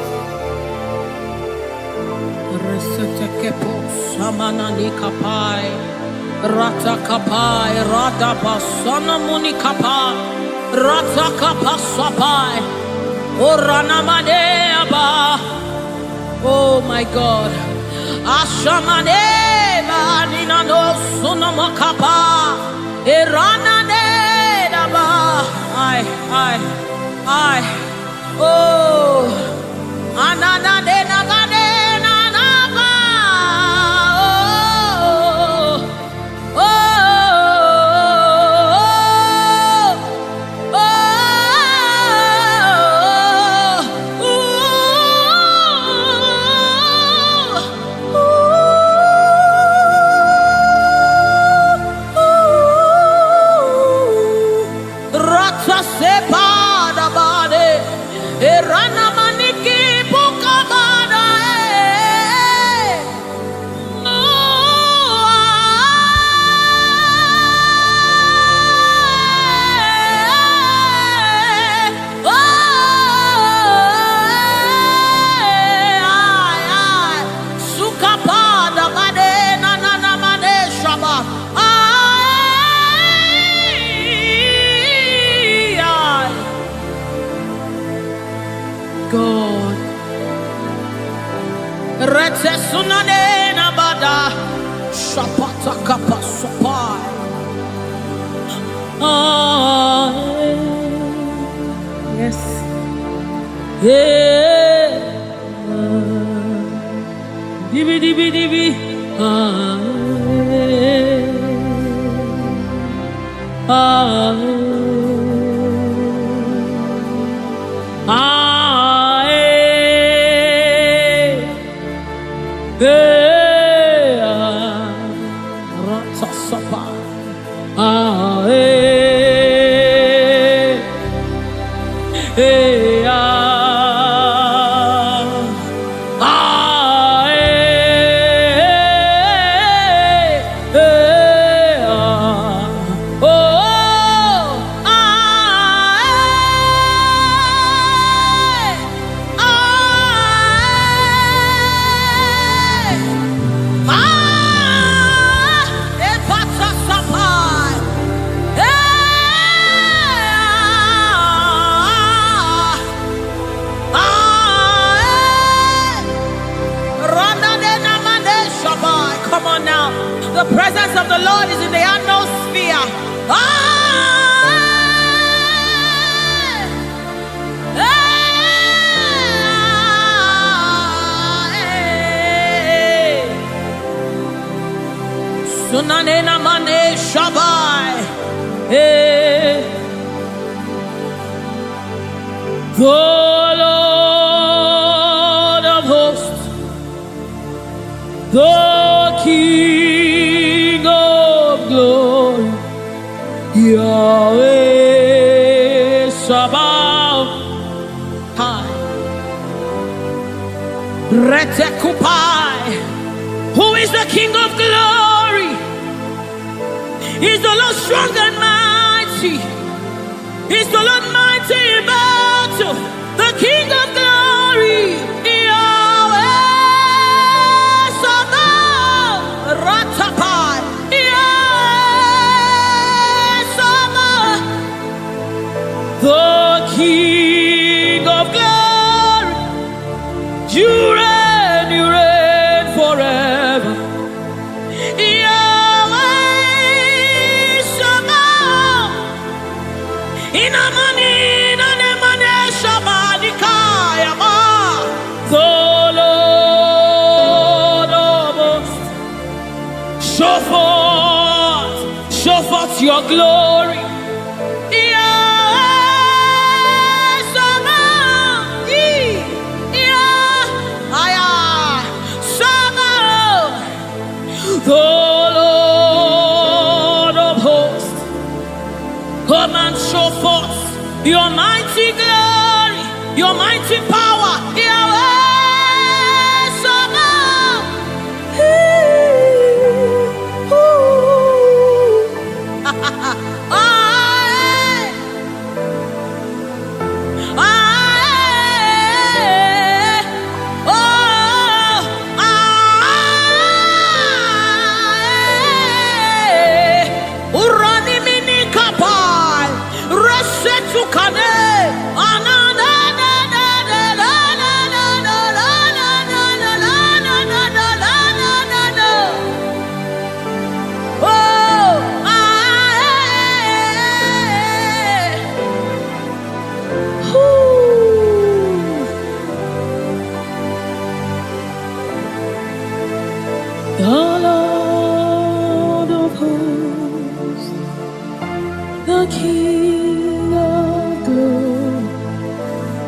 Resetekepo samanani kapai, rata kapai, rada basana muni kapai, rata kapasapai, orana maneaba. Oh my God, ashamaneba nina no sunamakapa, erana nedaba. I, oh, anana nena gadena naba, oh, oh, oh, Rata sepada bade, erana maniki buka bada, suka pada bade, nana made shaba. God, rete sunane na bada, shapata kapa sopai. Yes, yeah, dibi dibi dibi, Come on now. The presence of the Lord is in the atmosphere. Sunanena mane shabai. The Lord of hosts, the King of glory, Yahweh Sabaoth, Retekupai. Who is the King of glory? He's the Lord strong and mighty. He's the Lord mighty in battle. The King of glory, Yahweh Sabaoth, Ratapai, Yahweh Sabaoth, the King of glory. You reign forever. Yahweh Sabaoth, Inamani, Nanemane Shabadikaya, the Lord of hosts. Show forth your glory. The Lord of hosts, come and show forth your mighty glory, your mighty power, Yahweh Sabaoth.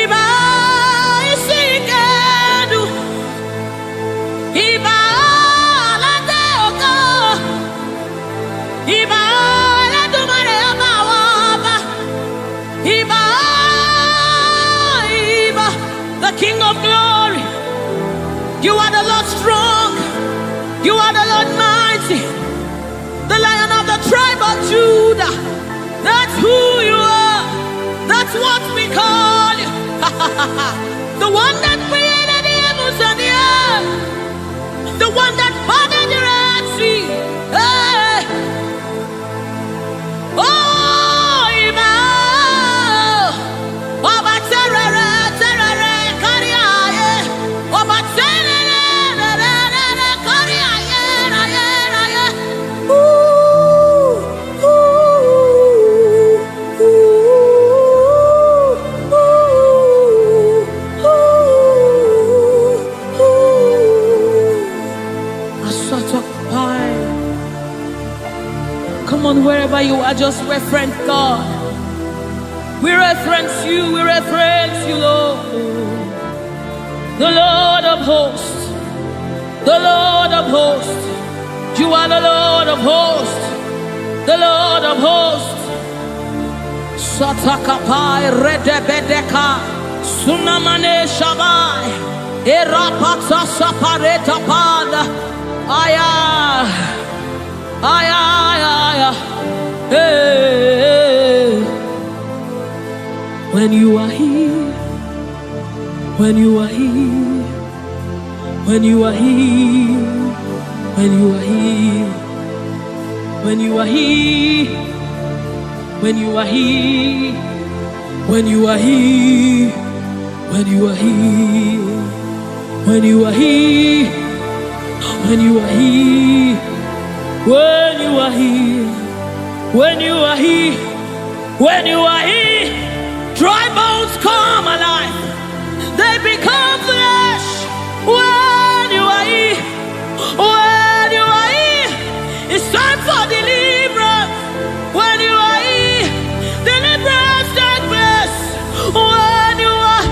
Iba isikenu. Iba lateoka. Iba latumare amawaba. Iba, Iba, the King of Glory. You are the Lord strong. You are the Lord mighty. The Lion of the tribe of Judah. That's who you are. That's what we call you. The one that created the heavens and the earth. The one that parted the Red Sea. Hey. Oh, Emmanuel. Oba terere, terere, kariaye. Oba terere, kariaye, raye, raye. Ooh, ooh, ooh, ooh, ooh. A sort of pie. Come on, wherever you are, just reference God. We reference you, Lord. The Lord of hosts. The Lord of hosts. You are the Lord of hosts. The Lord of hosts. Satakapai redebedeka. Sunamane shabai. Erapata sapareta pada. Aya. Aya, aya, aya. Hey. When you are here, when you are here, when you are here, when you are here, when you are here, when you are here, when you are here, when you are here, when you are here, when you are here, when you are here, when you are here, when you are here, dry bones come alive. They become flesh. When you are here, when you are here, it's time for deliverance. When you are here, deliverance takes place. When you are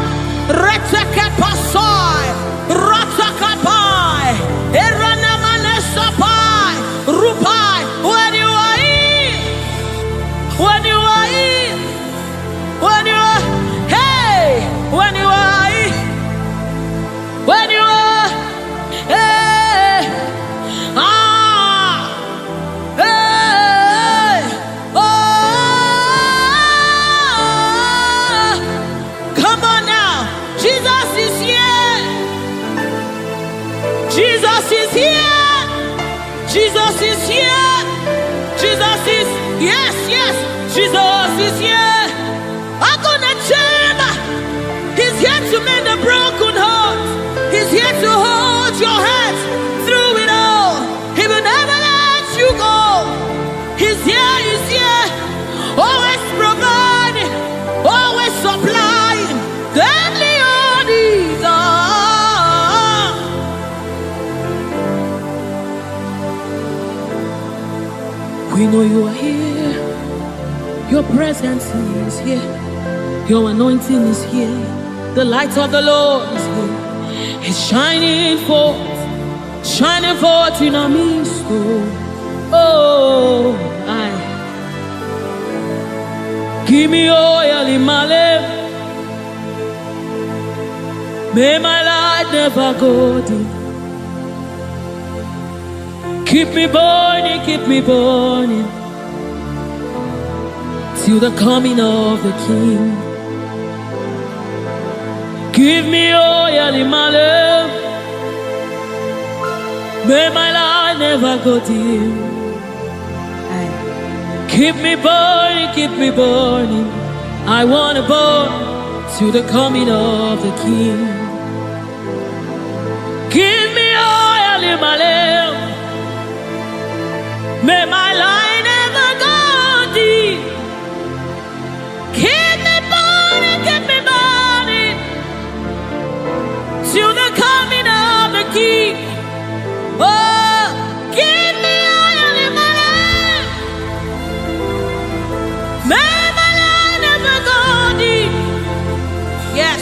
retekepasai, ratakapai, eranamanesapai, rupai. When you are here, when you are here, when you are, hey, when you are here, when you are, hey, ah, hey, oh, come on now, Jesus is here, Jesus is here, Jesus is here, Jesus is, yes, yes, Jesus is here. He's here to mend the broken heart. He's here to hold your hand through it all. He will never let you go. He's here, he's here. Always providing, always supplying. Deadly on his arm. We know you are here. Your presence is here. Your anointing is here. The light of the Lord is here. It's shining forth in our midst. Oh, I give me oil in my lamp. May my light never go dim. Keep me burning till the coming of the King. Give me oil in my lamp. May my light never go dim. Keep me burning. I want to burn till the coming of the King. Give me oil in my lamp. May my light never go dim. Keep me burning till the coming of the King. Oh, give me oil in my lamp. May my light never go dim. Yes.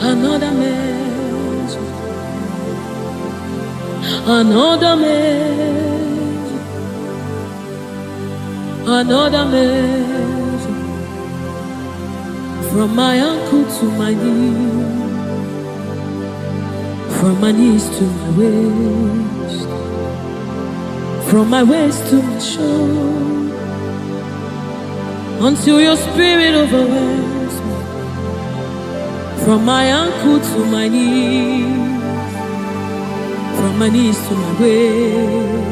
Another measure, another measure, another measure, from my ankle to my knee, from my knees to my waist, from my waist to my shoulder, until your spirit overwhelms me. From my ankle to my knees, from my knees to my waist,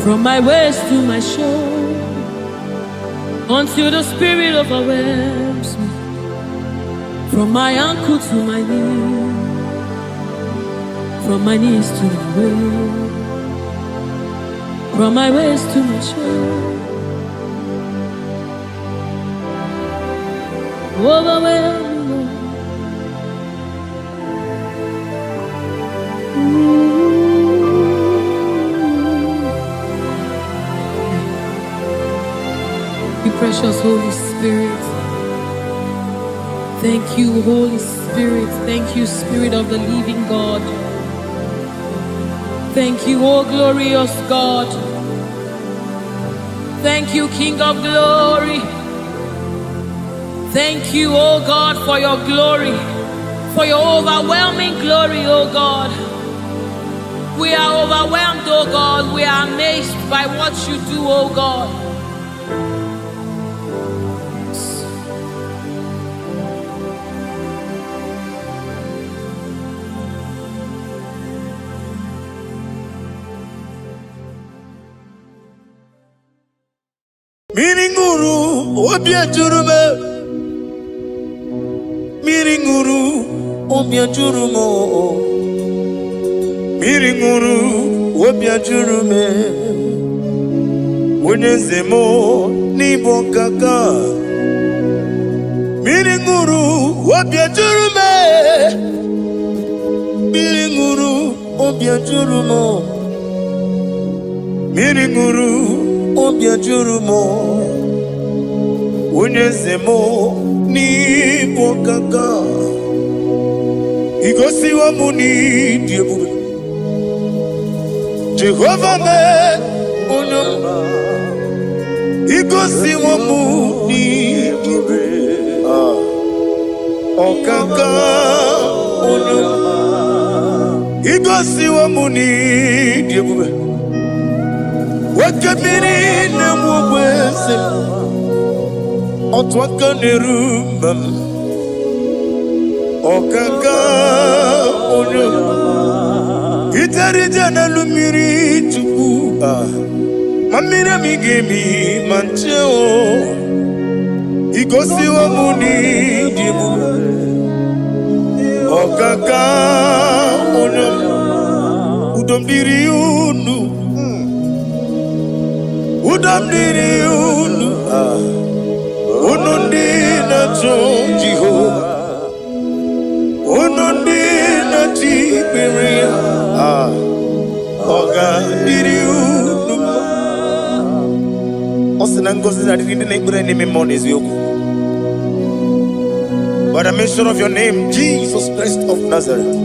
from my waist to my shoulder, until the spirit overwhelms me. From my ankle to my knees, from my knees to my waist, from my waist to my shoulder, overwhelm. Precious Holy Spirit, thank you, Holy Spirit. Thank you, Spirit of the living God. Thank you, oh glorious God. Thank you, King of glory. Thank you, oh God, for your glory, for your overwhelming glory, oh God. We are overwhelmed, oh God. We are amazed by what you do, oh God. Miringuru obia jurume, miringuru obia jurumo, miringuru obia jurume, unezemo nibo kaka, miringuru obia jurume, miringuru obia jurumo, miringuru obia jurumo, unyezemo ni bokaka, igosi wa muni diebube, Jehovah me unyamba, igosi wa muni diebube, okaka unyamba, igosi wa muni diebube. Wakabiri na mwese otwaka nerumbam okaka onyo itarija na lumiri tuku mamira migemi mancheo igosi wa muni dibu okaka onyo udomdiri unu udamdiri unu unundi na Jehovah unundi na Tiberia oga diri unu osinangozi za diri na ibure ni memonies yoku. By the mention of your name, Jesus Christ of Nazareth,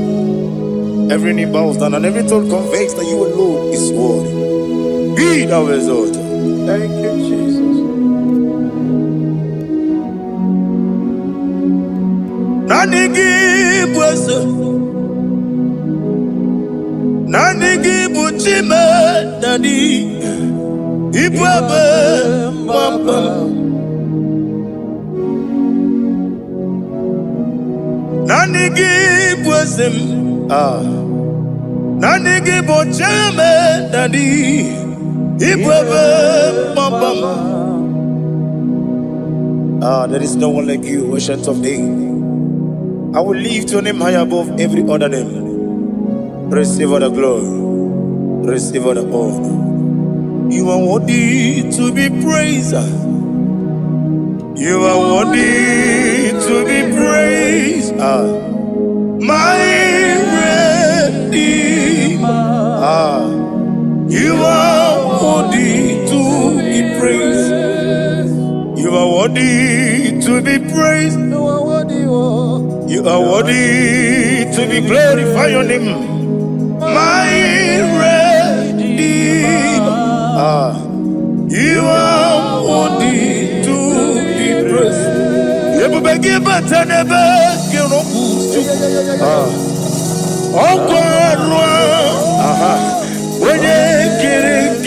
every knee bows down and every tongue confesses that you alone is worthy. Be thou exalted. Thank you, Jesus. Nanigi bwese, nanigi buchime nani, ibwebe mwamba. Nanigi bwese, nanigi buchime nani. There is no one like you, ancient of days. I will lift your name high above every other name. Receive all the glory. Receive all the honor. You are worthy to be praised. You are worthy to be praised. My Redeemer. You are worthy to be praised. You are worthy to be praised. You are worthy to be glorified your name. My Redeemer. You are worthy to be praised. Never give a never give no oh God, when you get it,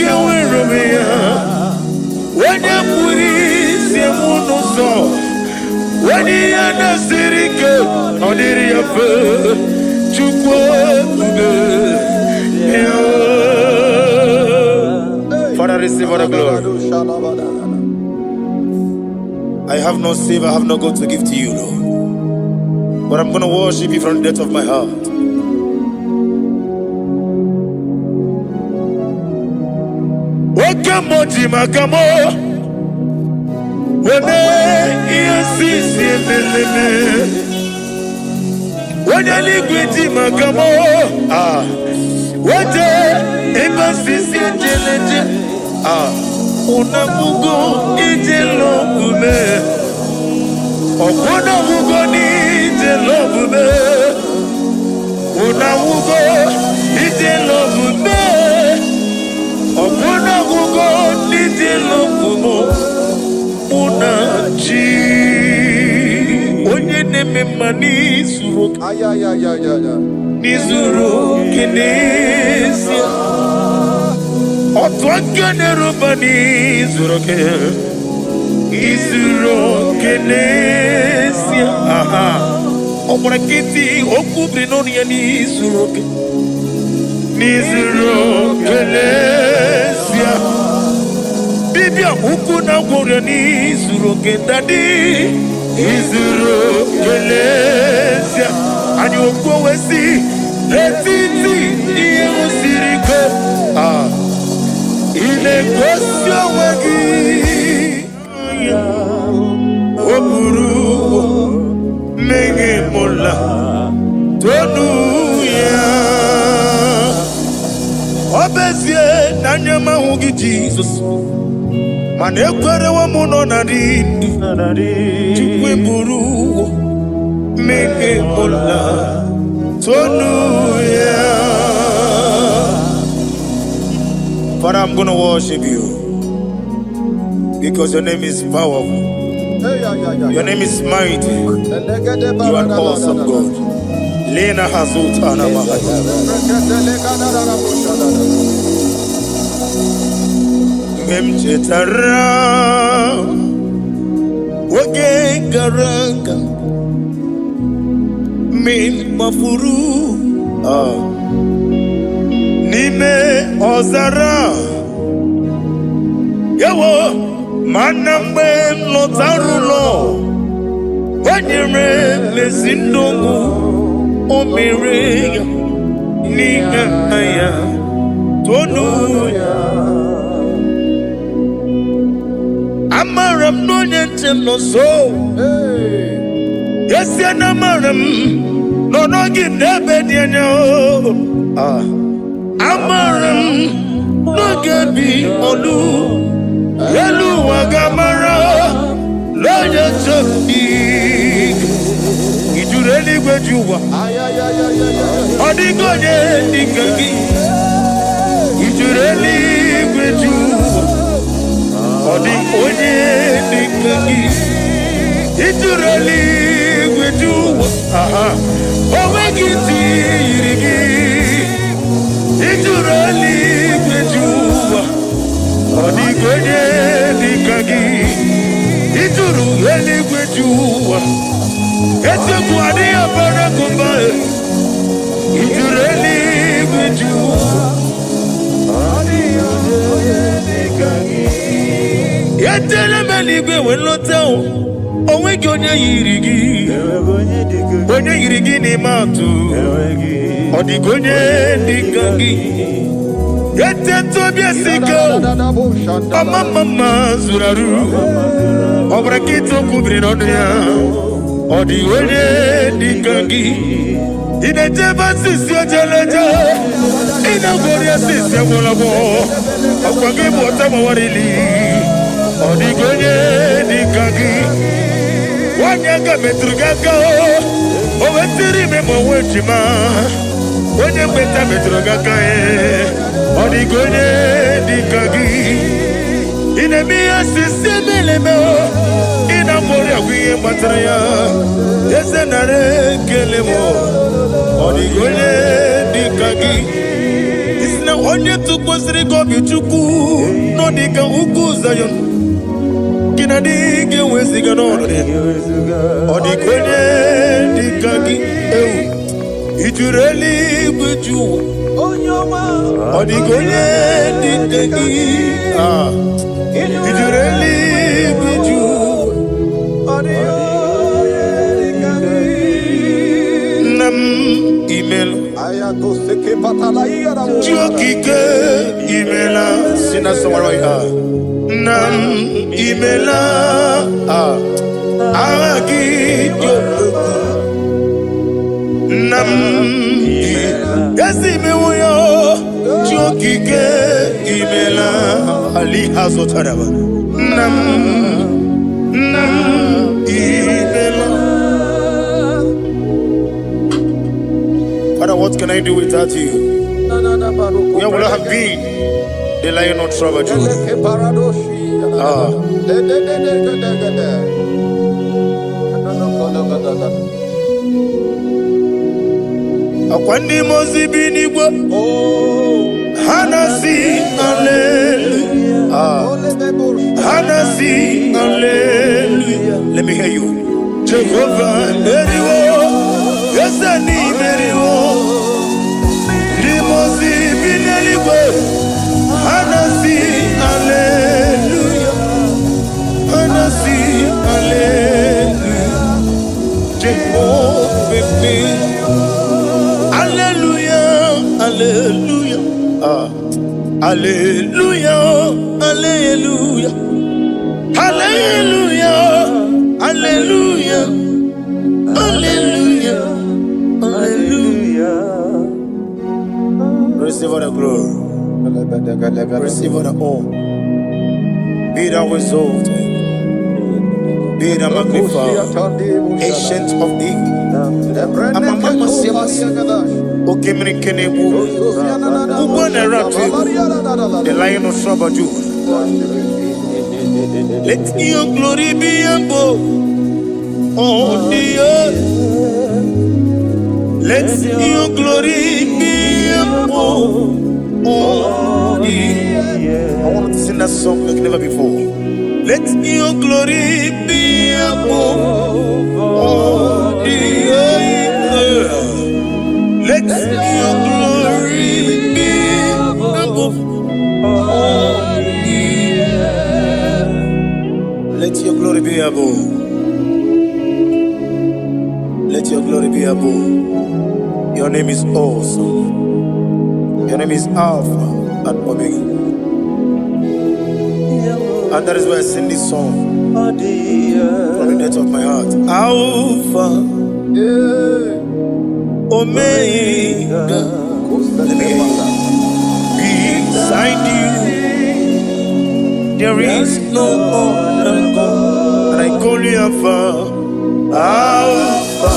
when you put it, when you understand it, on the Father, receive all the glory. I have no silver, I have no gold to give to you, Lord. But I'm going to worship you from the depth of my heart. Wakamo jimakamo, wene yasisi meleme, wene ligwiti makamo, wete ebasisi jeleje, unamugo ijelobume, unamugo ni ijelobume, unamugo ijelobume. Opuna gugo nitilo kumo unachi onye neme mani suru nizuru kinesia otwakane rubani zuru ke izuru kinesia opuna kiti okubri noni yani zuru ke nizuru kelesia bibia huku na gloria nizuru kendadi nizuru kelesia ani okwo wesi letiti iye usiriko ile kwesio wagi oburu menge mola tonu ya obezie na nyama hugi Jesus mana ekwere wa muno na dindu chukwe buru meke mola tonu ya. Father, I'm going to worship you because your name is powerful. Your name is mighty. You are an awesome God. Lena Hazutana Mahaya. Memchetara Wage Garanga Min Mafuru Nime Ozara Yawo Manambe Lotarulo Wanyere Mesindongo Omirega Nigaya Tonuya Amaram no yentem no so Yes ya namaram No no give nebe dienyo Amaram no gebi olu Yelu wagamara Lo yentem Ijureli gwejuwa Odigonye nikagi Ijureli gwejuwa Odigonye nikagi Ijureli gwejuwa Owegiti yirigi Ijureli gwejuwa Odigonye nikagi Ijureli gwejuwa Ese kuadi abara kumbae Ijureli gwejuwa Odigonye nikagi Yetele meligwe wenloteo onwe gị onye yiri gị, onye yiri gị n'ime atụ, ọ dịghị onye dị ka gị. Etetu obi esike, ọma mma zuru arụ, ọ bụrụ ka ite okwu biri n'ọnụ ya, ọ dịghị onye dị ka gị. Ị na-ejebe asịsị ojeleje, ị na-agwọrị asịsị agwọlọgwọ, ọkwa gị bụ ọta mawarili, ọ dịghị onye dị ka gị. Nwanyị aka metụrụ gị aka, o wetiri ime ma onwe ejima, onye mgbeta metụrụ gị aka, ọ dịghị onye dị ka gị. Ị na-eme ihe asịsị emeleme, ị na-agwọrị agwụ ihe gbatara ya, eze nara ekele m, ọ dịghị onye dị ka gị. Isi na onye tụkwasịrị gị obi Chukwu, na ọ dị ka ugwu Zayọn, gị na dị ga-eweziga n'ọnọdụ ya, ọ dịghị onye dị ka gị. Ị jụrụ eluigwe ju ụwa, ọ dịghị onye dị ka gị. Ị jụrụ eluigwe ju ụwa, ọ dịghị onye dị ka gị. Nna m imela, chi okike imela, si na sọwara ya. Nna m imela, agha gị dị okoko. Nna m ezi imewo ya, chi okike imela, ali azụtara m. Nna m imela. Father, what can I do without you? Where would I have been? The Lion of Trouble, Akwandi mozi binigwe, Hanasi hallelujah, Hanasi hallelujah. Let me hear you. Jehovah Meriwo, Yesani Meriwo, Limozi binigwe, Hanasi hallelujah, Hanasi hallelujah. Jehovah Meriwo. Hallelujah, hallelujah, hallelujah, hallelujah, hallelujah, hallelujah, hallelujah. Receive all the glory, receive all the honor. Be thou exalted, be thou magnified, ancient of days. The Lion of Trouble. Let your glory be above all the earth. Let your glory be above all the earth. I want to sing that song like never before. Let your glory be above all the earth. Let your glory be above all the earth. Let your glory be above. Let your glory be above. Your name is awesome. Your name is Alpha and Omega. And that is why I sing this song from the depth of my heart. Alpha, Omega. Let me hear you. Beside you, there is no other God. And I call you Alpha. Alpha.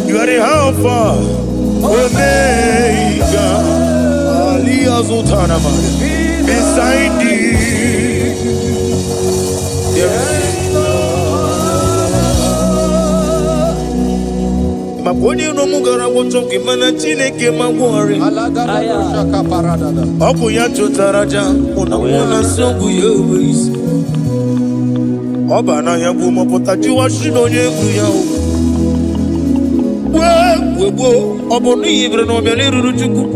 You are the Alpha, Omega. Beside you, there is no Makoni no mugara wocho kimana Chineke magwore. Oku ya chotaraja una songu yewis. Oba na ya gumo potaji wa shino yengu ya. Webo obonu ibre no bele ruruchuku.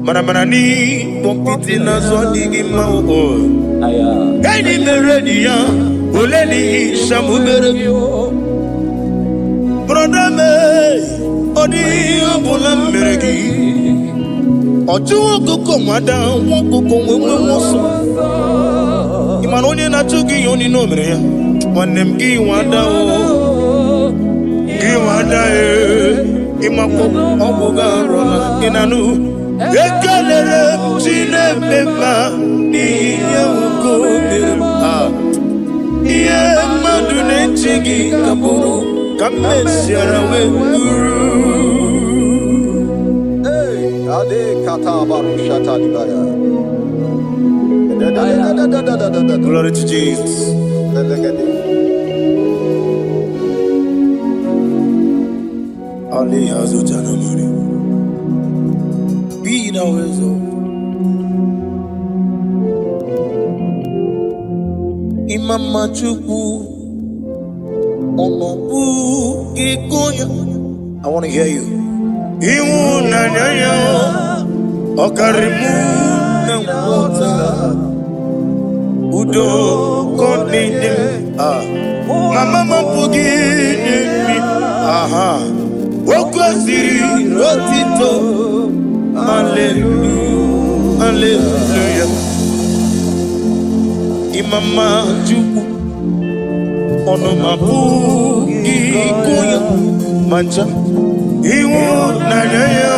Mana ni pompiti na so digi ma o. Gani me ready ya. Oleni shamubere brother me odi obula meregi oju okoko nwada okoko nwenwe nwoso imana onye na-achụ gị onye no mere ya nwanne m gị nwada o gị nwada ịmakwa ọgwụ ga-arụla ịnanụ ekelere Chineke ma n'ihi ihe nwoke mere ihe mmadụ na-eche gị ka bụrụ ka m mesiara wee bụrụ. Glory to Jesus. Ali Azutana Mari. Be thou exalted. Imama Chukwu Omabu Ikoya. I want to hear you. Iwu Nanyaya Okarimu Namwota Udo Kodine. Mama Mapugini. Aha. Okwasiri Rotito. Hallelujah. Hallelujah. Imama Chukwu Onomabu Ikoya Mancha Iwu Nanyaya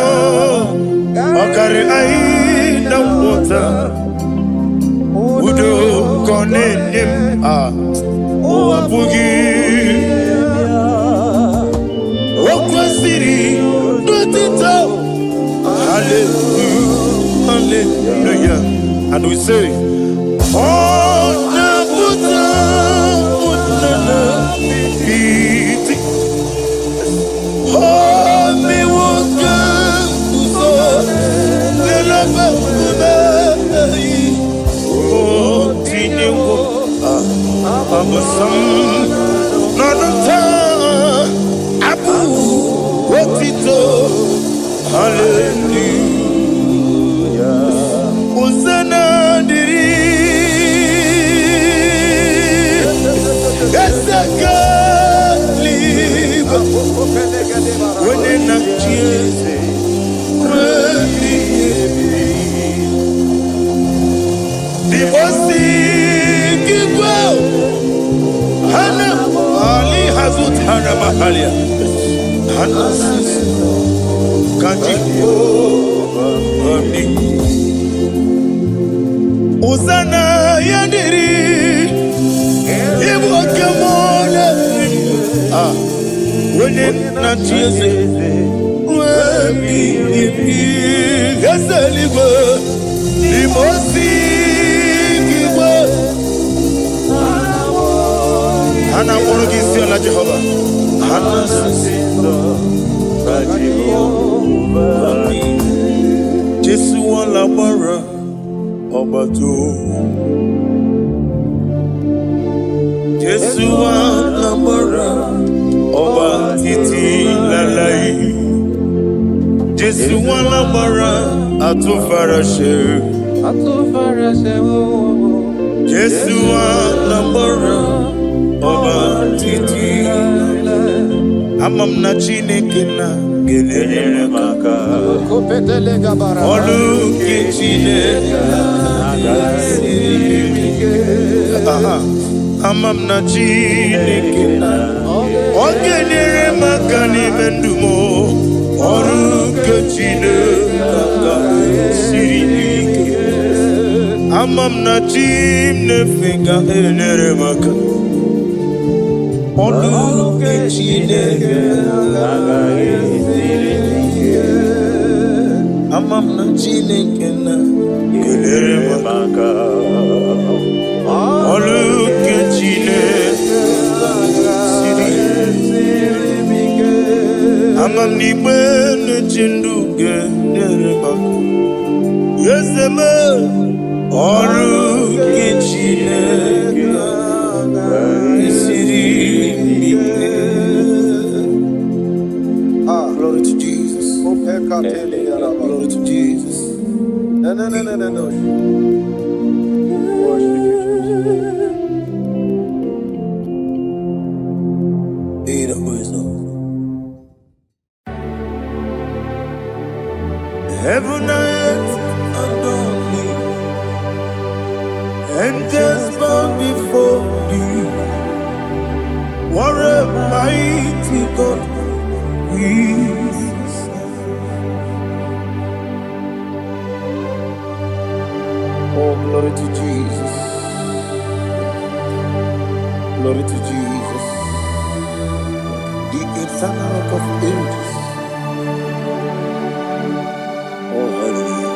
Okari Aina Wota Udo Konenim Owabugi Okwasiri Rotito. Hallelujah. Hallelujah. And we say oh, Nabuta, Biti. Oh, me woka, uso, lelaba, oh, tinewo, abasam, nanata, abu, otito. Hallelujah. Hosanna diri. Esakali. Wene na chiese. Dibosi kikwa. Hana ali hazut hana mahalia. Hana sisi. Hosanna yandiri Ibu kemole Wene na chieze Wemi Eseliwe Limosi Kiwe Hana woro kisi ala Jehova Hana sisindo Jesu wala bara Obato Jesu wala bara Oba titi lalai Jesu wala bara Atufarashe Jesu wala bara Oba titi Amam na Chineke na gelele maka Olu ke Chineke Amam na Chineke na Ogenere maka ni mendumo Olu ke Chineke Amam na Chineke enere maka Olu ke Chineke Amam na Chineke na gelere maka Olu ke Chineke Amam ni bene chindu gelere maka Yeseme Olu ke Chineke Glory to Jesus. Glory to Jesus. No. Worship you, Jesus. Need a wisdom. Heaven and earth adore me, angels bow before thee. What a mighty God we serve. Oh, glory to Jesus. Glory to Jesus. The eternal rock of ages. Oh, hallelujah.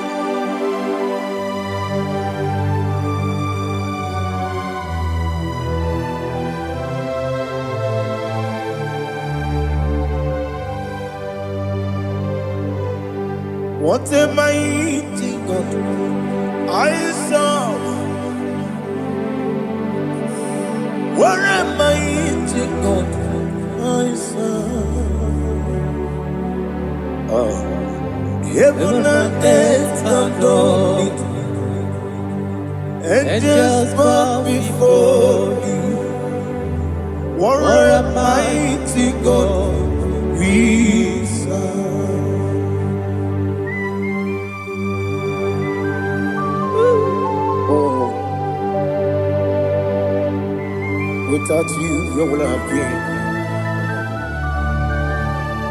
What a mighty God I serve. What a mighty God I serve. Oh. Heaven and earth adore it. Angels bow before you. What a mighty God we serve. Oh, without you, where would I have been?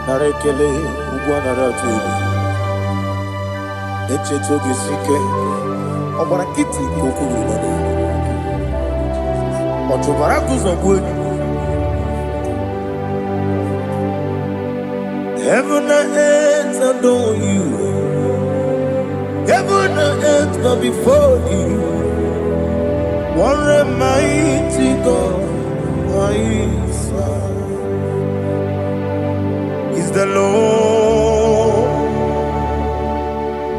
Narekele, Ugwanaratu. Echetoge sike, Obarakiti kokuru nade. Otobaraku zogwe. Heaven and earth adore you. Heaven and earth bow before you. What a mighty God I serve. Is the Lord.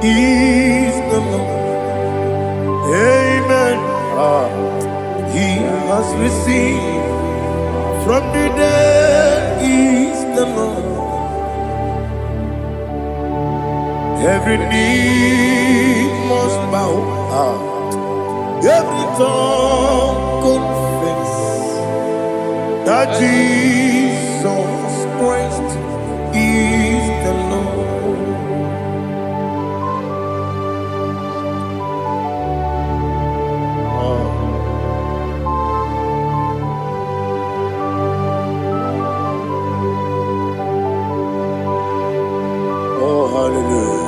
Is the Lord. Amen. He has received from the dead. Is the Lord. Every knee must bow. Every tongue confess that Jesus Christ is the Lord. Oh, hallelujah.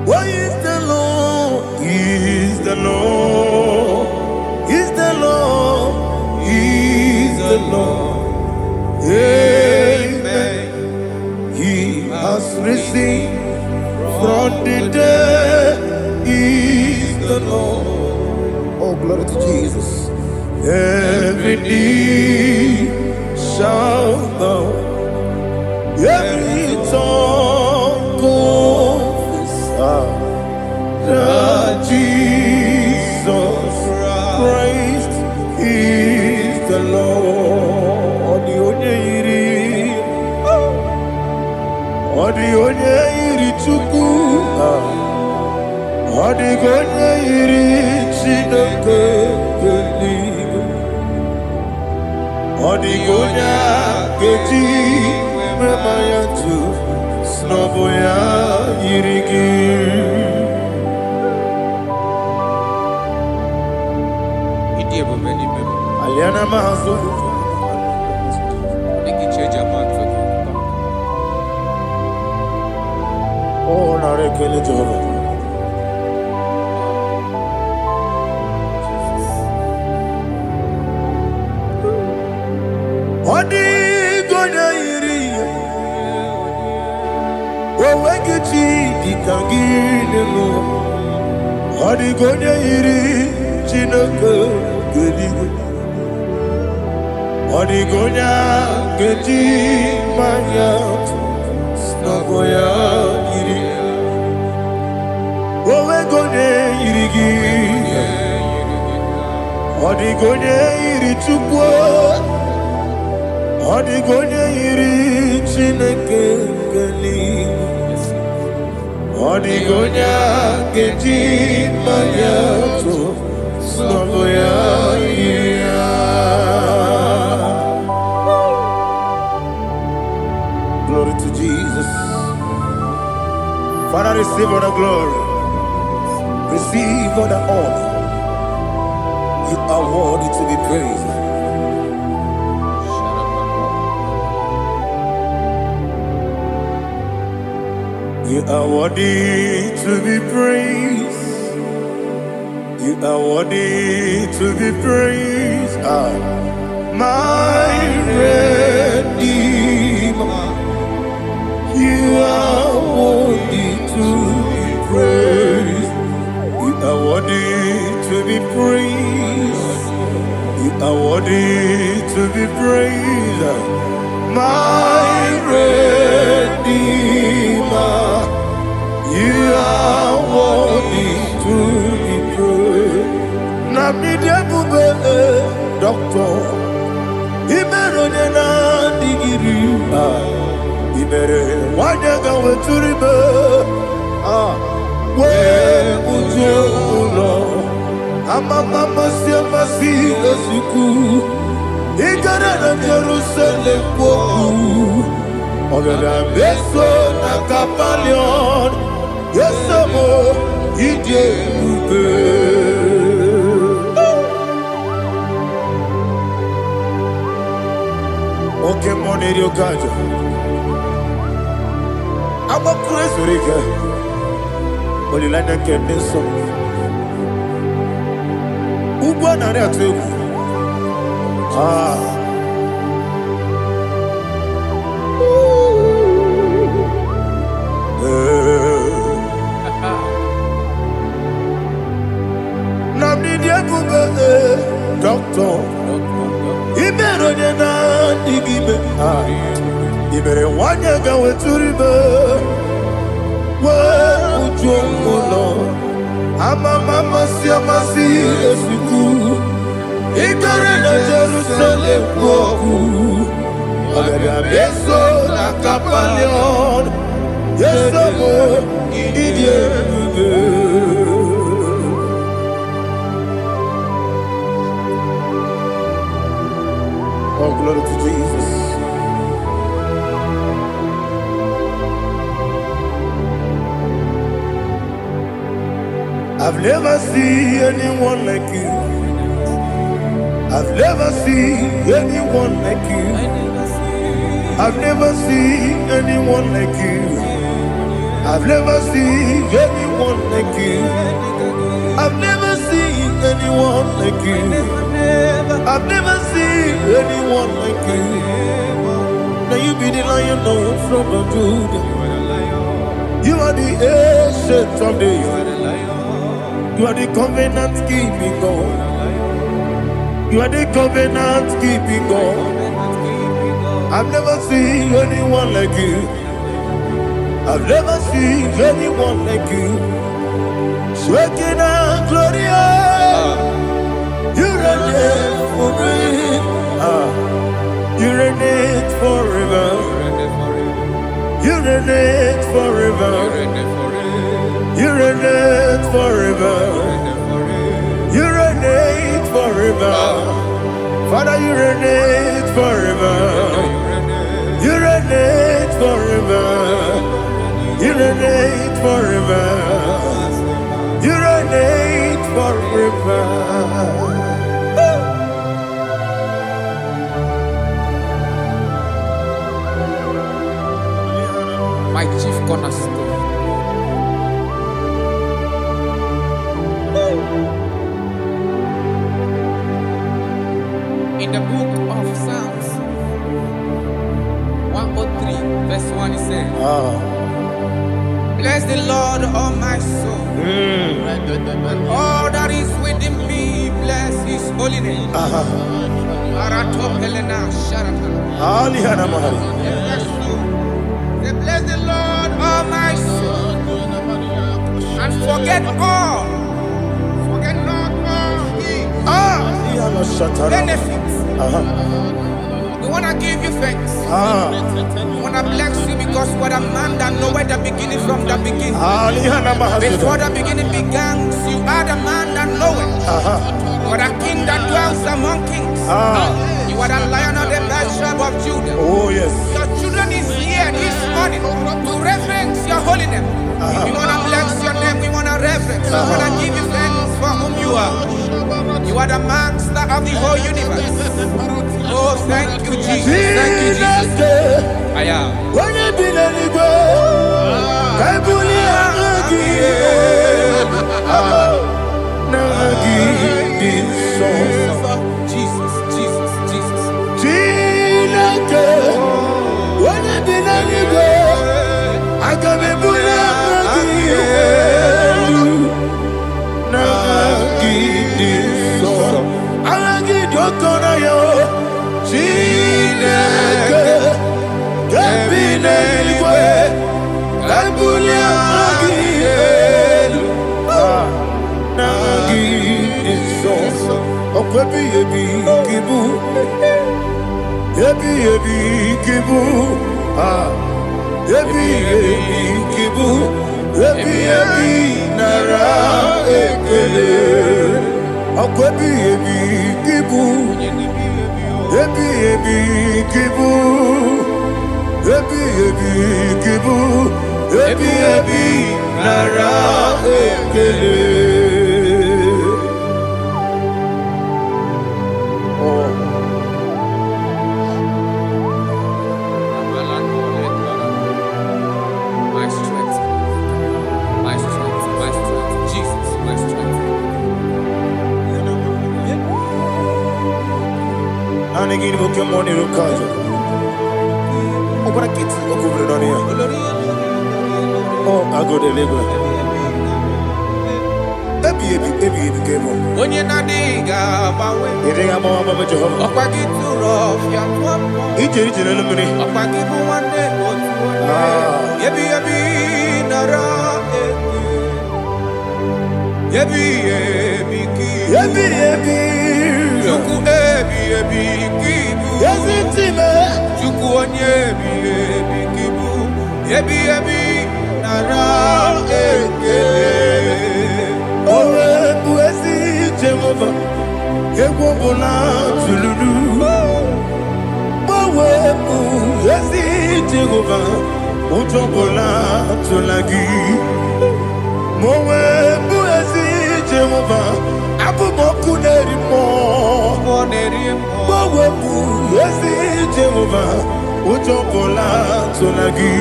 Why is the Lord? Is the Lord? Is the Lord? Is the Lord? Amen. He has risen from the dead. Is the Lord. Oh, glory to Jesus. Every knee shall bow. Every tongue confess that Jesus Christ is the Lord. The onye iri Chukwu, the onye iri Chineke eluigwe, the onye ga-eji mema ya tu n'ọbụ ya yiri gị. Aliana mazo. Oh, narekele Jehovah. Odi gonya iri. Owegichi dikangine mo. Odi gonya iri Chineke eluigwe. Odi gonya geji manya n'ọbụ ya yiri. Owe gonya yiri gị. Odigonye iri chukwu, odigonye iri Chineke nkeli, odigonye keji mayato soboya ira. Glory to Jesus. Father, receive all the glory, receive all the honor. You are worthy to be praised. You are worthy to be praised. You are worthy to be praised. My Redeemer. You are worthy to be praised. You are worthy to be praised. You are worthy to be praised. My Redeemer. You are worthy to be praised. Namidia bube doctor. Imerone na digiri. Ibere wanyaga weturibe. We ujo ulo. Amama masi esiku. Igara na Jerusalem poku. Ogada beso na kapalion. Yesamo ije ube. Oke moneri okaja. I'm a crazy rigger. Only like a kidney song. Ubana Ratu. Namidia Bube, doctor. Iberonena Digibe. Ibere Wanyaga Weturibe. Ujomulo, Amama Siamasi Esiku, Igare na Jerusalem Boku, Agada Beso na Kapalion, Yesamo Idie. Oh, glory to Jesus. I've never seen anyone like you. I've never seen anyone like you. I've never seen anyone like you. I've never seen anyone like you. I've never seen anyone like you. I've never seen anyone like you. Now you be the Lion from the Judah. You are the ancient of days. You are the covenant keeping God. You are the covenant keeping God. I've never seen anyone like you. I've never seen anyone like you. Shaking and glorious. You reign forever. You reign forever. You reign forever. You reign forever. You reign forever. Father, you reign forever. You reign forever. You reign forever. You reign forever. My chief cornerstone. In the book of Psalms 103, verse 1, it says, bless the Lord, all my soul, and all that is within me, bless his holy name. Bless the Lord, all my soul, and forget not all his benefits. We want to give you thanks. We want to bless you because you are the man that know where the beginning from the beginning. Before the beginning began, you are the man that know it. You are the king that dwells among kings. You are the lion of the tribe of Judah. Oh, yes. Your children is here this morning to reverence your holiness. We want to bless your name. We want to reverence. We want to give you thanks for whom you are. You are the master of the whole universe. Oh, thank you, Jesus. Thank you, Jesus. I am. Jesus, Jesus, Jesus. My strength, my strength, my strength, Jesus, my strength. Anegini Pokemon Rukaja. Obrakiti Okubrinonia. Oh, I go to Lagos. Baby, came on. When you're not diga, bawe. You think I'm on my Jehovah? Opagi too rough, ya papa. Each eliminate. Opagi bu one day, yebi nara. Yebi ki. Juku ebi kibu. Yes, it's me. Juku onyebi kibu. Yebi nara ekele. Owe buezi Jehovah, Ewobola Tululu. Owe buezi Jehovah, Utobola Tulagi. Mowe buezi Jehovah, Abuboku Nerimo. Mowe buezi Jehovah, Utobola Tulagi.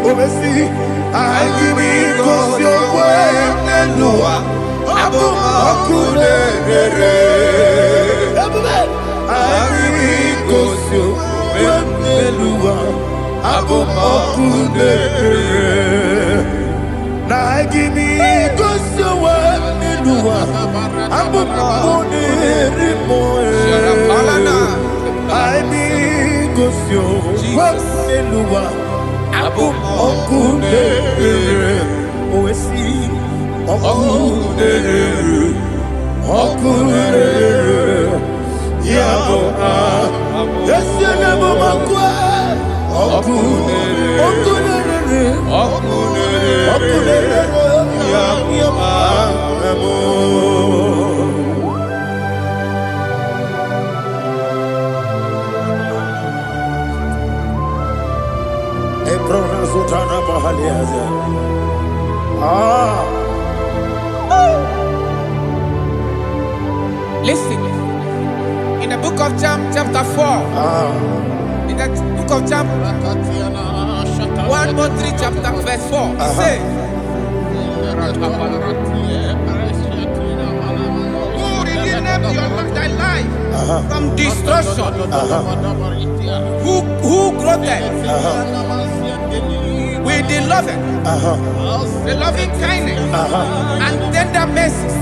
Obesi, I give me cause your way, Nelua. Abu Makunere, I cause your way, Nelua. Abu Makunere. Now I give me cause your way, Nelua. Abu Makunere. I be cause your way, Nelua. Abu Makunere. Obesi. Okunere, Yabo, Yasenabo Makwa, Okunere, Yabo, Ebrona Sultana Bahaliaza. Listen, in the book of John, chapter 4, in the book of John, 1:3, chapter verse 4, it says, who redeemed thy life from destruction? Who clothed with the loving kindness and tender mercies?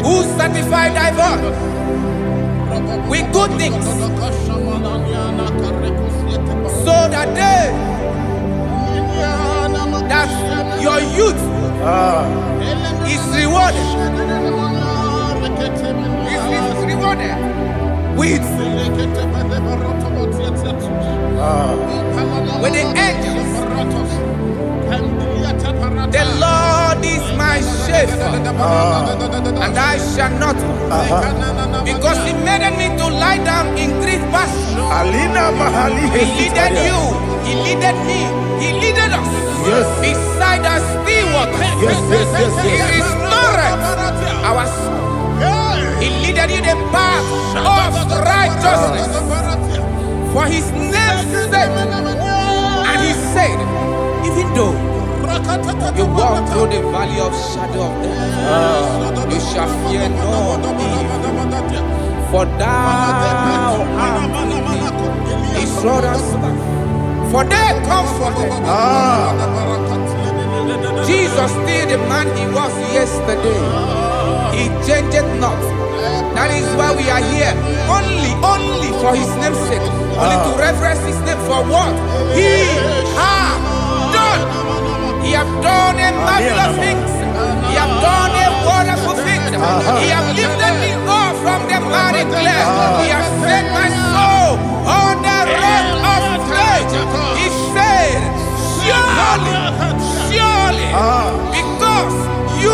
Who sanctify thy voice with good things, so that your youth is rewarded. is rewarded with the angels. The Lord is my shepherd, and I shall not want, because He made me to lie down in green pastures. He leaded you, He leaded me, He leaded us beside the still waters. He restored our soul. He leaded you the path of righteousness for His name's sake. And He said, even though you walk through the valley of shadow of death, you shall fear no evil, for thou art with me. His rod and staff, for they comforted. Jesus still the man He was yesterday. He changed not. That is why we are here. Only for His name's sake. Only to reverence His name for what He has done. He have done a marvelous things. He have done a wonderful thing. He have lifted me up from the miry clay. He has set my soul on the rock of faith. He said, surely, because you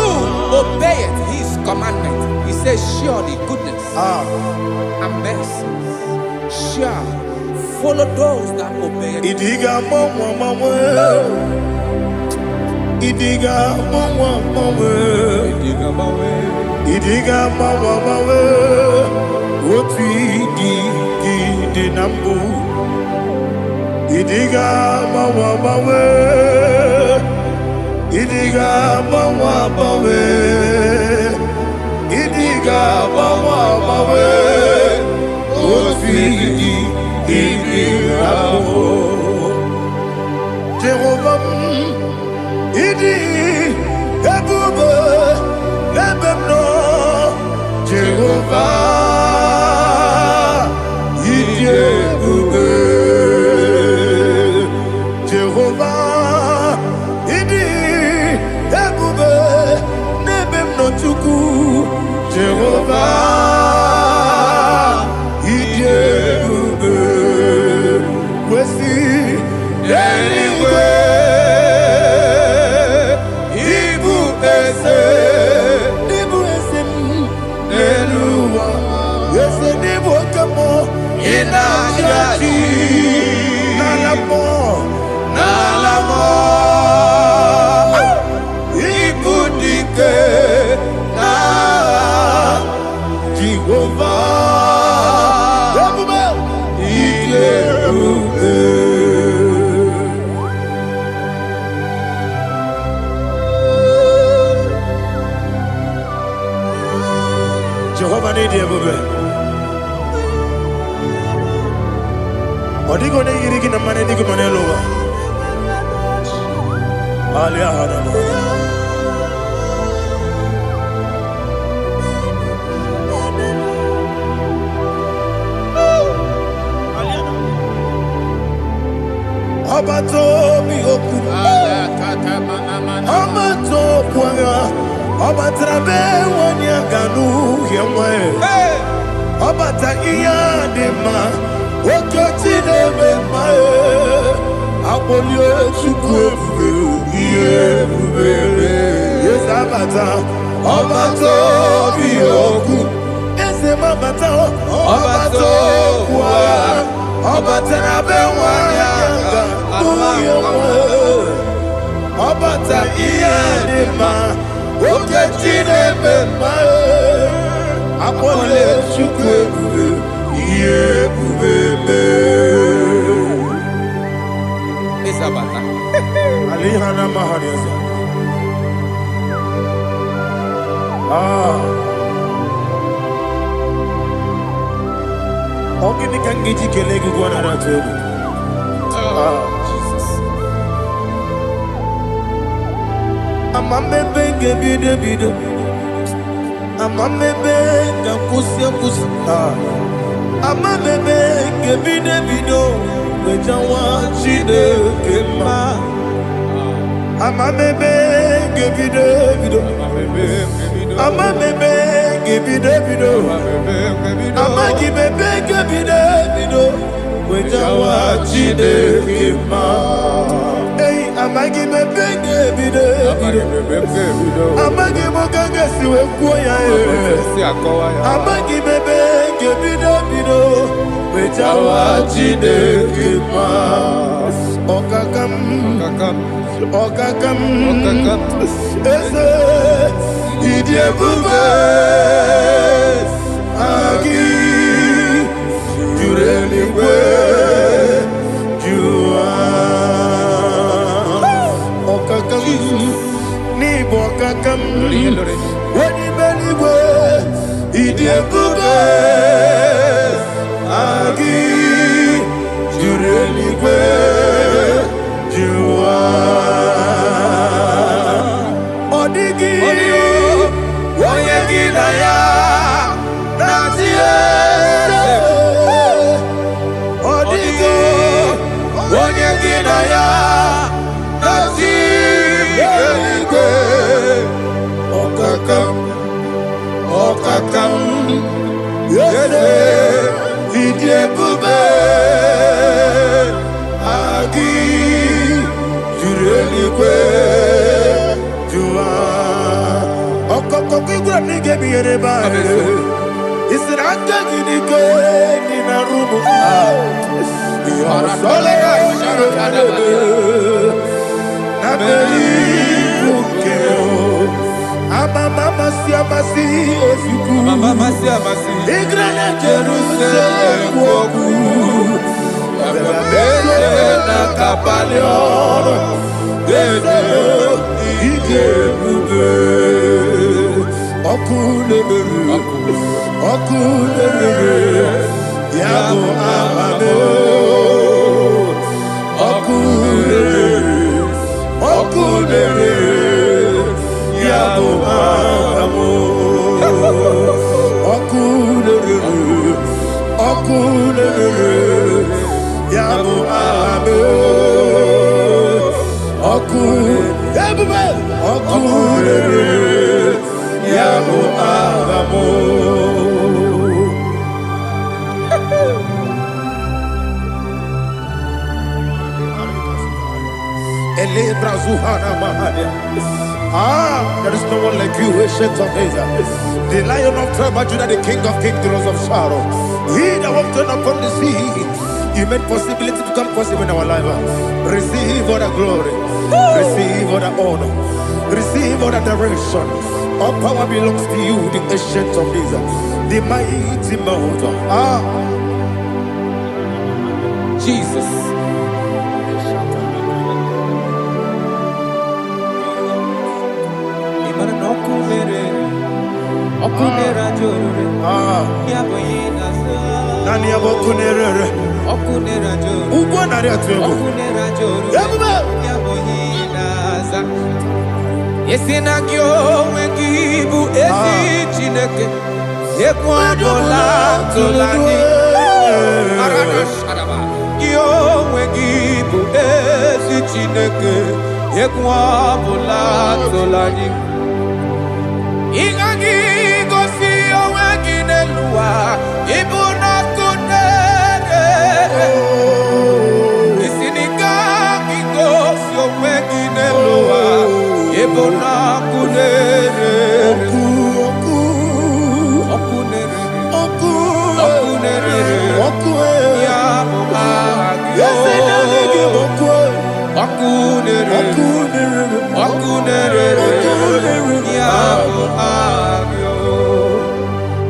obeyed His commandment. He says, surely goodness and mercy shall follow those that obey it. Idiga mawe otu di nambu. Idiga mawe Idiga mawe Idiga mawe otu di nambu. Jehovah Idi ebube ebemno Jehovah Idi ebube Jehovah Idi ebube nebemno Chukwu Jehovah Idi ebube kwesi anyway. Jehovah need you, Odigo ne yiriki na mane digo manelowa. Alia hada. Abato mi oku. Abato kwanga. Abatrabe wanya ganu yemwe. Abata iya dema. Okoti nebe mae, apolio chukwu iye bubere. Yes abata, abato biyoku. Ese mabata, abato kwa, abata nabe wanyanga uyemwe. Abata iye dema, okoti nebe mae, apolio chukwu. Isabata. Alihana Mahariasa. Ogini kangiji kelegu gwana ratubu. Jesus. Amame benge bide. Amame benga kusi. Amame benge bide. Wejawa chide kema. Amame benge bide. Ama bebe gebide bido. Ama gibebe gebide bido. Wejawa chide kima. Hey, ama gibebe gebide bido. Ama gibogaga siwe kuya e. Ama gibebe gebide bido. Wejawa chide kima. Okakam. Ese idiebube agi jureligwe jua okakam ni bokakam wani beligwe idiebube agi jureligwe jua odigi oyegi na ya natie odigi oyegi na ya natie eligwe okakam yese idiebube agi jureligwe jua okoko kigura nige biyere ba isira kagini ke ni na rumu ya sole na beli ukeo ama mama si osuku igra na Jerusalem woku bebe na kapalion dede igebube okulere yabo amamo okulere yabo amamo okulere yabo amamo okulere yabo amamo. There is no one like you, ancient of days. The Lion of tribe of Judah, the King of kings, the Rose of Sharon. He that walked upon the sea, you made possibility to come possible in our life. Receive all the glory, receive all the honor, receive all the direction. All power belongs to you, the ancient of days, the mighty mountain. Jesus. Nani abokunere ugwo nari atwego Yesina kyo wengibu esi chineke Yekwadola tolani Arana sharaba Kyo wengibu esi chineke Yekwadola tolani Ingagi gosi owegine luwa Ibuna kunere Isinika gosi owegine luwa Ibuna kunere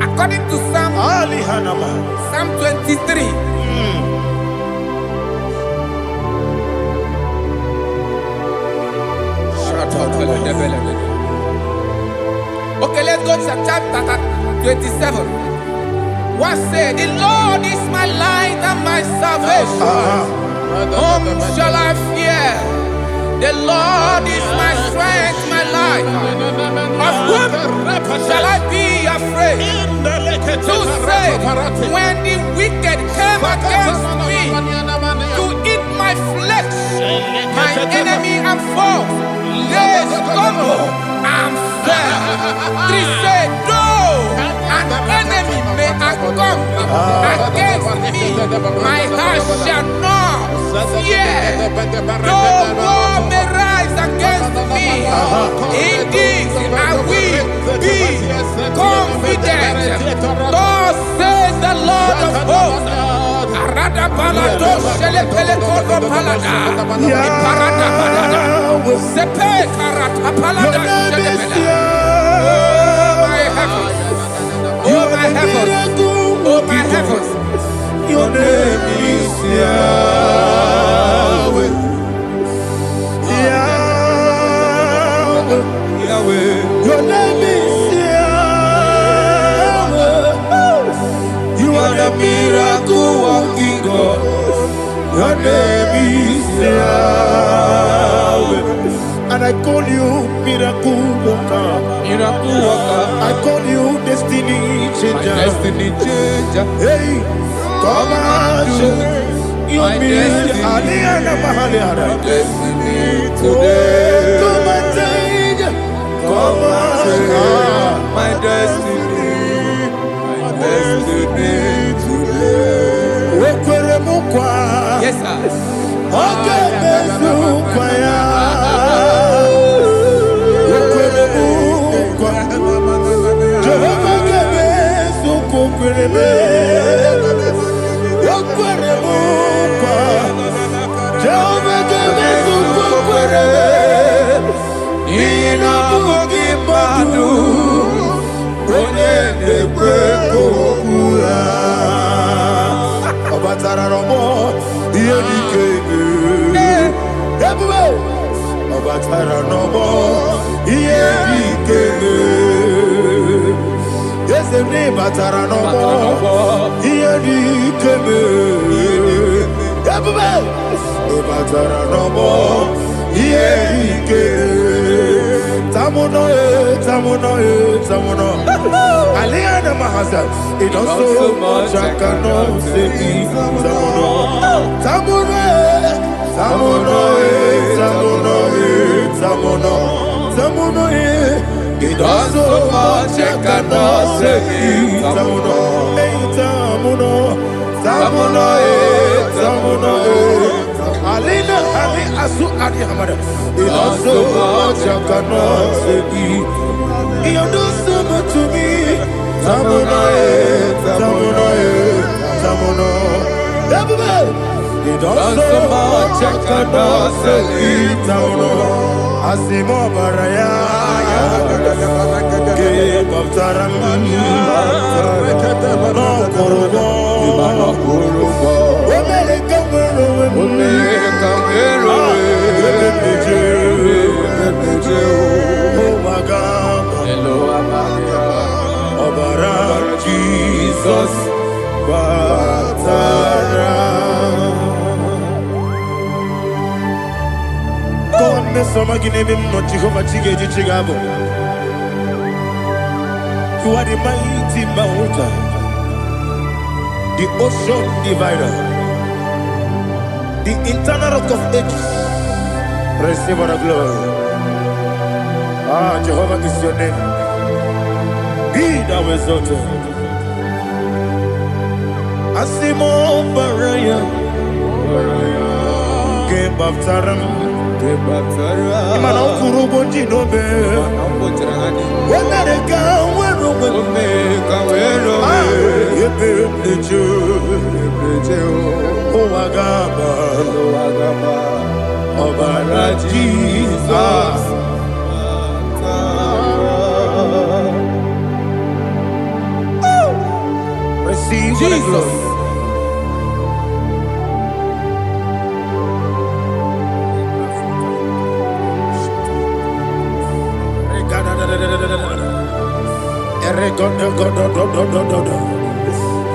According to Psalm 23. Okay, let's go to chapter 27. What said? The Lord is my light and my salvation. Whom shall I fear? The Lord is my strength, my life. Of whom shall I be afraid? To say, when the wicked came against me to eat my flesh, my enemy and foe, Yes, como I'm fair. 3 say, though an enemy may have come against me, my heart shall not fear. Though war may rise against me, in this I will be confident. Thus says the Lord of hosts. Arada palado shele pele kodo palada. Iparada palada. Sepe karata palada shele pele. Oh my heavens. Oh my heavens. Oh my heavens. Your name is Yahweh. Yahweh. Yahweh. Your name is Yahweh. You are the miracle working God. Your name is Yahweh. And I call you miracle worker. Miracle worker. I call you destiny changer. Destiny changer. Hey, come on, your destiny. Destiny today. Come and change. Come on, my destiny. My destiny today. Yes, sir. Okay, Batara no more. Here he came. Batara no more. Here he came. Tamuno, tamuno, tamuno. Aliana Mahasa. It don't so much I cannot say. Tamuno, tamuno, tamuno, tamuno, tamuno, tamuno. It does so much I cannot say. Tamuno, tamuno, tamuno, tamuno. Alina, Ali, Asu, Ali, Hamada. It does so much I cannot say. You do so much to me. Tamuno, tamuno, tamuno. It does so much I cannot say. Tamuno, Asimo Baraya. Give up Taram, no Korogo, Jesus, Batara. Go on, Miss Somaginevim, not Jehovah Chiggy Chigabo. You are the mighty mountain, the ocean divider, the internal rock of ages. Receive all the glory. Ah, Jehovah is your name. Be thou exalted. Asimo Baraya, Game of Taram, Imano Kurubondi Nobe, when I go. Oh, Agaba, Obara Jesus. Receive Jesus.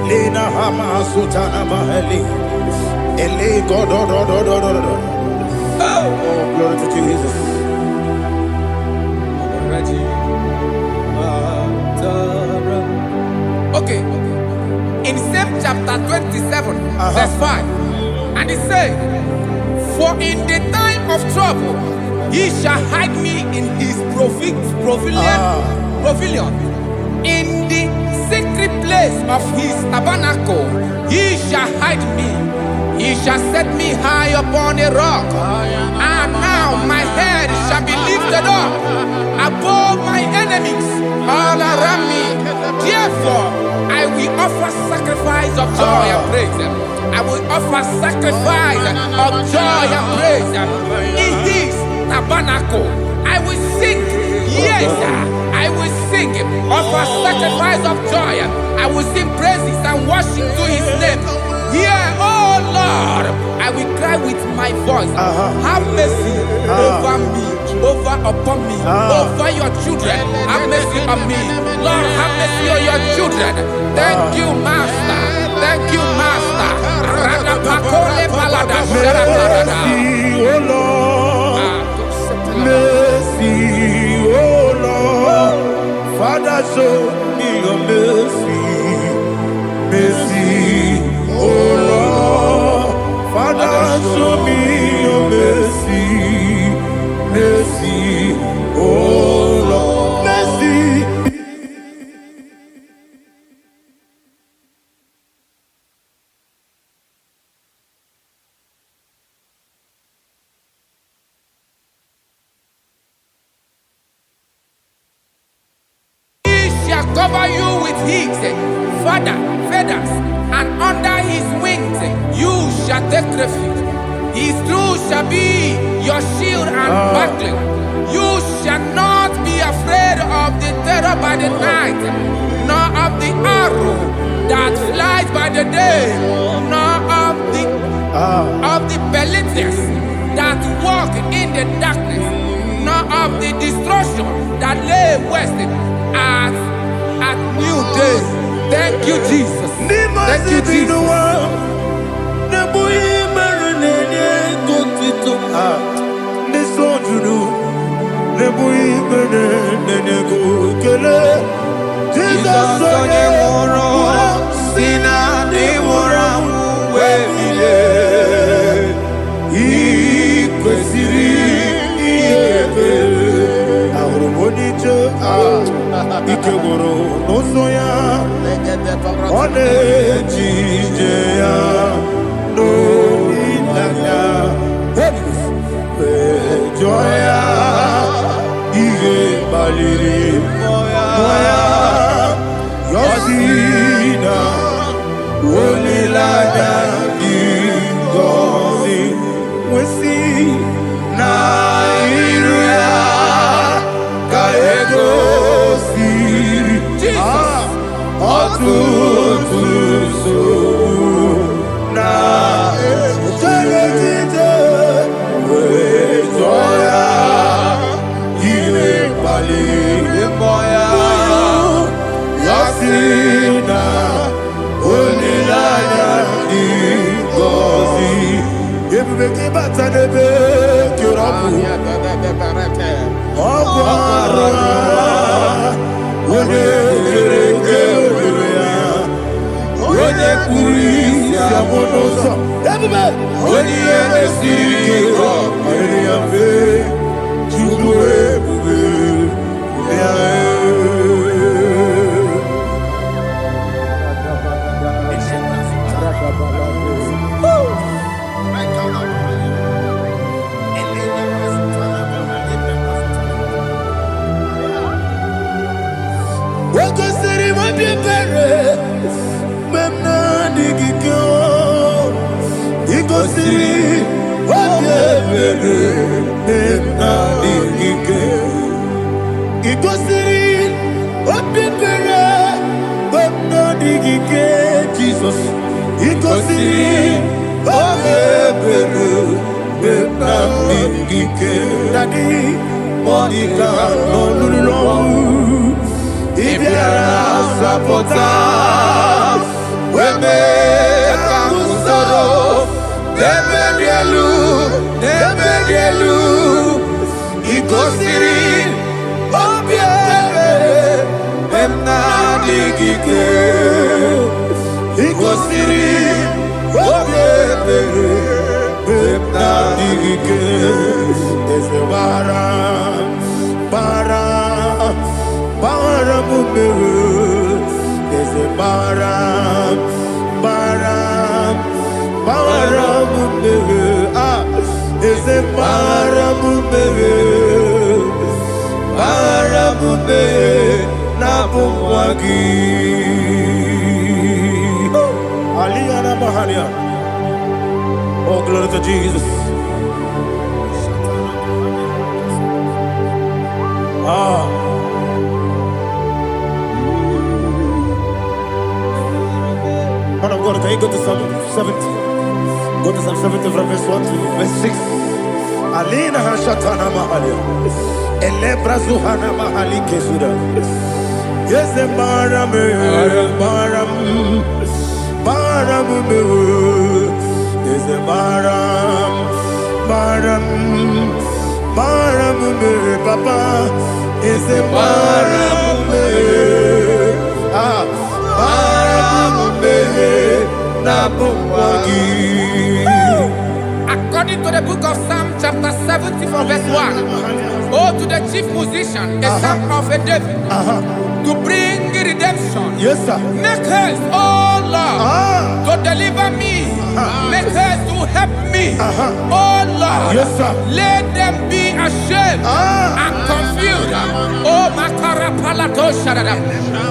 Lina Hama Sutana Maheli. Ele God. Oh, glory to Jesus. Okay. In same chapter 27, verse 5, and it says, for in the time of trouble, He shall hide me in his pavilion. In the secret place of his tabernacle, he shall hide me. He shall set me high upon a rock. And now my head shall be lifted up above my enemies all around me. Therefore, I will offer sacrifice of joy and praise. I will offer sacrifice of joy and praise. In his tabernacle, I will sing. Yes, I will sing. Offer sacrifice of joy. I will sing praises and worship to his name. Here, oh Lord, I will cry with my voice. Have mercy over me, upon me, over your children. Have mercy on me. Lord, have mercy on your children. Thank you, Master. Thank you, Master. Mercy, oh Lord. Mercy, oh Lord. Father, show me your mercy. Mercy, oh Lord. Father, show me your mercy. Mercy, oh Lord. Mercy. Cover you with his feathers, and under his wings you shall take refuge. His truth shall be your shield and buckler. You shall not be afraid of the terror by the night, nor of the arrow that flies by the day, nor of the pestilence that walk in the darkness, nor of the destruction that lay west at new day. Thank you, Jesus. Thank you, Jesus. Ikegoro n'ụzọ ọ na-ejije ya n'olileanya jụọ ya ihe kpaliri mmụọ ya yọsi na olileanya dị ngọzi nwesị na iru ya ka ego Nadigike Eze bara bara bara mumewe Eze bara bara bara mumewe ah Eze bara mumewe bara mumewe na bumwagi Aliyana Mahalia. Oh, glory to Jesus. Ah. Man of God, can you go to Psalm 70? Go to Psalm 70 from verse 1 to verse 6. Alina Hashatana Mahalia. Elebra Zuhana Mahali Kesuda. Yes, the Baram, Baram, Baram, is a Baram, Baram, Baram, Papa, is a Baram, ah, Baram, Nabuwagi. According to the book of Psalm chapter 70 from verse 1, oh, to the chief musician, a psalm of a David, to bring redemption. Yes, sir. Make haste, oh Lord, to deliver me. Make haste to help me. Oh Lord, yes, sir. Let them be ashamed and confused. Oh Makara Palato Shadada,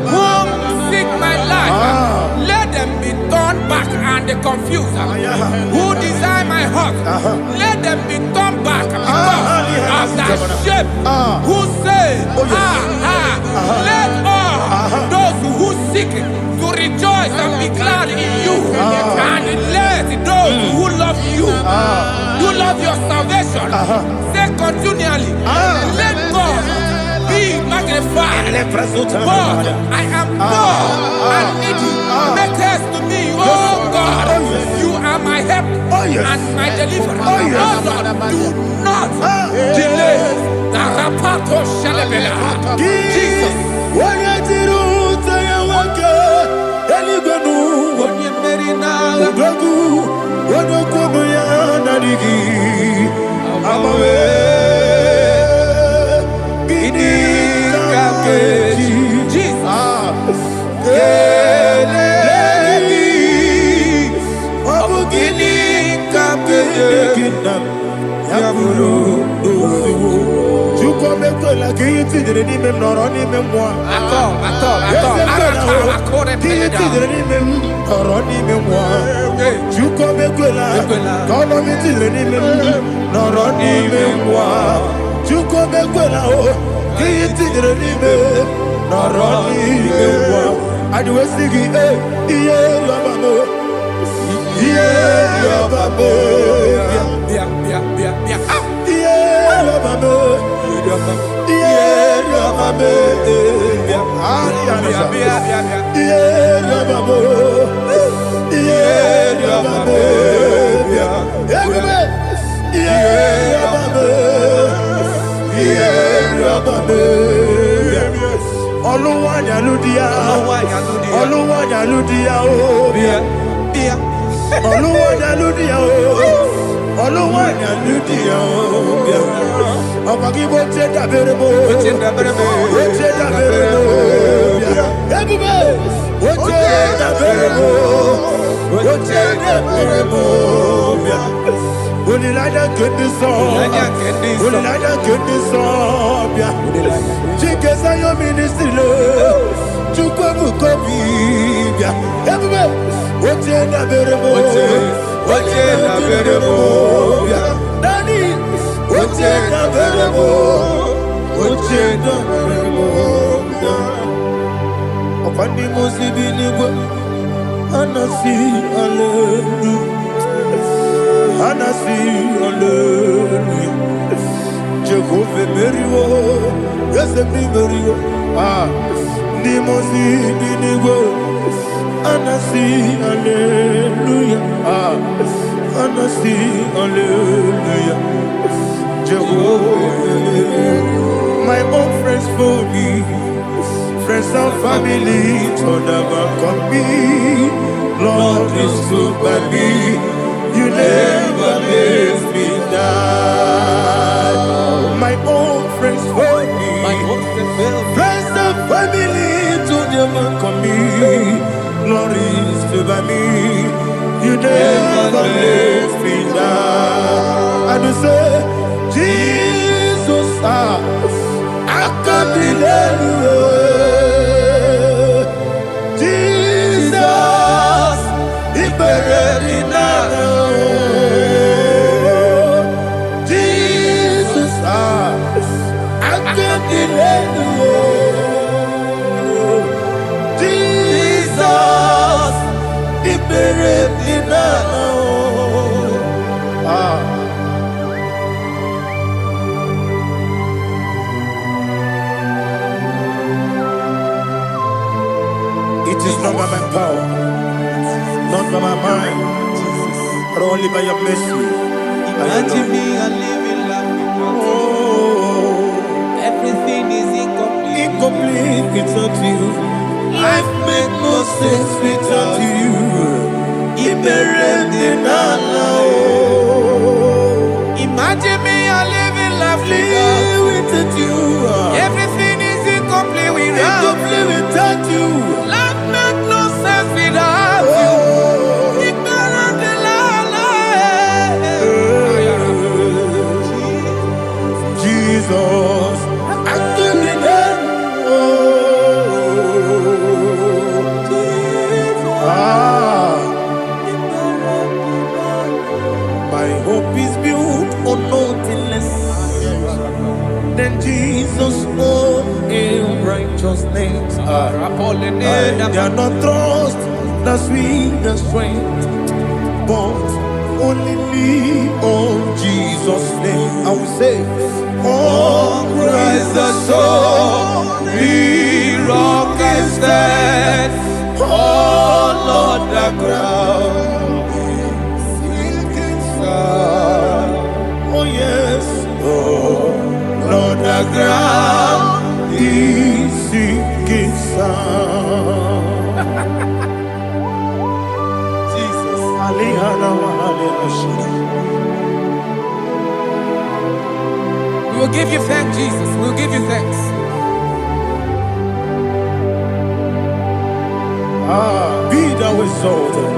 whom seek my life, let them be turned back and confused. Who desire my heart, let them be turned back because of that shame. Who say, let all those who seek to rejoice and be glad in you, and let those who love you, who love your salvation, say continually, let God be magnified. God, I am poor and needy. Make haste to me, oh God. You are my help and my deliverer. Oh Lord, do not delay. Tarapato Shalabela. Jesus. My own friends for me, friends and family, told them come me. Lord is good by me, you never made by me. You never let me down. And you say, Jesus, I can't believe you. Jesus, He buried me now. Jesus, I can't believe you. Jesus, He buried me now. It is not by my power, not by my mind, but only by your mercy. Imagine me and living life without you. Everything is incomplete. Incomplete without you. Life makes no sense without you. Imagine me and living life without you. Everything is incomplete without you. Life makes no sense without you. Jesus, I can be there. My hope is built on nothing less than Jesus' own in righteousness. They are not trust, the sweetest strength, but only me on Jesus' name. I will say, oh, Christ the soul, He rock and stand. Oh, Lord, the ground is sinking sand. Oh, yes, oh, Lord, the ground is sinking sand. Jesus, we will give you thanks, Jesus. We will give you thanks. Be thou exalted.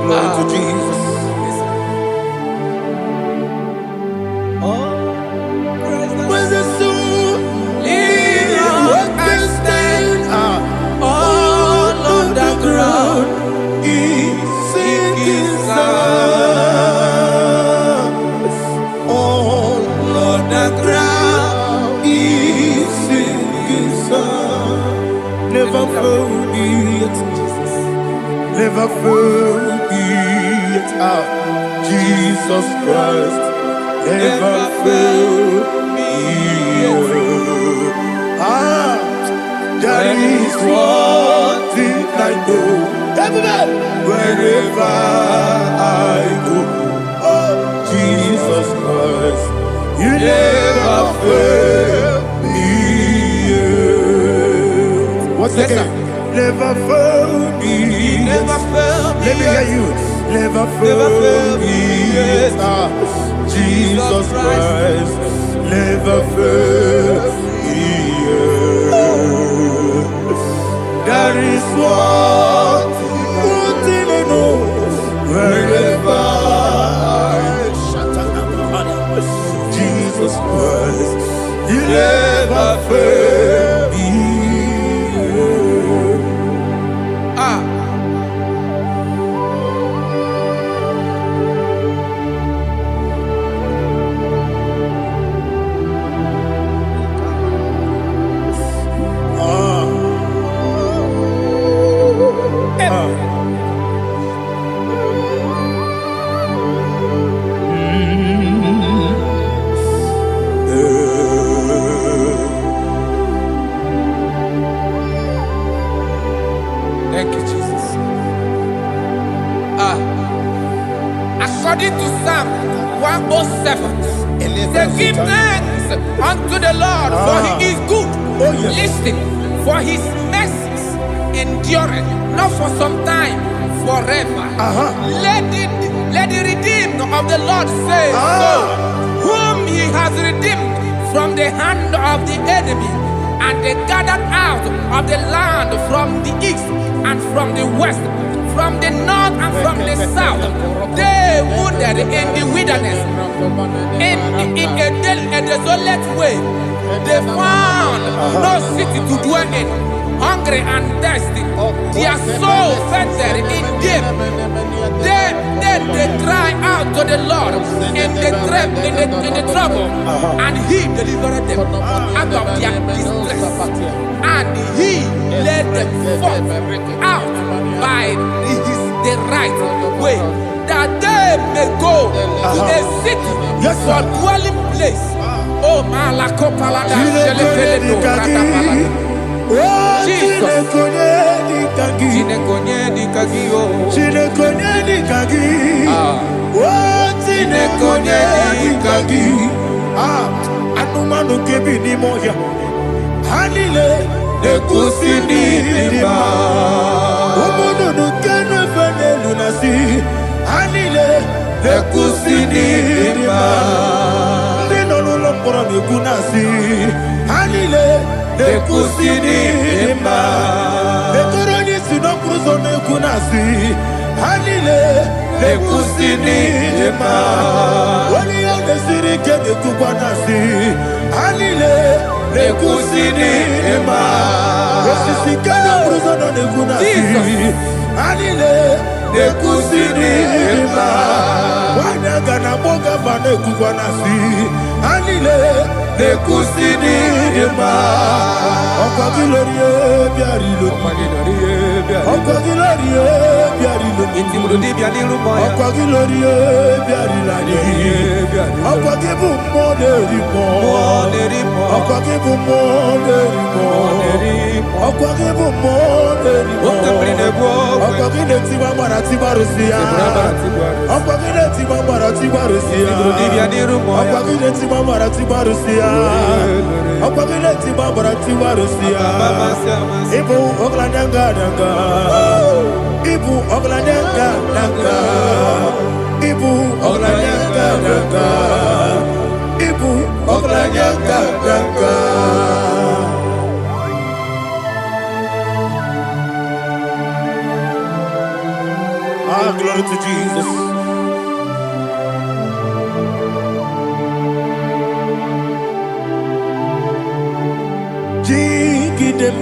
Glory to Jesus. Where's the soul? What can stand? All on the ground is sinking sand. All on the ground is sinking sand. Never forget, never forget, Jesus Christ. Never fail me. That is one thing I know. Wherever I go, oh Jesus Christ, you never fail me. What's again? Never fail me. Never fail me. Let me hear you. Never fail me. Jesus Christ, never fail me. That is one thing I know. Wherever Jesus Christ, He never fail me. Thank you, Jesus. According to Psalm 107, say, give thanks unto the Lord, for He is good. Oh, yes. Listen, for His mercies endureth, not for some time, forever. Let the redeemed of the Lord say so, whom He has redeemed from the hand of the enemy, And they gathered out of the land from the east and from the west, from the north and from the south. They wandered in the wilderness, in a desolate way. They found no city to dwell in, hungry and thirsty. Their soul fettered in them. They cry out to the Lord in the trouble, and He delivered them out of their distress, and He led them forth out by the right way, that they may go to a city for dwelling place. Oh, Malakopalada, Jesus. Anumanu kebi ni moya Hanile Nekusini Nima Omono nukenu fene lunasi Hanile Nekusini Nima Nino lulopora nukunasi Hanile Nekusini Nima Nekoroni sinokruzo nukunasi Hanile Nekusini Nima Wani yone sirike nekukwanasi Hanile Nekusini Nima Wesisikana bruzo nukunasi Hanile Nekusini Nima Wanaga na boga vane kukwanasi Hanile Nekusini Nima Okwa gilorie biarilo Okwa gilorie biarilo Okwa gilorie biarilani Okwa gibu moderimo Okwa gibu moderimo Okwa gibu moderimo Okwa gine tiba mara tiba rusia Okwa gine tiba mara tiba rusia Okwa gine tiba mara tiba rusia Okwa gine tiba mara tiba rusia Ibu oglananga nanga Ibu oglananga nanga Ibu oglananga nanga Ibu oglananga nanga Ah, glory to Jesus. Jigidem,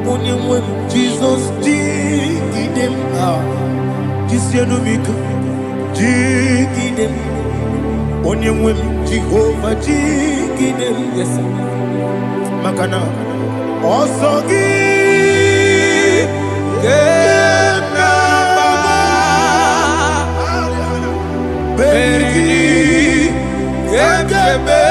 Onyemwem, Jesus, Jigidem, Jisianumika, Jigidem, Onyemwem, Jehovah, Jigidem, yes, Makana, Osogi, Gena, Beri, Gekebe,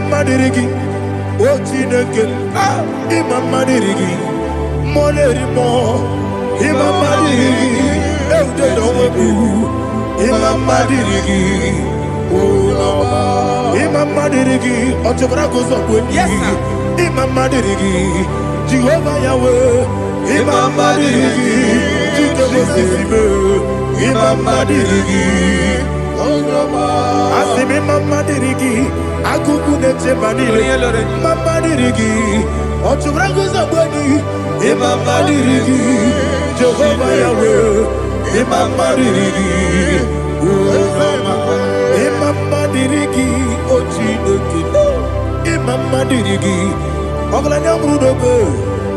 Madirigi, O Chineke, Imam Madirigi, Molerimo, Imam Madirigi, Eude Dowebu, Imam Madirigi, Imam Madirigi, Otobrako Zobweni, Imam Madirigi, Jehovah Yahweh, Imam Madirigi, Jikabosibe, Imam Madirigi, Asimi Mama Dirigi, Akukune Chebanile, Mama Dirigi, Otubrago Zabani, Imama Dirigi, Jehovah Yahweh, Imama Dirigi, Imama Dirigi, Ochineki, Imama Dirigi, Oglanya Brudobe,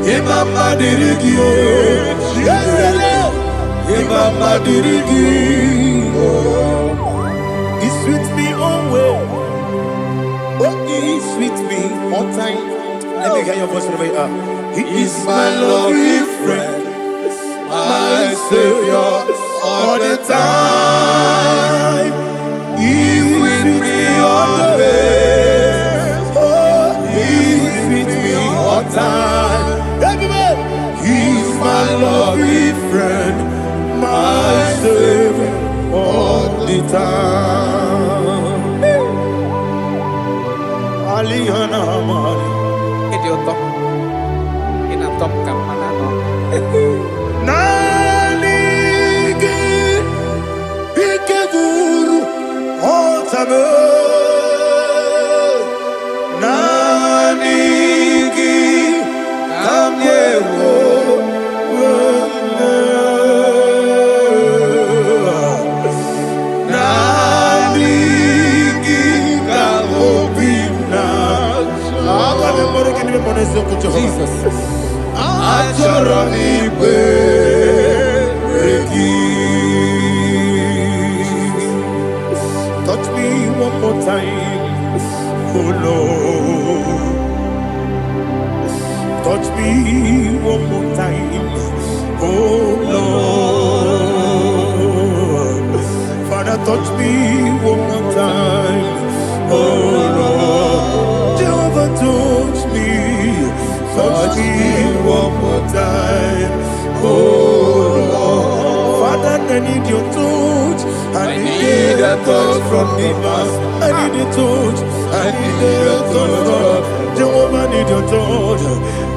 Imama Dirigi, Imama Dirigi, He sweet me always. Oh, He sweet me all time. Let me hear your voice wherever you are. He is my lovely friend, my Savior all the time. He with me always. Oh, He with me all time. Everybody, He's my lovely friend, my Savior all the time. Idiot. top campanano. Nanigi ikeguru otame. Nanigi kamyewo. Jesus. Touch me one more time, oh Lord. Touch me one more time, oh Lord. Father, touch me one more time, oh Lord. Jehovah, touch me. Touch me one more time, oh Lord. Father, I need your touch. I need a touch from the Master. I need a touch. I need a touch from Jehovah. I need your touch.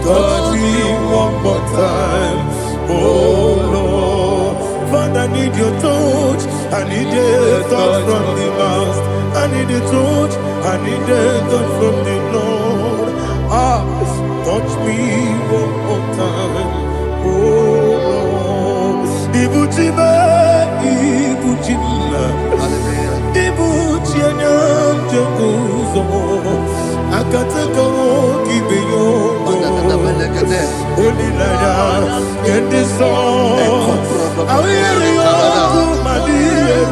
Touch me one more time, oh Lord. Father, I need your touch. I need a touch from the Master. I need a touch. I need a touch from the Lord. Touch me one more time, oh Lord. Ibuchima, Ibuchima, Ibuchianyam Jaguzo, Akataka Gibeyo, Olilaya, get this song. I hear you, my dear,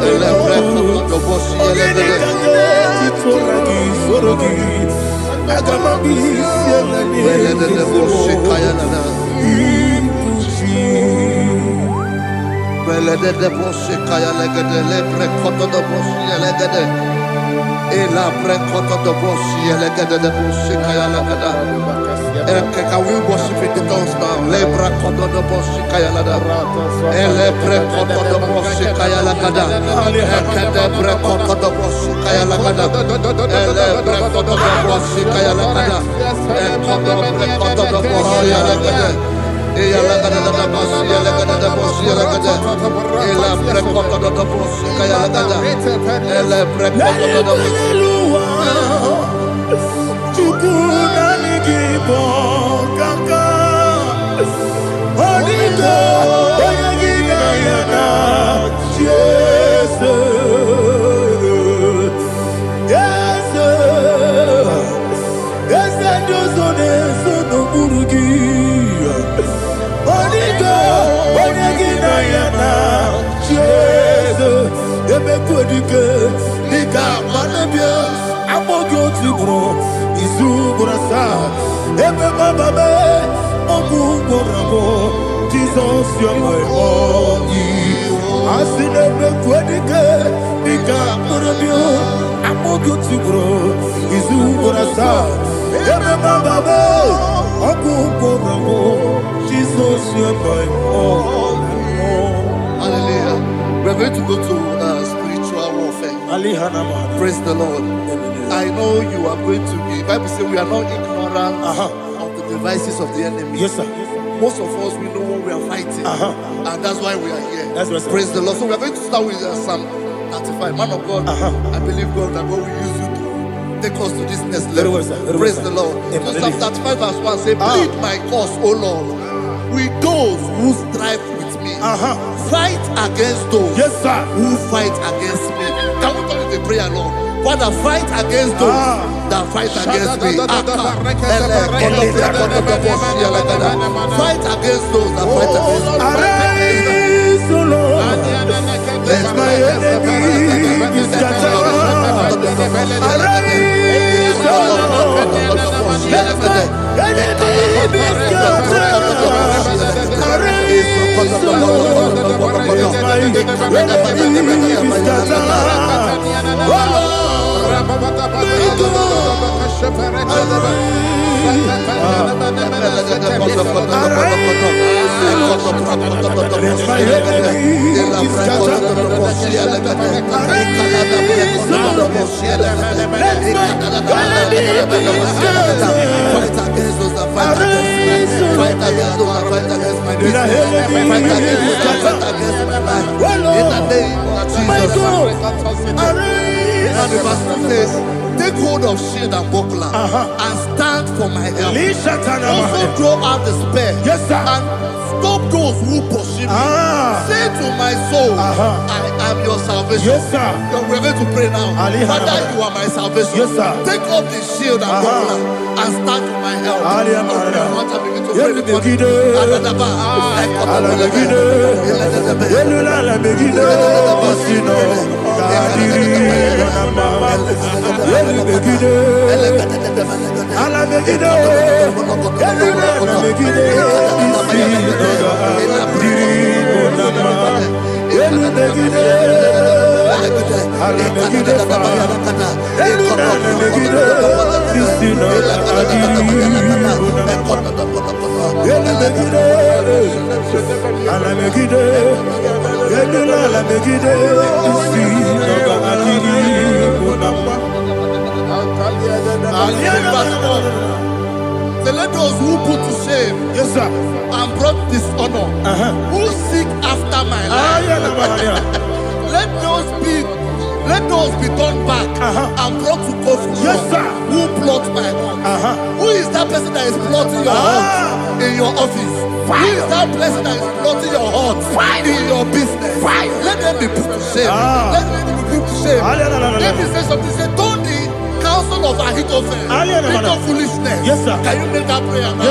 Can we worship in the tongues now? Lebra koto do boshi kaya lada. Elebre koto do boshi kaya lada. Ekede bre koto do boshi kaya lada. Elebre koto do boshi kaya lada. Ekodo bre koto do boshi lada. Eya lada da boshi lada da boshi lada. Elebre koto do boshi kaya lada. Elebre koto do boshi. Igbo kaka Onigo Oyagina yana Jesus Yes Dozone Sono Burugi Onigo Oyagina yana Jesus Ebe Kodike Nika Manabia Amogyo Tibro Izuburasa, Ebe Bababe, Ogugorabo, Jesus, you're my boy. Asinebe Kwedike, Nika Morabio, Amogutibro, Izuburasa, Ebe Bababe, Ogugorabo, Jesus, you're my boy. Hallelujah. We're going to go to spiritual warfare. Praise the Lord. I know you are going to be. Bible says we are not ignorant of the devices of the enemy. Yes, sir. Most of us, we know what we are fighting. And that's why we are here. That's right, sir. Praise the Lord. So we are going to start with Psalm 35. Man of God, I believe God that God will use you to take us to this next level. Well, sir. Praise the Lord. So Psalm 35 verse 1 say, plead my cause, O Lord, with those who strive with me. Fight against those who fight against me. Can we call it a prayer, Lord? Father, fight against those that fight against me. Fight against those that fight against me. Arise, O Lord. Let my enemy be scattered. Arise, O Lord. Let my enemy be scattered. Arise, O Lord. Let my enemy be scattered. Oh Lord. Let my take hold of shield and buckler and stand for my help. Also throw out the spear and stop those who pursue me. Say to my soul, I am your salvation. We're going to pray now. Father, you are my salvation. Take off the shield and buckler and stand for my help. Let those who put to shame and brought dishonor, who seek after my life, let those be turned back and brought to confusion. Who plot my heart? Who is that person that is plotting your heart in your office? Who is that person that is plotting your heart in your business? Let them be put to shame. Let them be put to shame. Let me say something. Say, don't the counsel of Ahithophel into foolishness. Can you make that prayer now?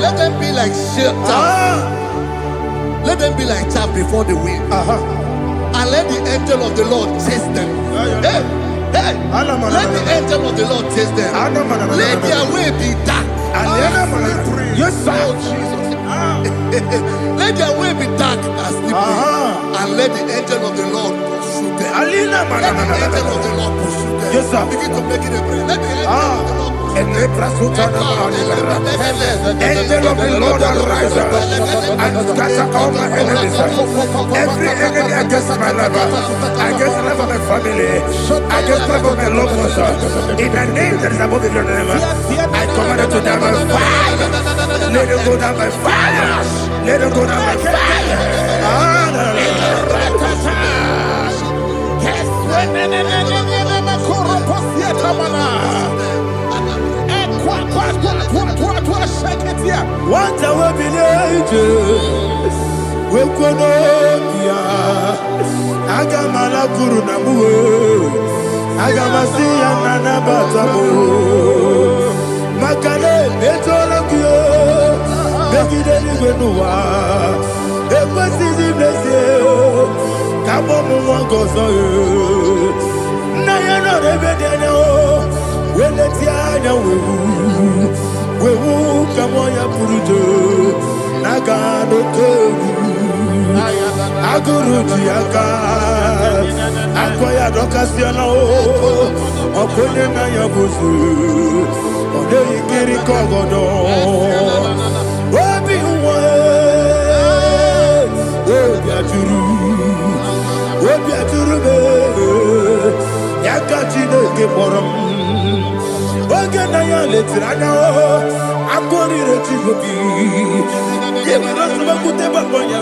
Let them be like let them be like chaff before the wind, and let the angel of the Lord chase them. Let the angel of the Lord chase them. Let their way be dark. Let their way be dark as slippery, and let the angel of the Lord pursue them. Let the angel of the Lord pursue them. Begin to make it a prayer. Let the angel of the Lord. Angel of the Lord arise and scatter all my enemies. Every enemy against my life, against the life of my family, against the life of my loved ones, in the name that is above the name, I command it to die by fire. Let it go down by fire. Let it go down by fire. What I will believe, we could Agamala Guru Namu, Agamasi and Nanabatamu, Makale, Betolakio, Begideni Benua, Equasi Blessio, Kabomu Wangozo, Nayana Rebedeno, Weletiana Wewu Kamoya Purujo, Nagano Kogu, Aguru Diaka, Akoya Docasiano, Okone Nayabuzu, Ode Ikiri Kogodo, Obi Uwe, gị kpọrọ m oge na ya letiri anya akụrịrị chigobi ịmara nsogbakwute gbapụ ya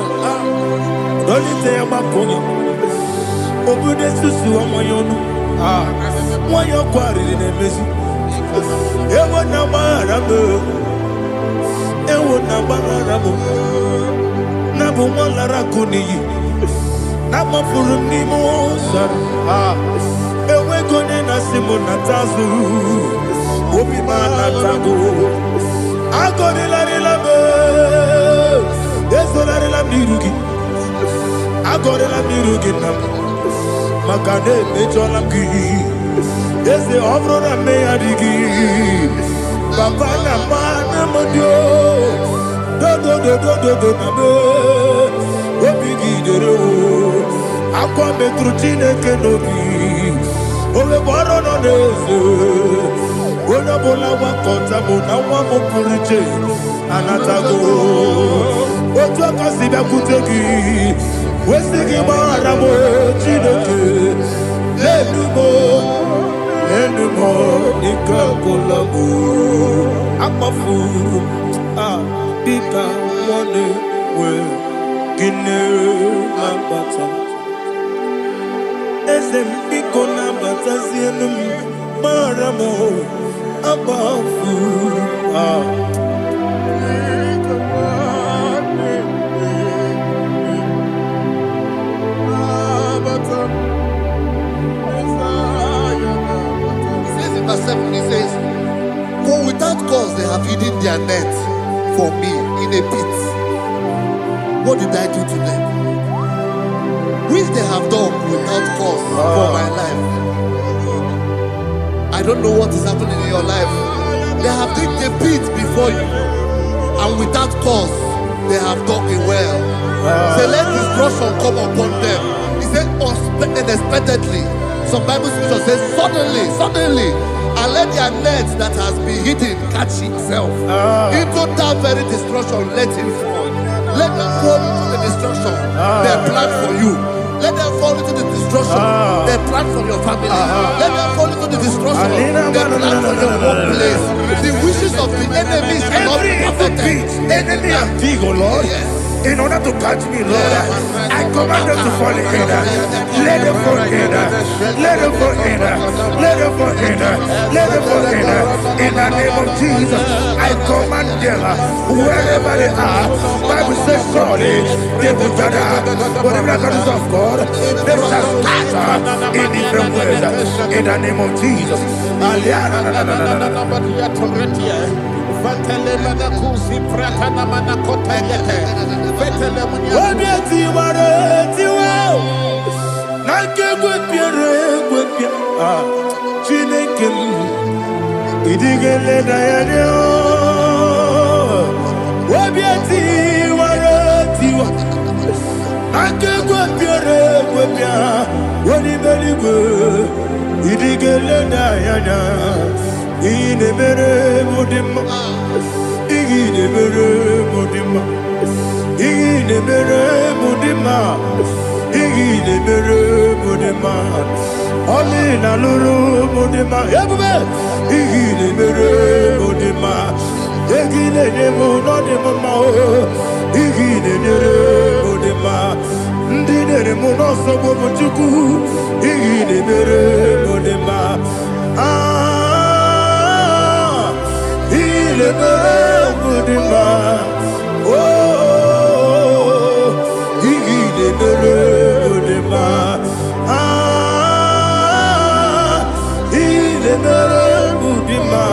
dolite ya gbapụ ya obodo susu ọmanye ọnụ nwanyị ọkụ arịrị na-emezi ewo na gbaghara m ewo na gbaghara m na bụ nwa lara akụ n'iyi na mafuru m n'ime ụzọ enweghị onye na-asị m nata azụ obi m anatago agọrịlarịla m ezorarịla m n'iru gị agọrịla m n'iru gị nna m maka na emejọla m gị eze ọ bụrụ na mmehie adịghị papa na mma na modio dodododododo na me obi gị dere akwa metụrụ Chineke n'obi owebe ọrụ nọ n'eze onye ọbụla gbakọta mụ na nwa m pụrụ iche anatago otu aka si bịakwute gị wesị gị gbaghara m Chineke lenu m ike agwụla m akpafuru dịka nwanne nwee gịnị na-abata eze m biko na-abatazienu m gbaghara m akpafuru Verse 7, he says, for without cause they have hidden their net for me in a pit. What did I do to them? Which they have done without cause for my life. I don't know what is happening in your life. They have digged a pit before you, and without cause they have dug it well. Say, let destruction come upon them. He said, unexpectedly. Some Bible scripture says, suddenly, and let their net that has been hidden catch itself. Into that very destruction, let it fall. Let them fall into the destruction they plan for you. Let them fall into the destruction they plan for your family. Let them fall into the destruction they plan for your workplace. The wishes of the enemies cannot be perfected. Enemy and big, oh Lord. Yes. In order to catch me, Lord, I command them to fall in. Let them fall in. Let them fall in. Let them fall in. Let them fall in. In the name of Jesus, I command them wherever they are. Bible says surely they will gather. Whatever that is of God, they shall scatter in different ways. In the name of Jesus. Inemere modima, inemere modima, inemere modima, inemere modima. Oli na lulu modima, ebube. Inemere modima, inemere modima, inemere modima. Ndinere monoso bobuchuku, inemere modima. Mudima, oh, Mudima, Mudima,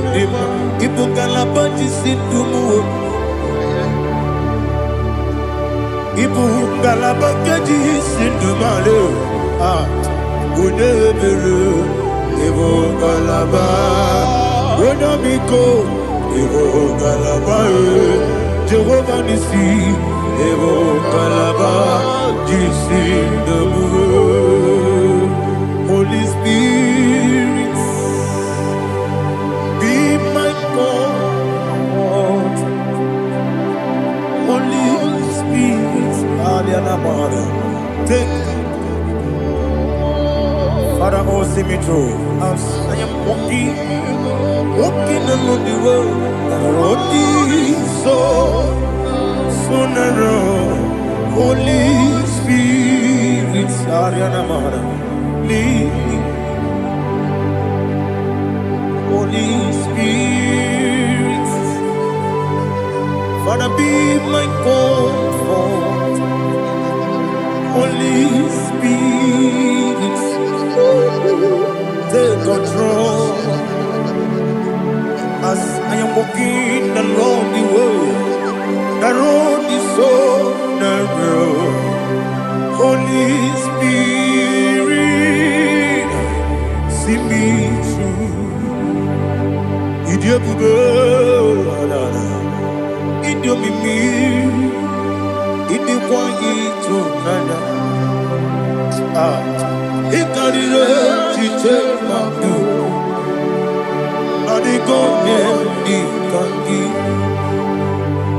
Mudima, Ibukalabanji Sindumu, Ibukalabanji Sindumalo, Unebere, Evo Galaba, Unamiko, Evo Galaba, Jehovah Nissi, Evo Galaba, Jisi Damu, Holy Spirit, be my God, Holy Spirit, Alianama. me through. As I am walking along the road, the road is so narrow. Holy Spirit, Ariana Mara, lead me. Holy Spirit, Father, be my comfort. Holy Spirit, take control as I am walking along the way. The road is so narrow. Holy Spirit, see me through. Idiabube, Idiomimi, Idiwa Itonanya. Ikarire chitema du, Adigone Ikangi.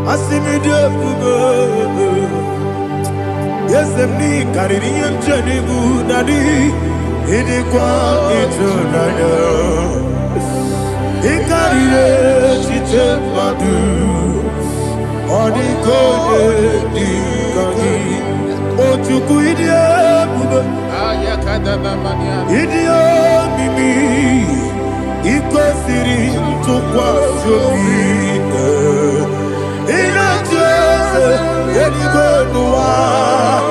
Asimidabube. Yes, me carrying him journey good daddy. It is quite eternal. He carried it, she took my do. Or the code, the cookie. Oh, to good idiot, idiot, mimi. Iko siri to kwash your feet. In a church, any good noir.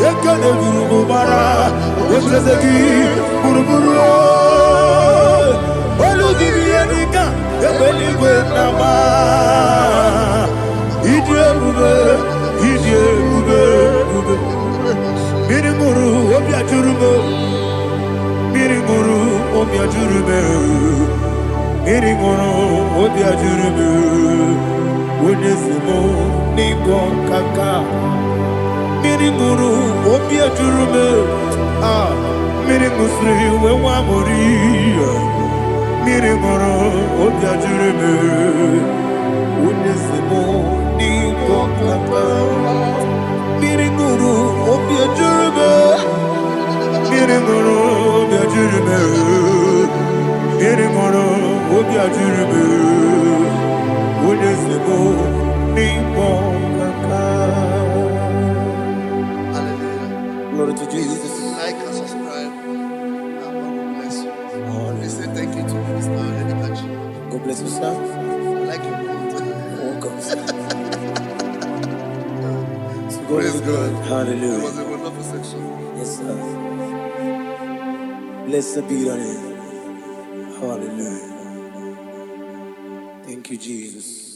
Ekane guru bara, oshezeki guru guru. Olu divi enika, ebeli gwe nama. Idie bube, bube. Miri guru obi ajurube, miri guru obi ajurube, miri guru obi ajurube. Onesimo nigo kaka. Miri guru obi ajurube, miri musri we wa mori. Miri guru obi ajurube, onesimo nigo kaka. Miri guru obi ajurube, miri guru obi ajurube, miri guru obi ajurube, onesimo nigo kaka. Glory to Jesus. Like and subscribe. God bless you. They say thank you to Minister Edikachi. God bless you, sir. I like you. Welcome. Praise God. It Hallelujah. was a wonderful section. Yes, sir. Blessed be your name. Hallelujah. Thank you, Jesus.